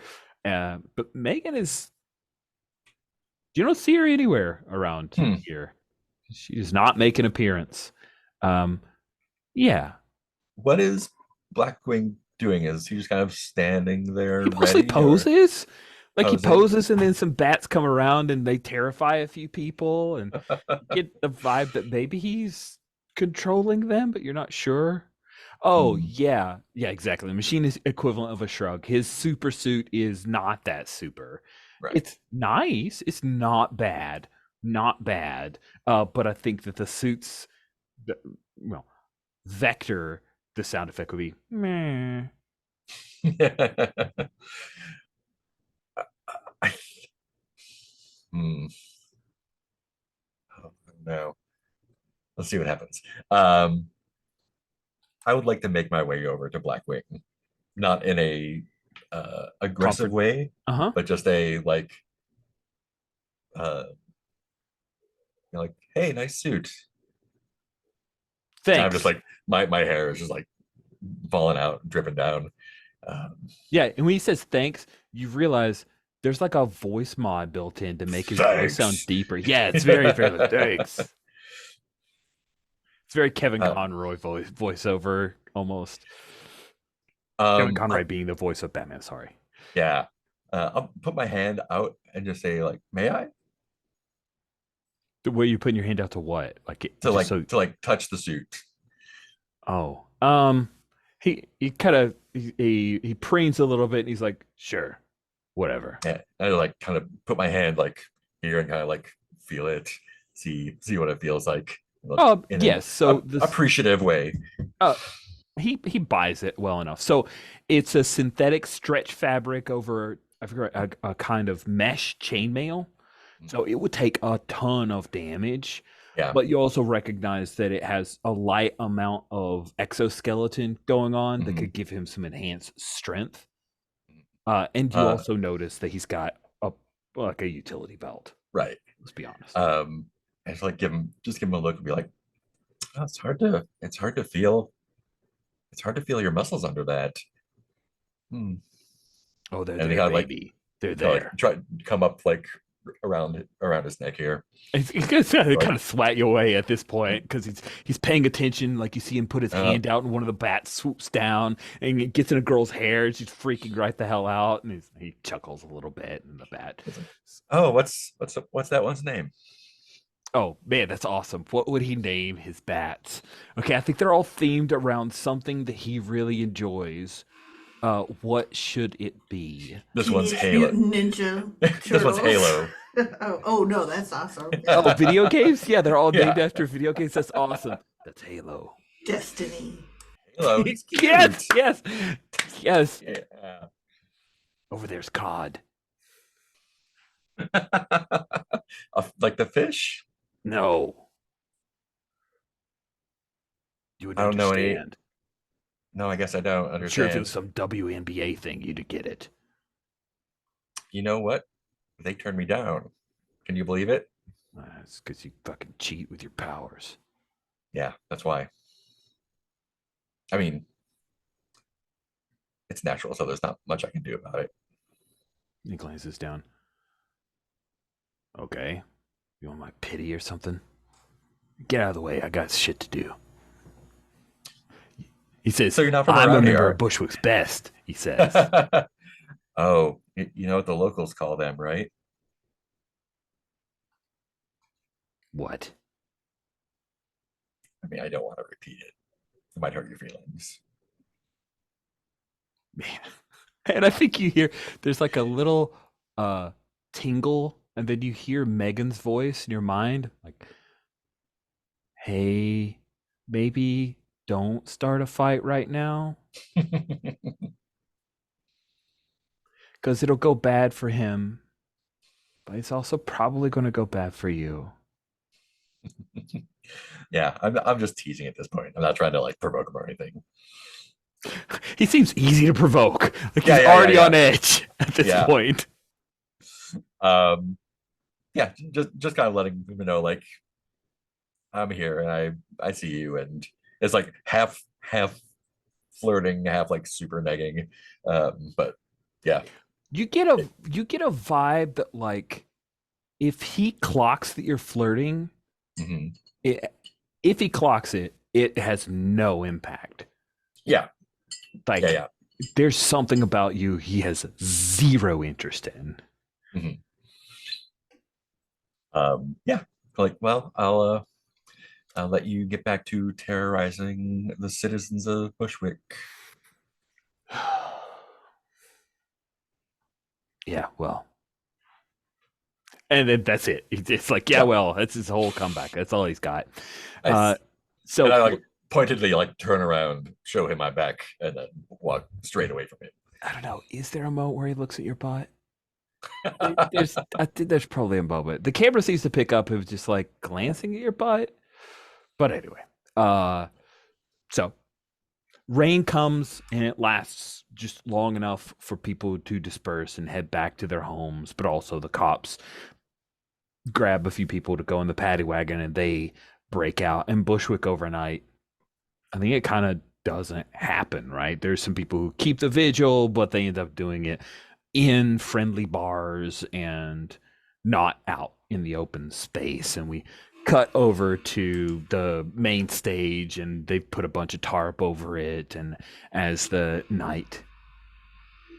but Megan is. You don't see her anywhere around here. She does not make an appearance. Yeah. What is Blackwing doing? Is he just kind of standing there? He mostly ready, poses. Like he Posing? poses, and then some bats come around and they terrify a few people, and you get the vibe that maybe he's controlling them, but you're not sure. Oh yeah, exactly. The machine is equivalent of a shrug. His super suit is not that super. Right. It's nice. It's not bad. But I think that the suits, Vector, the sound effect would be meh. Oh, no. Let's see what happens. I would like to make my way over to Blackwing, not in a aggressive way, but just a like, hey, nice suit. Thanks. And I'm just like my hair is just like falling out, dripping down. Yeah, and when he says thanks, you realize there's like a voice mod built in to make his voice sound deeper. Yeah, it's very, very thanks. It's very Kevin Conroy voiceover almost. Kevin Conroy being the voice of Batman. Sorry. Yeah, I'll put my hand out and just say like, "May I?" The way you putting your hand out to what? Like to like touch the suit. Oh, he kind of he preens a little bit, and he's like, "Sure, whatever." Yeah, I like kind of put my hand like here and kind of like feel it, see what it feels like. Oh, yes. So this appreciative way. He buys it well enough. So it's a synthetic stretch fabric over I forget a kind of mesh chainmail. So it would take a ton of damage. Yeah. But you also recognize that it has a light amount of exoskeleton going on that could give him some enhanced strength. And you also notice that he's got a utility belt. Right. Let's be honest. I just like give him a look and be like, oh, it's hard to feel your muscles under that. Oh, they're there, baby. They're there. Like, try come up like around his neck here. He's gonna kind of swat you away at this point because he's paying attention. Like you see him put his hand out, and one of the bats swoops down and it gets in a girl's hair. She's freaking right the hell out, and he chuckles a little bit. And the bat. Oh, what's that one's name? Oh man, that's awesome. What would he name his bats? Okay, I think they're all themed around something that he really enjoys. What should it be? This one's Halo. Ninja. This one's Halo. Oh no, that's awesome. Oh, video games? Yeah, they're all named after video games. That's awesome. That's Halo. Destiny. Halo. Yes. Yeah. Over there's COD. Like the fish? No. You would understand. Know any. No, I guess I don't understand. I'm sure if it was some WNBA thing, you'd get it. You know what? They turned me down. Can you believe it? It's because you fucking cheat with your powers. Yeah, that's why. I mean, it's natural, so there's not much I can do about it. He glances down. Okay. You want my pity or something? Get out of the way. I got shit to do. He says, so you're not from I'm a around member here. of Bushwick's best, he says. Oh, you know what the locals call them, right? What? I mean, I don't want to repeat it. It might hurt your feelings. Man. And I think you hear there's like a little tingle, and then you hear Megan's voice in your mind, like, "Hey, maybe don't start a fight right now, because it'll go bad for him, but it's also probably going to go bad for you." Yeah, I'm just teasing at this point. I'm not trying to like provoke him or anything. He seems easy to provoke. Like Yeah, he's yeah, already yeah, on edge at this Yeah. point. Yeah, just kind of letting him know like I'm here and I see you, and it's like half flirting, half like super negging. But yeah. You get a vibe that like if he clocks that you're flirting, Mhm. if he clocks it, it has no impact. Yeah. Like Yeah. there's something about you he has zero interest in. Yeah. Like, well, I'll let you get back to terrorizing the citizens of Bushwick. Yeah, well. And then that's it. It's like, yeah, Yeah. well, that's his whole comeback. That's all he's got. Nice. So And I like pointedly like turn around, show him my back, and then walk straight away from him. I don't know. Is there a moment where he looks at your butt? I think there's probably a moment. The camera seems to pick up of just like glancing at your butt. But anyway, so rain comes and it lasts just long enough for people to disperse and head back to their homes, but also the cops grab a few people to go in the paddy wagon and they break out. And Bushwick overnight, I think it kind of doesn't happen, right? There's some people who keep the vigil, but they end up doing it in friendly bars and not out in the open space. And we cut over to the main stage and they've put a bunch of tarp over it. And as the night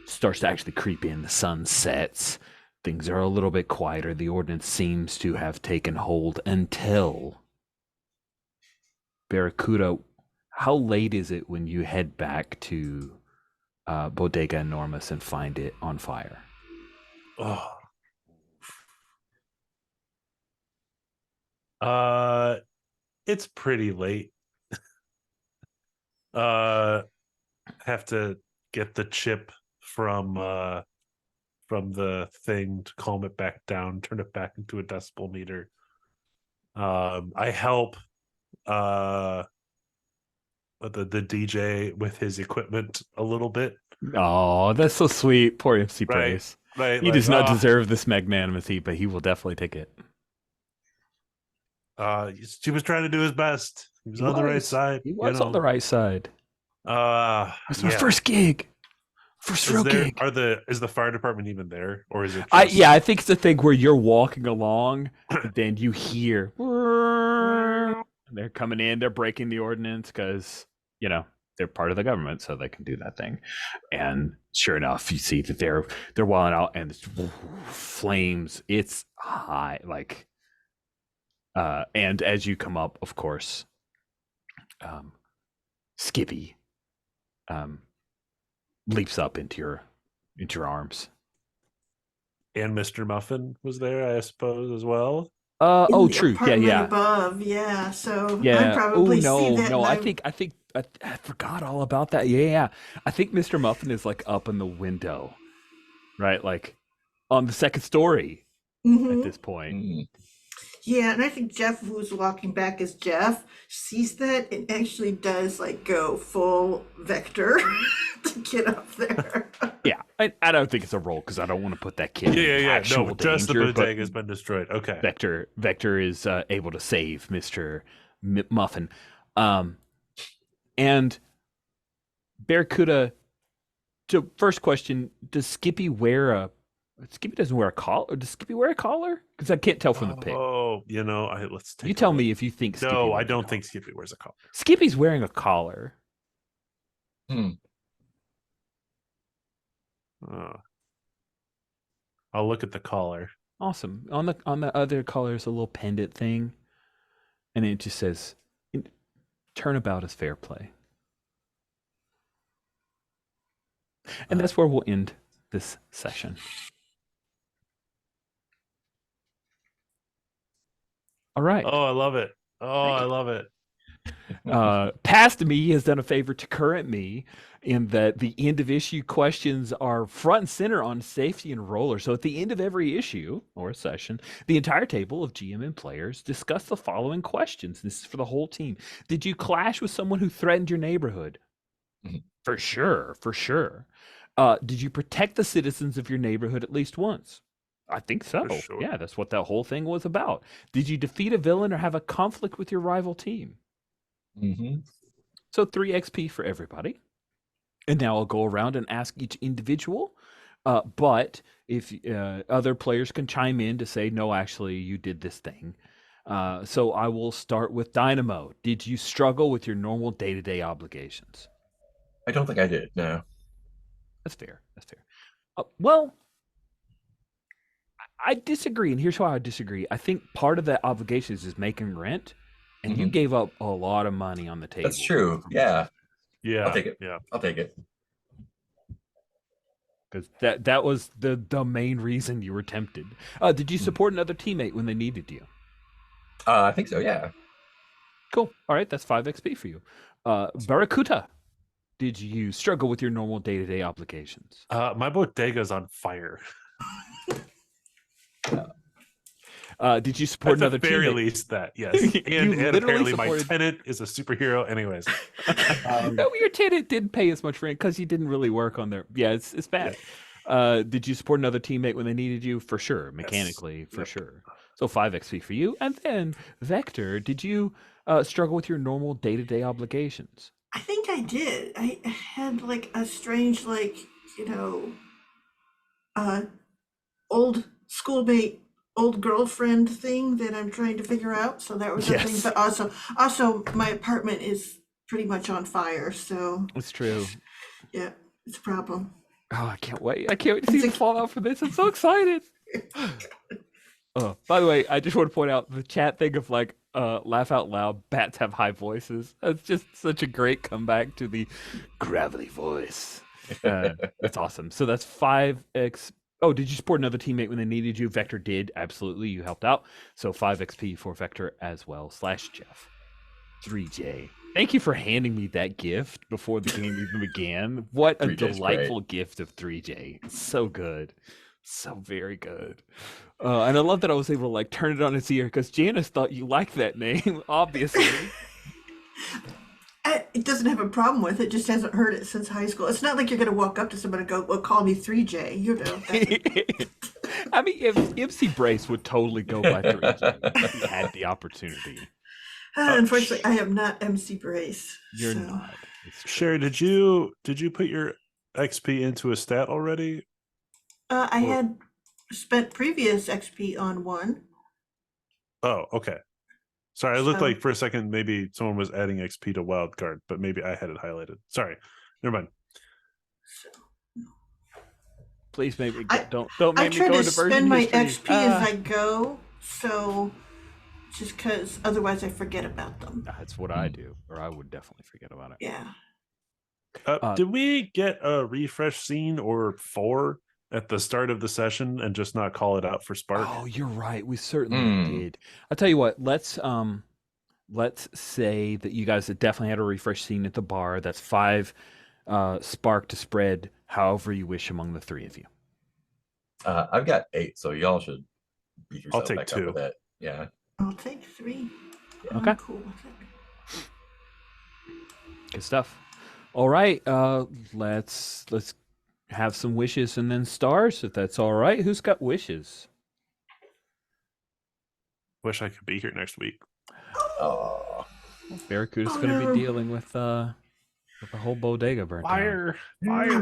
starts to actually creep in, the sun sets, things are a little bit quieter. The ordinance seems to have taken hold until Barracuda. How late is it when you head back to Bodega Enormous and find it on fire? Oh. It's pretty late. Have to get the chip from the thing to calm it back down, turn it back into a decibel meter. I help the DJ with his equipment a little bit. Oh, that's so sweet. Poor MC Praise. Right. He does not deserve this magnanimity, but he will definitely take it. He was trying to do his best. He was on the right side. He was on the right side. It's my first gig. First real gig. Is the fire department even there, or is it? I think it's the thing where you're walking along, and then you hear they're coming in. They're breaking the ordinance because they're part of the government, so they can do that thing. And sure enough, you see that they're wilding out, and it's flames. It's high, like. And as you come up, of course, Skippy leaps up into your arms. And Mr. Muffin was there, I suppose, as well. True. Yeah. Above, yeah. So yeah. I probably no, see that. No, I think I forgot all about that. Yeah. I think Mr. Muffin is like up in the window, right? Like on the second story at this point. Mm-hmm. Yeah, and I think Jeff, who's walking back as Jeff, sees that and actually does like go full Vector to get up there. Yeah, I don't think it's a roll because I don't want to put that kid in actual No, just danger, the bodega has been destroyed. Okay. Vector is able to save Mr. Muffin. And Barracuda, so first question, does Skippy wear a... Skippy doesn't wear a collar. Does Skippy wear a collar? Because I can't tell from the pic. Oh, let's take You tell me if you think Skippy No, wears I a don't collar. think Skippy wears a collar. Skippy's wearing a collar. I'll look at the collar. Awesome. On the other collar is a little pendant thing. And it just says, turnabout is fair play. And that's where we'll end this session. All right. Oh, I love it. Oh, Thank I you. love it. Past me has done a favor to current me in that the end of issue questions are front and center on safety and roller. So at the end of every issue or session, the entire table of GM and players discuss the following questions. This is for the whole team. Did you clash with someone who threatened your neighborhood? Mhm. For sure, for sure. Did you protect the citizens of your neighborhood at least once? I think so. sure. Yeah, that's what that whole thing was about. Did you defeat a villain or have a conflict with your rival team? Mhm. So 3 XP for everybody. And now I'll go around and ask each individual. But if other players can chime in to say, no, actually, you did this thing. So I will start with Dynamo. Did you struggle with your normal day-to-day obligations? I don't think I did. No. That's fair. That's fair. Well, I disagree, and here's why I disagree. I think part of that obligations is making rent, and you Mhm. gave up a lot of money on the table. That's true. Yeah. Yeah. I'll take it. Yeah. I'll take it. Because that was the main reason you were tempted. Did you support another teammate when they needed you? I think so. Yeah. Cool. All right, that's 5 XP for you. Barracuda, did you struggle with your normal day-to-day obligations? My bodega's on fire. Did you support At the another very teammate? least, that yes, You and literally apparently my supported- tenant is a superhero. Anyways, No, your tenant didn't pay as much rent because you didn't really work on their. Yeah, it's bad. Did you support another teammate when they needed you? For sure, mechanically, for Yep. sure. So 5 XP for you. And then Vector, did you struggle with your normal day-to-day obligations? I think I did. I had like a strange, old schoolmate, old girlfriend thing that I'm trying to figure out. So that was a thing. Yes. But also my apartment is pretty much on fire. So It's true. yeah, it's a problem. Oh, I can't wait. I can't wait to see It's the a- fallout for this. I'm so excited. Oh, by the way, I just want to point out the chat thing of like laugh out loud, bats have high voices. That's just such a great comeback to the gravelly voice. That's awesome. So that's 5x. Oh, did you support another teammate when they needed you? Vector did. Absolutely. You helped out. So 5 XP for Vector as well, /Jeff. 3J. Thank you for handing me that gift before the game even began. What a 3J 's great. delightful gift of 3J. It's so good. So very good. And I love that I was able to like turn it on its ear because Janice thought you liked that name, obviously. It doesn't have a problem with it. Just hasn't heard it since high school. It's not like you're going to walk up to somebody and go, "Well, call me 3J." You know. I mean, if MC Brace would totally go by 3J if he had the opportunity. Unfortunately, I am not MC Brace. You're so. not. It's true. Sherry, did you put your XP into a stat already? I had spent previous XP on one. Oh, okay. Sorry, it looked So- like for a second maybe someone was adding XP to wild card, but maybe I had it highlighted. Sorry, never mind. Please maybe I- don't I make me try go to into virgin spend my history. XP as I go, so just because otherwise I forget about them. That's what I do, or I would definitely forget about it. Yeah. Did we get a refresh scene or 4 at the start of the session and just not call it out for Spark? Oh, you're right. We certainly did. I'll tell you what. Let's say that you guys definitely had a refresh scene at the bar. That's 5 Spark to spread however you wish among the 3 of you. I've got 8, so y'all should beat I'll yourself take back 2. up with that. Yeah. I'll take 3. Okay. I'm cool with it. Good stuff. All right. Let's have some wishes and then stars, if that's all right. Who's got wishes? Wish I could be here next week. Oh. Barracuda's Oh, going to no. be dealing with the whole bodega burnt down. Fire!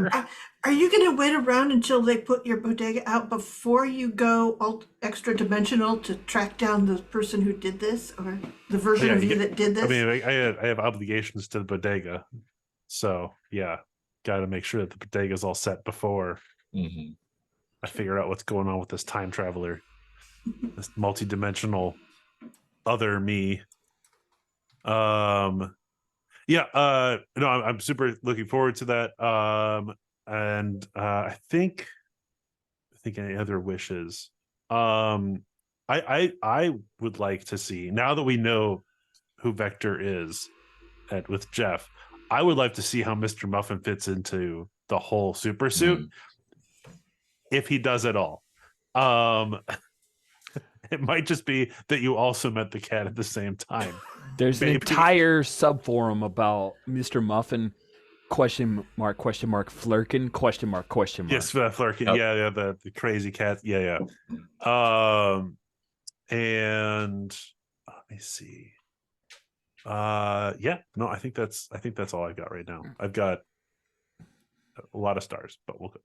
Are you going to wait around until they put your bodega out before you go extra dimensional to track down the person who did this, or the version Yeah, of you yeah. that did this? I mean, I have obligations to the bodega, so yeah, got to make sure that the bodega's all set before Mhm. I figure out what's going on with this time traveler, this multi-dimensional other me. Yeah, no, I'm super looking forward to that. And I think any other wishes. I would like to see, now that we know who Vector is with Jeff, I would like to see how Mr. Muffin fits into the whole super suit, if he does at all. It might just be that you also met the cat at the same time. There's an Maybe. entire subforum about Mr. Muffin question mark Flurkin question mark. Yes, Flurkin. Yep. Yeah, the crazy cat. Yeah. And let me see. Yeah, no, I think that's all I've got right now. I've got a lot of stars, but we'll go.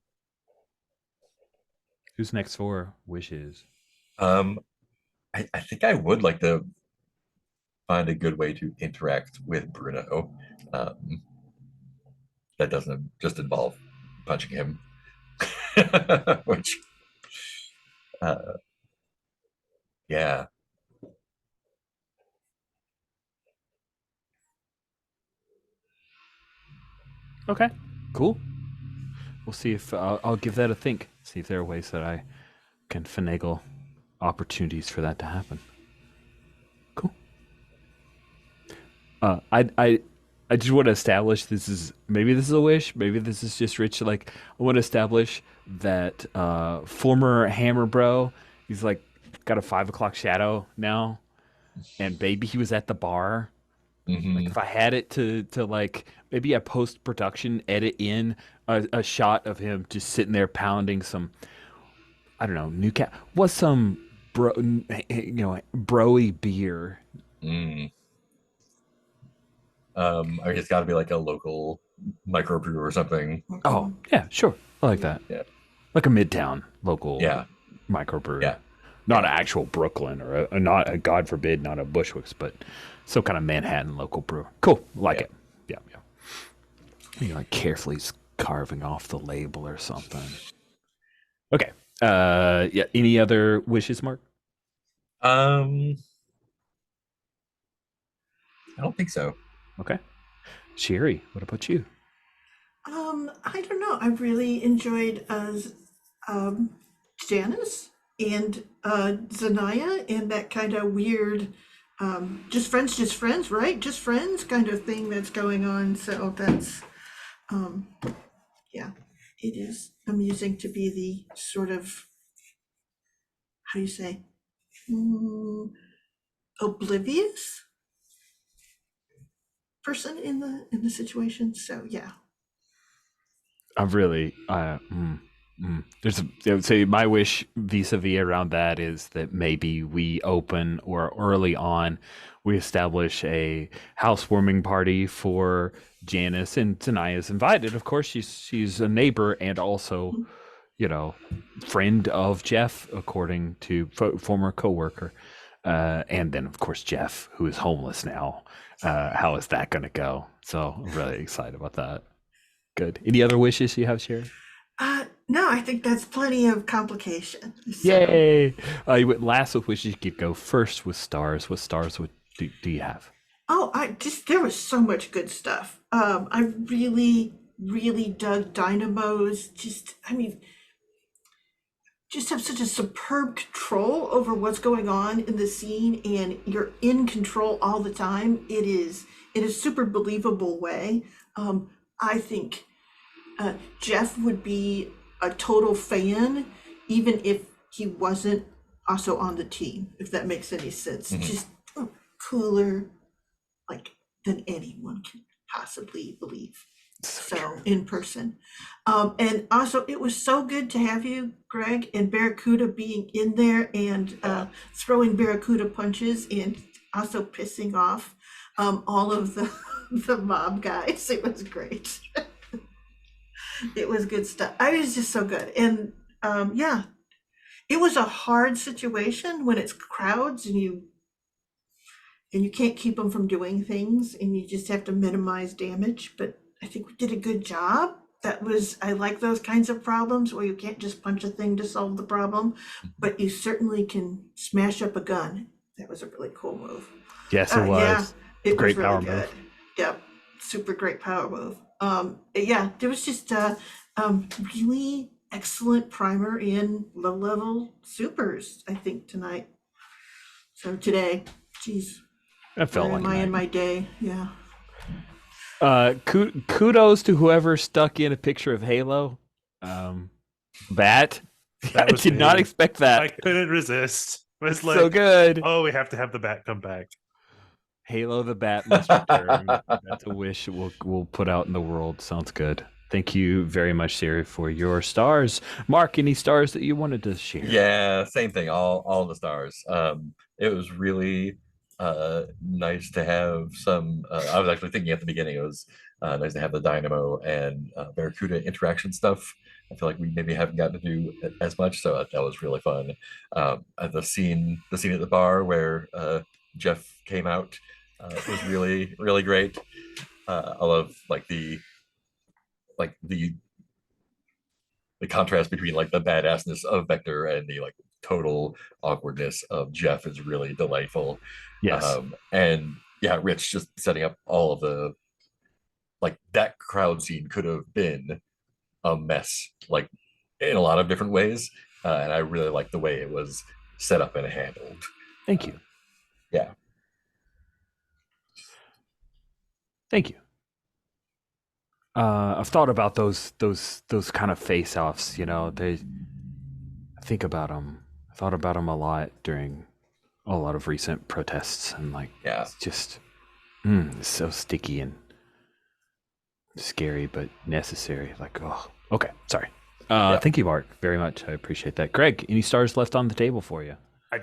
Who's next for wishes? I think I would like to find a good way to interact with Bruno. That doesn't just involve punching him, which, yeah. Okay, cool. We'll see if I'll give that a think. See if there are ways that I can finagle opportunities for that to happen. Cool. I just want to establish maybe this is a wish, maybe this is just Rich. Like, I want to establish that former Hammer Bro, he's like got a 5 o'clock shadow now, and maybe he was at the bar. Like, if I had it to like maybe a post production edit in a shot of him just sitting there pounding some, I don't know, new cat. What's some broy beer? I guess got to be like a local microbrew or something. Oh yeah, sure, I like that. Yeah, like a Midtown local yeah microbrew. Yeah, not an actual Brooklyn or not a, God forbid, not a Bushwick's, but some kind of Manhattan local brew. Cool, like it. Yeah. You like carefully carving off the label or something. Okay. Yeah. Any other wishes, Mark? I don't think so. Okay. Sherry, what about you? I don't know. I really enjoyed Janice and Zanaya and that kind of weird just friends, right? Just friends kind of thing that's going on. So that's yeah, it is amusing to be the sort of, how do you say, oblivious person in the situation. So yeah. I'm really I would say my wish vis-a-vis around that is that maybe we open, or early on we establish a housewarming party for Janice, and Tanaya's invited. Of course, she's a neighbor and also, friend of Jeff, according to former coworker. And then of course Jeff, who is homeless now. How is that going to go? So I'm really excited about that. Good. Any other wishes you have, Sherry? No, I think that's plenty of complication. So. Yay! You went last with wishes. You could go first with stars. What stars do you have? Oh, there was so much good stuff. I really, really dug Dynamo's. Just have such a superb control over what's going on in the scene, and you're in control all the time. It is in a super believable way. I think Jeff would be a total fan, even if he wasn't also on the team, if that makes any sense. Just cooler, than anyone can possibly believe. So in person. And also, it was so good to have you, Greg, and Barracuda being in there and throwing Barracuda punches and also pissing off all of the mob guys. It was great. It was good stuff. I was just so good. And it was a hard situation when it's crowds and you can't keep them from doing things, and you just have to minimize damage. But I think we did a good job. I like those kinds of problems where you can't just punch a thing to solve the problem, but you certainly can smash up a gun. That was a really cool move. Yes, it was. Yeah, it Great was really power good. move. Yep, super great power move. There was just a really excellent primer in low-level supers, I think, tonight. So today, geez, That felt where like am a I in night. my day? Yeah. Kudos to whoever stuck in a picture of Halo. That That I was did not me. expect that. I couldn't resist. It was like, So good. oh, we have to have the bat come back. Halo the Bat must return. That's a wish we'll put out in the world. Sounds good. Thank you very much, Siri, for your stars. Mark, any stars that you wanted to share? Yeah, same thing. All the stars. It was really nice to have some. I was actually thinking at the beginning it was nice to have the Dynamo and Barracuda interaction stuff. I feel like we maybe haven't gotten to do it as much, so that was really fun. The scene at the bar where Jeff came out was really great. I love the contrast between like the badassness of Vector and the like total awkwardness of Jeff is really delightful. Yes. And yeah, Rich just setting up all of the like that crowd scene could have been a mess, like in a lot of different ways. And I really like the way it was set up and handled. Thank you. Yeah. Thank you. I've thought about those kind of face-offs. You know, I think about them. I thought about them a lot during a lot of recent protests, and like, Yeah. it's just it's so sticky and scary, but necessary. Like, oh, okay, sorry. Thank you, Mark, very much. I appreciate that. Greg, any stars left on the table for you?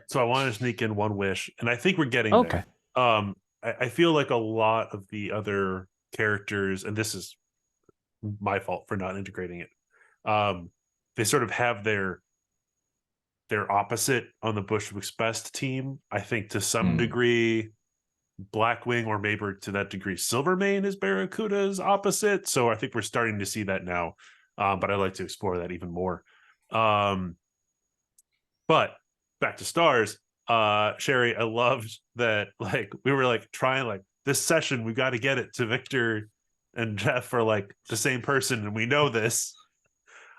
So I want to sneak in one wish, and I think we're getting Okay. there. I feel like a lot of the other characters, and this is my fault for not integrating it. They sort of have their opposite on the Bushwick's best team. I think to some degree, Blackwing, or maybe to that degree, Silvermane is Barracuda's opposite. So I think we're starting to see that now. But I'd like to explore that even more. But back to stars. Sherry, I loved that. Like, we were like trying, like, this session, we got to get it to Victor and Jeff are like the same person, and we know this.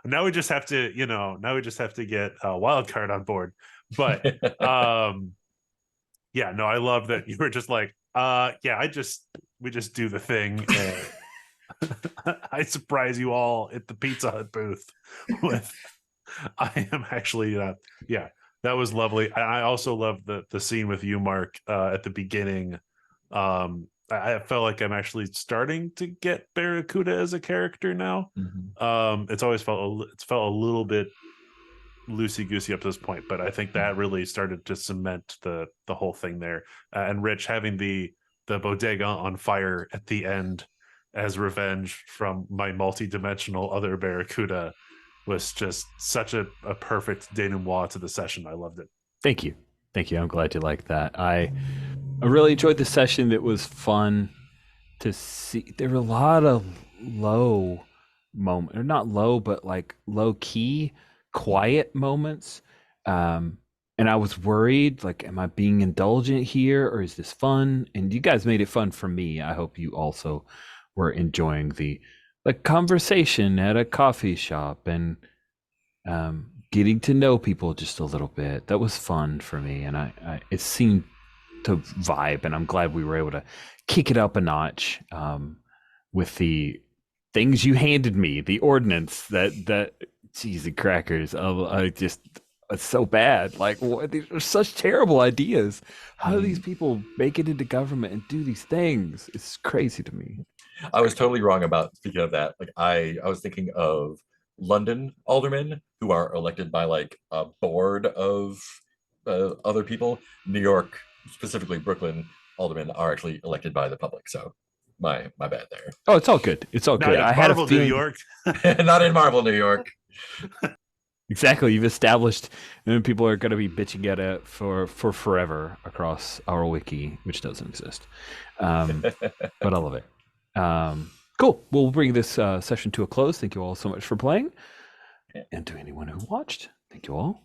Now we just have to, get a Wildcard on board. But yeah, no, I love that you were just like, we just do the thing. I surprise you all at the Pizza Hut booth with, I am actually, that was lovely. I also love the scene with you, Mark, at the beginning. I felt like I'm actually starting to get Barracuda as a character now. It's always felt a little bit loosey goosey up to this point, but I think that really started to cement the whole thing there. And Rich having the bodega on fire at the end as revenge from my multi-dimensional other Barracuda was just such a perfect denouement to the session. I loved it. Thank you. I'm glad you liked that. I really enjoyed the session. It was fun to see. There were a lot of low moments, or not low, but like low key, quiet moments. And I was worried, like, am I being indulgent here, or is this fun? And you guys made it fun for me. I hope you also were enjoying the conversation at a coffee shop and getting to know people just a little bit. That was fun for me, and it seemed to vibe, and I'm glad we were able to kick it up a notch with the things you handed me, the ordinance that cheese and crackers. It's so bad. Like, what, these are such terrible ideas. How do these people make it into government and do these things? It's crazy to me. I was totally wrong about, speaking of that. Like, I was thinking of London aldermen who are elected by like a board of other people. New York, specifically Brooklyn aldermen, are actually elected by the public. So my bad there. Oh, it's all good. It's all good. I had a feeling... New York. Not in Marvel, New York. Exactly. You've established, and people are going to be bitching at it for forever across our wiki, which doesn't exist. But I love it. Cool. We'll bring this session to a close. Thank you all so much for playing. And to anyone who watched, thank you all.